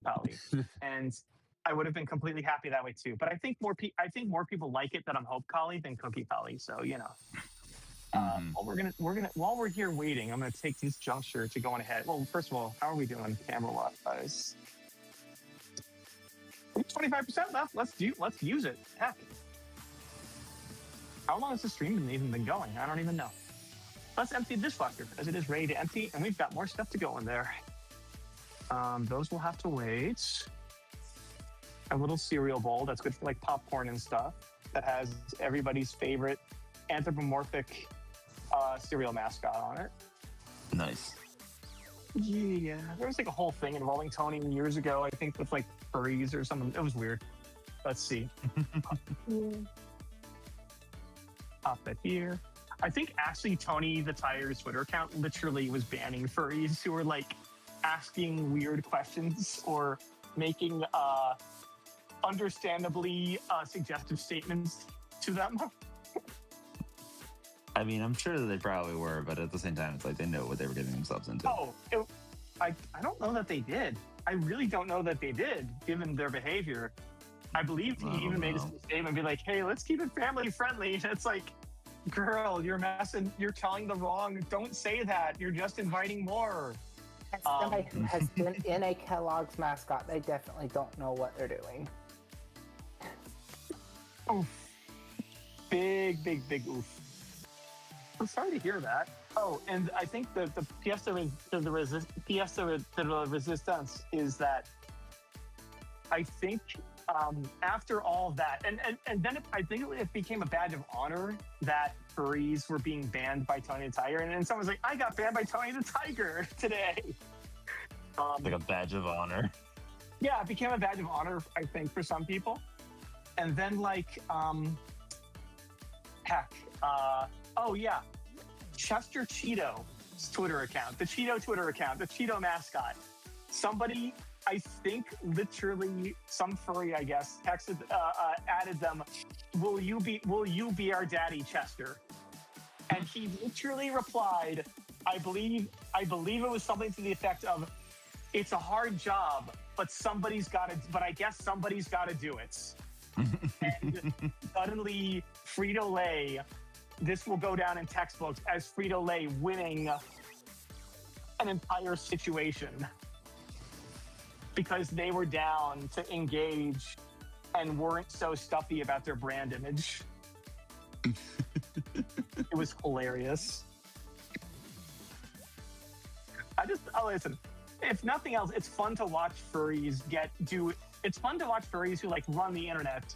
Collie, and I would have been completely happy that way too. But I think more people like it that I'm Hope Collie than Cookie Collie. So while we're here waiting, I'm gonna take this juncture to go on ahead. Well, first of all, how are we doing camera wise? 25% left. Let's use it. Heck. How long has the stream even been going? I don't even know. Let's empty the dishwasher as it is ready to empty, and we've got more stuff to go in there. Those will have to wait. A little cereal bowl that's good for like popcorn and stuff that has everybody's favorite anthropomorphic cereal mascot on it. Nice. Yeah, there was like a whole thing involving Tony years ago, I think, with like furries or something. It was weird. Let's see. Pop that here. I think actually Tony the Tiger's Twitter account literally was banning furries who were like asking weird questions or making understandably suggestive statements to them. I mean, I'm sure that they probably were, but at the same time, it's like they know what they were getting themselves into. I don't know that they did. I really don't know that they did, given their behavior. I believe he even made a statement and be like, hey, let's keep it family friendly. And it's like, girl, you're messing, you're telling the wrong, don't say that. You're just inviting more. As somebody who has been in a Kellogg's mascot, they definitely don't know what they're doing. Oof. Big oof. I'm sorry to hear that. Oh, and I think the pièce de resistance is that I think after all of that, and then I think it became a badge of honor that furries were being banned by Tony the Tiger, and then someone's like, I got banned by Tony the Tiger today. Like a badge of honor. Yeah, it became a badge of honor, I think, for some people. And then Chester Cheeto's Twitter account, the Cheeto mascot. Somebody, I think, literally some furry, I guess, texted, added them, will you be our daddy, Chester? And he literally replied, I believe it was something to the effect of, it's a hard job, but I guess somebody's gotta do it. And suddenly, Frito-Lay, this will go down in textbooks as Frito-Lay winning an entire situation because they were down to engage and weren't so stuffy about their brand image. It was hilarious. Listen, if nothing else, it's fun to watch furries it's fun to watch furries who like run the internet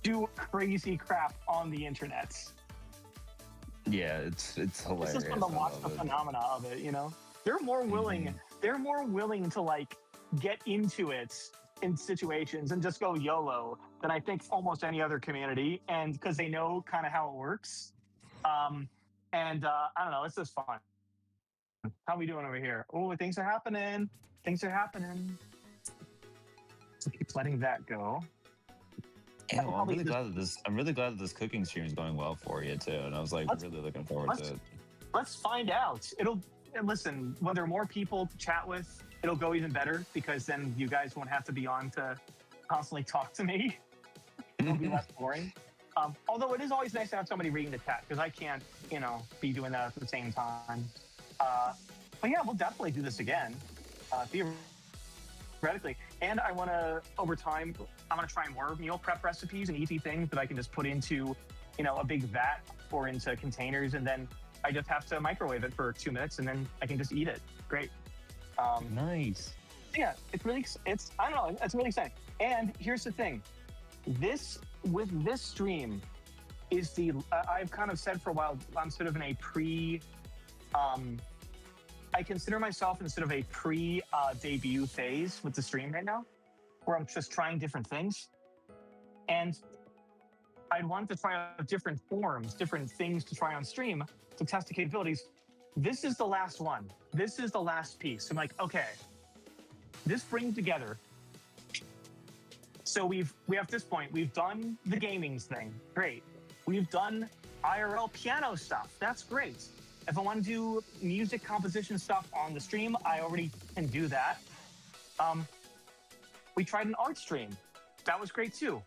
do crazy crap on the internet. Yeah, it's hilarious. It's just fun to watch the phenomena of it, you know? They're more willing to like get into it in situations and just go YOLO than I think almost any other community, and because they know kind of how it works. I don't know, it's just fun. How are we doing over here? Oh, things are happening. So keep letting that go. Yeah, well, I'm really glad that this cooking stream is going well for you too, and I was like really looking forward to it. Let's find out. Listen, when there are more people to chat with, it'll go even better because then you guys won't have to be on to constantly talk to me. It'll be less boring. Although it is always nice to have somebody reading the chat because I can't, be doing that at the same time. But yeah, we'll definitely do this again, theoretically. And I want to, over time, I'm going to try more meal prep recipes and easy things that I can just put into, a big vat or into containers, and then I just have to microwave it for 2 minutes, and then I can just eat it. Great. Nice. Yeah, it's really exciting. And here's the thing. This stream is I've kind of said for a while, I'm sort of in a I consider myself in sort of a pre-debut phase with the stream right now, where I'm just trying different things. And I'd want to try out different forms, different things to try on stream to test the capabilities. This is the last one. This is the last piece. I'm like, okay, this brings together So we have this point. We've done the gaming thing. Great. We've done IRL piano stuff. That's great. If I want to do music composition stuff on the stream, I already can do that. We tried an art stream. That was great too.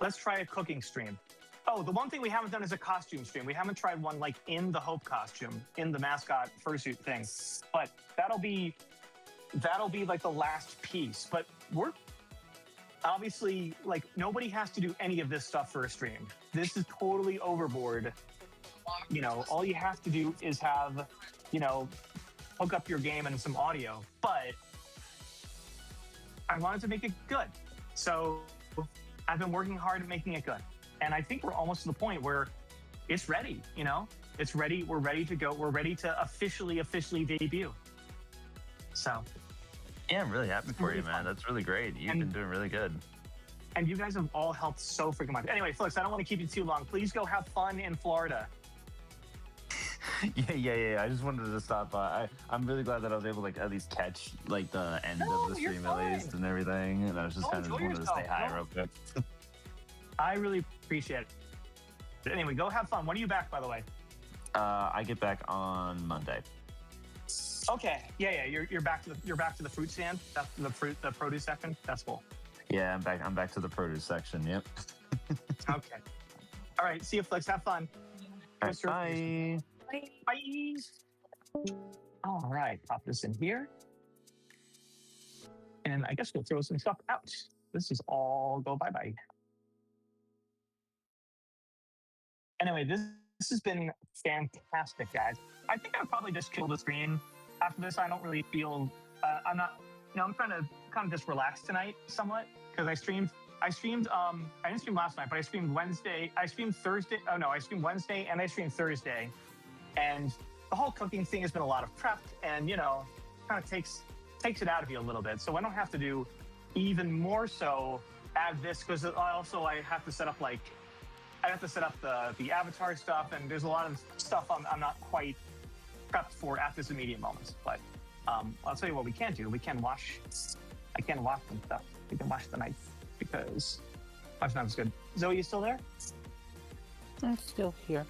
Let's try a cooking stream. Oh, the one thing we haven't done is a costume stream. We haven't tried one like in the Hope costume, in the mascot fursuit thing. But that'll be like the last piece. But we're obviously like nobody has to do any of this stuff for a stream. This is totally overboard. You know, all you have to do is have, you know, hook up your game and some audio. But I wanted to make it good. So I've been working hard at making it good. And I think we're almost to the point where it's ready, you know? It's ready. We're ready to go. We're ready to officially debut. So. Yeah, I'm really happy for you, man. That's really great. You've been doing really good. And you guys have all helped so freaking much. Anyway, Flix, I don't want to keep you too long. Please go have fun in Florida. Yeah. I just wanted to stop by. I'm really glad that I was able to like at least catch like the end of the stream at least and everything. And I was just kind of wanted to say hi real quick. I really appreciate it. Anyway, go have fun. When are you back, by the way? I get back on Monday. Okay. Yeah. You're back to the fruit stand. That's the produce section. That's cool. Yeah, I'm back to the produce section. Yep. Okay. All right. See you, Flix. Have fun. All right, bye. Bye. All right. Pop this in here. And I guess we'll throw some stuff out. This is all go bye-bye. Anyway, this has been fantastic, guys. I think I'll probably just kill the stream after this. I don't really feel, I'm not, you know, I'm trying to kind of just relax tonight somewhat because I didn't stream last night, but I streamed Wednesday. I streamed Thursday. Oh no, I streamed Wednesday and I streamed Thursday. And the whole cooking thing has been a lot of prep and, you know, kind of takes it out of you a little bit. So I don't have to do even more so add this because also I have to set up the avatar stuff, and there's a lot of stuff I'm not quite prepped for at this immediate moment. But I'll tell you what we can do. I can wash some stuff. We can wash the knife because wash knife is good. Zoe, you still there? I'm still here.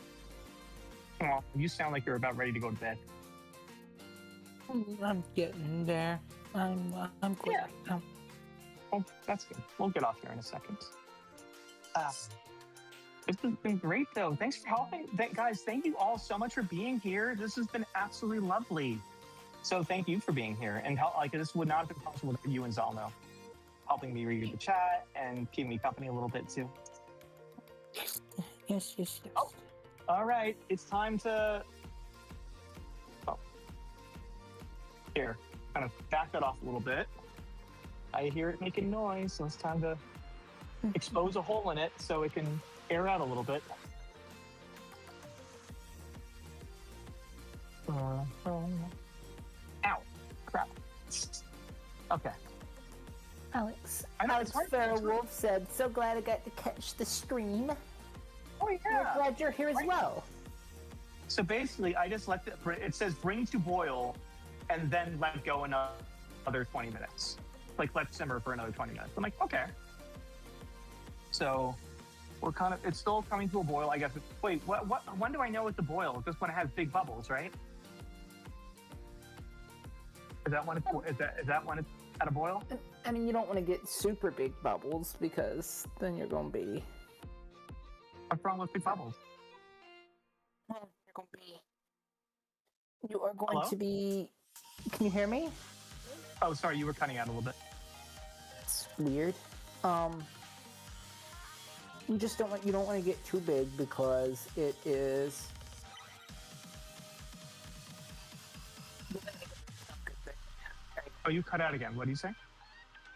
Oh, you sound like you're about ready to go to bed. I'm getting there. I'm good. Yeah. Oh, that's good. We'll get off here in a second. This has been great, though. Thanks for helping. Guys, thank you all so much for being here. This has been absolutely lovely. So thank you for being here. And this would not have been possible without you and Zalno helping me read the chat and keeping me company a little bit, too. Yes. Oh, all right. It's time to... Oh. Here. Kind of back that off a little bit. I hear it making noise, so it's time to expose a hole in it so it can air out a little bit. Ow. Crap. Okay. Alex Alex Fairwolf said, "So glad I got to catch the stream. Oh, yeah. We're glad you're here as well." So basically, I just let it says bring to boil and then let go another 20 minutes. Like, let simmer for another 20 minutes. I'm like, okay. So it's still coming to a boil, I guess. Wait, when do I know it's a boil? Just when it has big bubbles, right? Is that when it's at a boil? I mean, you don't want to get super big bubbles because then you're going to be... What's wrong with big bubbles? Well, you are going Hello? to be... Can you hear me? Oh, sorry, you were cutting out a little bit. It's weird. You don't want to get too big because it is... Oh, you cut out again. What do you say?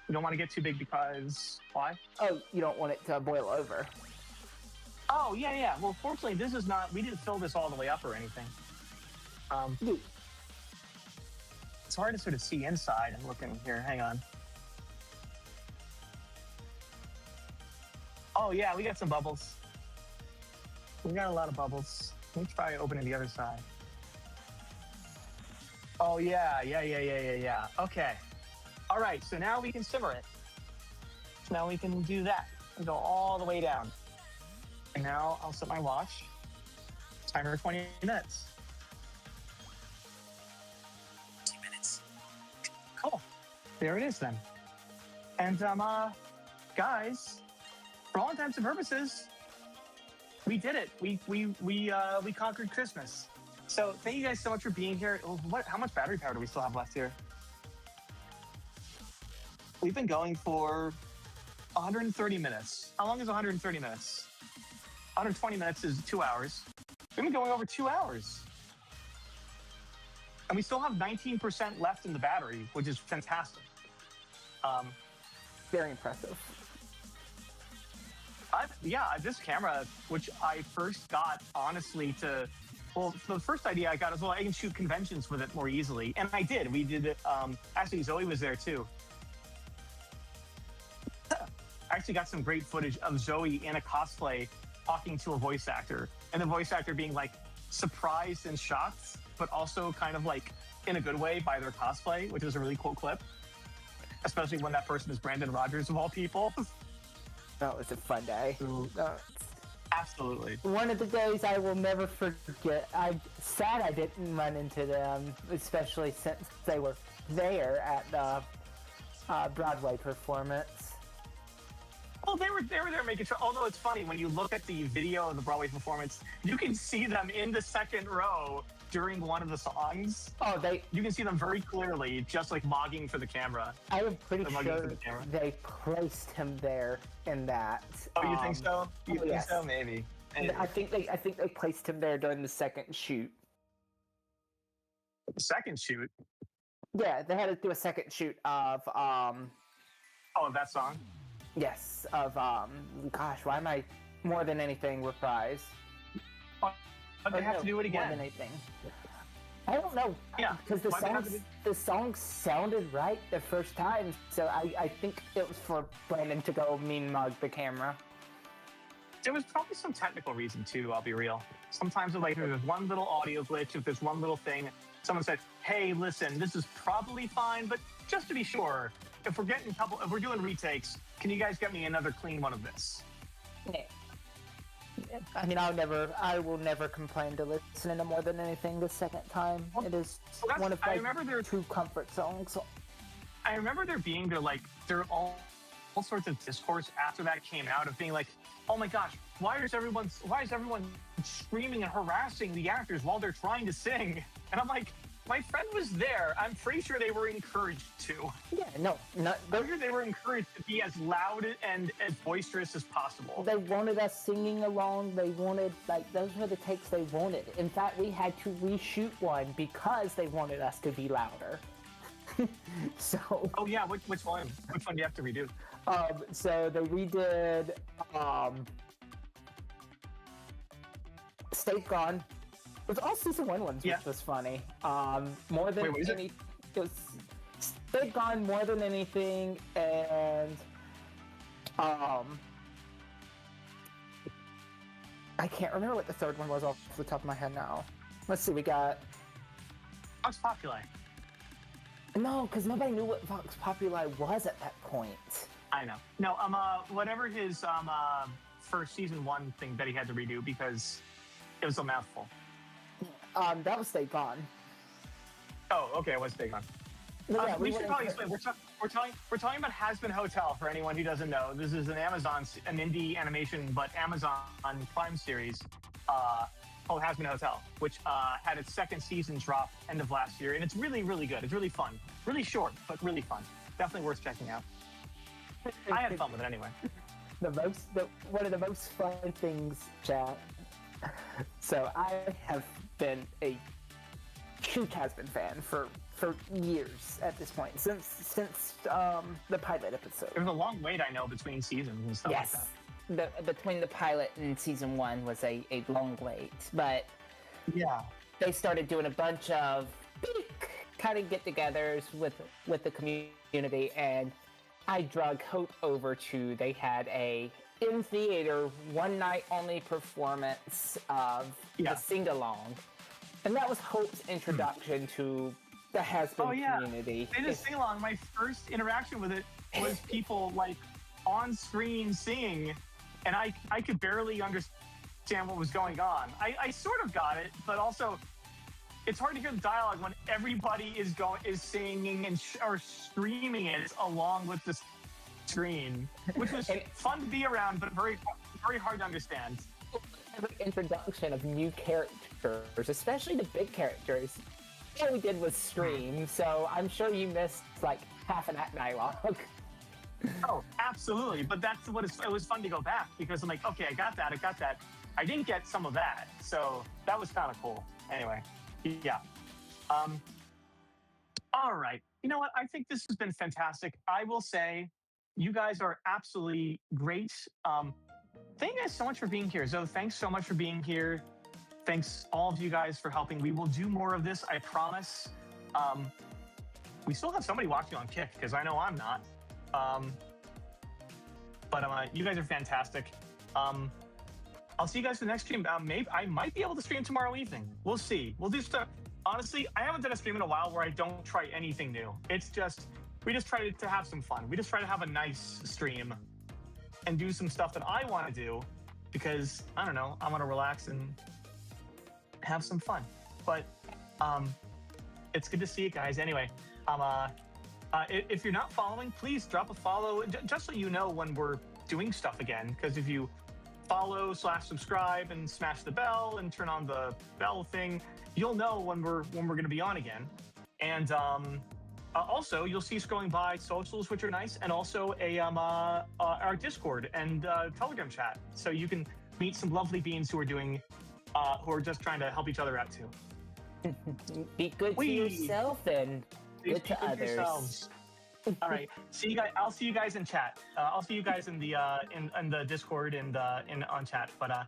You don't want to get too big because why? Oh, you don't want it to boil over. Oh, yeah. Well, fortunately, this is not... We didn't fill this all the way up or anything. It's hard to sort of see inside. I'm looking here. Hang on. Oh, yeah, we got some bubbles. We got a lot of bubbles. Let me try opening the other side. Oh, yeah. Okay. All right, so now we can simmer it. So now we can do that and go all the way down. And now I'll set my watch. Timer 20 minutes. 20 minutes. Cool. There it is then. And guys, for all intents and purposes, we did it. We conquered Christmas. So thank you guys so much for being here. How much battery power do we still have left here? We've been going for 130 minutes. How long is 130 minutes? 120 minutes is 2 hours. We've been going over 2 hours. And we still have 19% left in the battery, which is fantastic. Very impressive. This camera, which I first got, honestly, the first idea I got is, I can shoot conventions with it more easily. And I did. We did it. Actually, Zoe was there, too. I actually got some great footage of Zoe in a cosplay talking to a voice actor. And the voice actor being, like, surprised and shocked, but also kind of, like, in a good way by their cosplay, which is a really cool clip. Especially when that person is Brandon Rogers, of all people. That was a fun day. Absolutely. One of the days I will never forget. I'm sad I didn't run into them, especially since they were there at the Broadway performance. Well, they were there making sure. Although it's funny, when you look at the video of the Broadway performance, you can see them in the second row during one of the songs. Oh, you can see them very clearly, just like mogging for the camera. I am pretty sure they placed him there in that. Oh, you think so? You think yes. so? Maybe. I think they placed him there during the second shoot. The second shoot? Yeah, they had to do a second shoot of Oh, that song? Yes, of gosh, why am I More Than Anything reprise? But they have to do it again. More Than Anything. I don't know. Yeah. Because the song sounded right the first time, so I think it was for Brandon to go mean mug the camera. There was probably some technical reason too, I'll be real. Sometimes like, if there's one little audio glitch, if there's one little thing, someone said, hey, listen, this is probably fine, but just to be sure, if we're doing retakes, can you guys get me another clean one of this? Yeah. I mean, I will never complain to listening to More Than Anything the second time. It is one of my true comfort songs. I remember there being all sorts of discourse after that came out of being like, oh my gosh, why is everyone screaming and harassing the actors while they're trying to sing? And I'm like, my friend was there. I'm pretty sure they were encouraged to. Yeah, no, I'm sure they were encouraged to be as loud and as boisterous as possible. They wanted us singing along. They wanted, those were the takes they wanted. In fact, we had to reshoot one because they wanted us to be louder. So. Oh yeah, which one? Which one do you have to redo? So they redid State Gone. It was all season 1 ones, which was funny. More than it was State Gone, More Than Anything, and I can't remember what the third one was off the top of my head now. Let's see, we got Vox Populi. No, because nobody knew what Vox Populi was at that point. I know. No, whatever his first season 1 thing that he had to redo because it was a mouthful. That was Stay Gone. Oh, okay, it was Stay Gone. Yeah, we should probably explain. We're talking about Has-Been Hotel for anyone who doesn't know. This is an indie animation, but Amazon Prime series called Has-Been Hotel, which had its second season drop end of last year, and it's really, really good. It's really fun. Really short, but really fun. Definitely worth checking out. I had fun with it anyway. One of the most fun things, chat. So I have been a huge Has-Been fan for years at this point, since the pilot episode. There's a long wait, I know, between seasons and stuff like that. Between the pilot and season 1 was a long wait, but yeah, they started doing a bunch of big kind of get-togethers with the community, and I drug Hope over to. They had a in-theater, one-night-only performance of the sing-along. And that was Hope's introduction to the Has-Been community. They did a sing-along. My first interaction with it was people, on screen singing, and I could barely understand what was going on. I sort of got it, but also it's hard to hear the dialogue when everybody is singing and or screaming it along with the screen, which was fun to be around, but very hard to understand. Every introduction of new characters, especially the big characters, all we did was scream. So I'm sure you missed like half of that dialogue. Oh, absolutely. But that's what it was fun to go back because I'm like, okay, I got that. I didn't get some of that, so that was kind of cool. Anyway, yeah. All right. You know what? I think this has been fantastic. I will say, you guys are absolutely great. Thank you guys so much for being here. Zoe, thanks so much for being here. Thanks all of you guys for helping. We will do more of this, I promise. We still have somebody watching on Kick because I know I'm not. But you guys are fantastic. I'll see you guys for the next stream. Maybe I might be able to stream tomorrow evening. We'll see. We'll do stuff. Honestly, I haven't done a stream in a while where I don't try anything new. It's just, we just try to have some fun. We just try to have a nice stream and do some stuff that I want to do because, I don't know, I want to relax and have some fun. But it's good to see you guys. Anyway, if you're not following, please drop a follow just so you know when we're doing stuff again. Because if you follow/subscribe and smash the bell and turn on the bell thing, you'll know when we're going to be on again. And also, you'll see scrolling by socials, which are nice, and also our Discord and Telegram chat, so you can meet some lovely beans who are just trying to help each other out too. Be good to yourself and good to others. Yourselves. All right, see you guys. I'll see you guys in chat. I'll see you guys in the Discord and on chat. But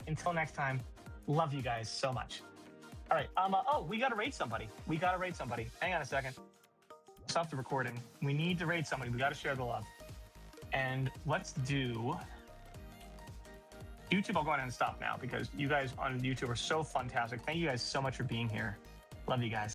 until next time, love you guys so much. All right. Oh, we gotta rate somebody. Hang on a second. Stop the recording. We need to rate somebody. We gotta share the love. And let's do YouTube. I'll go ahead and stop now because you guys on YouTube are so fantastic. Thank you guys so much for being here. Love you guys.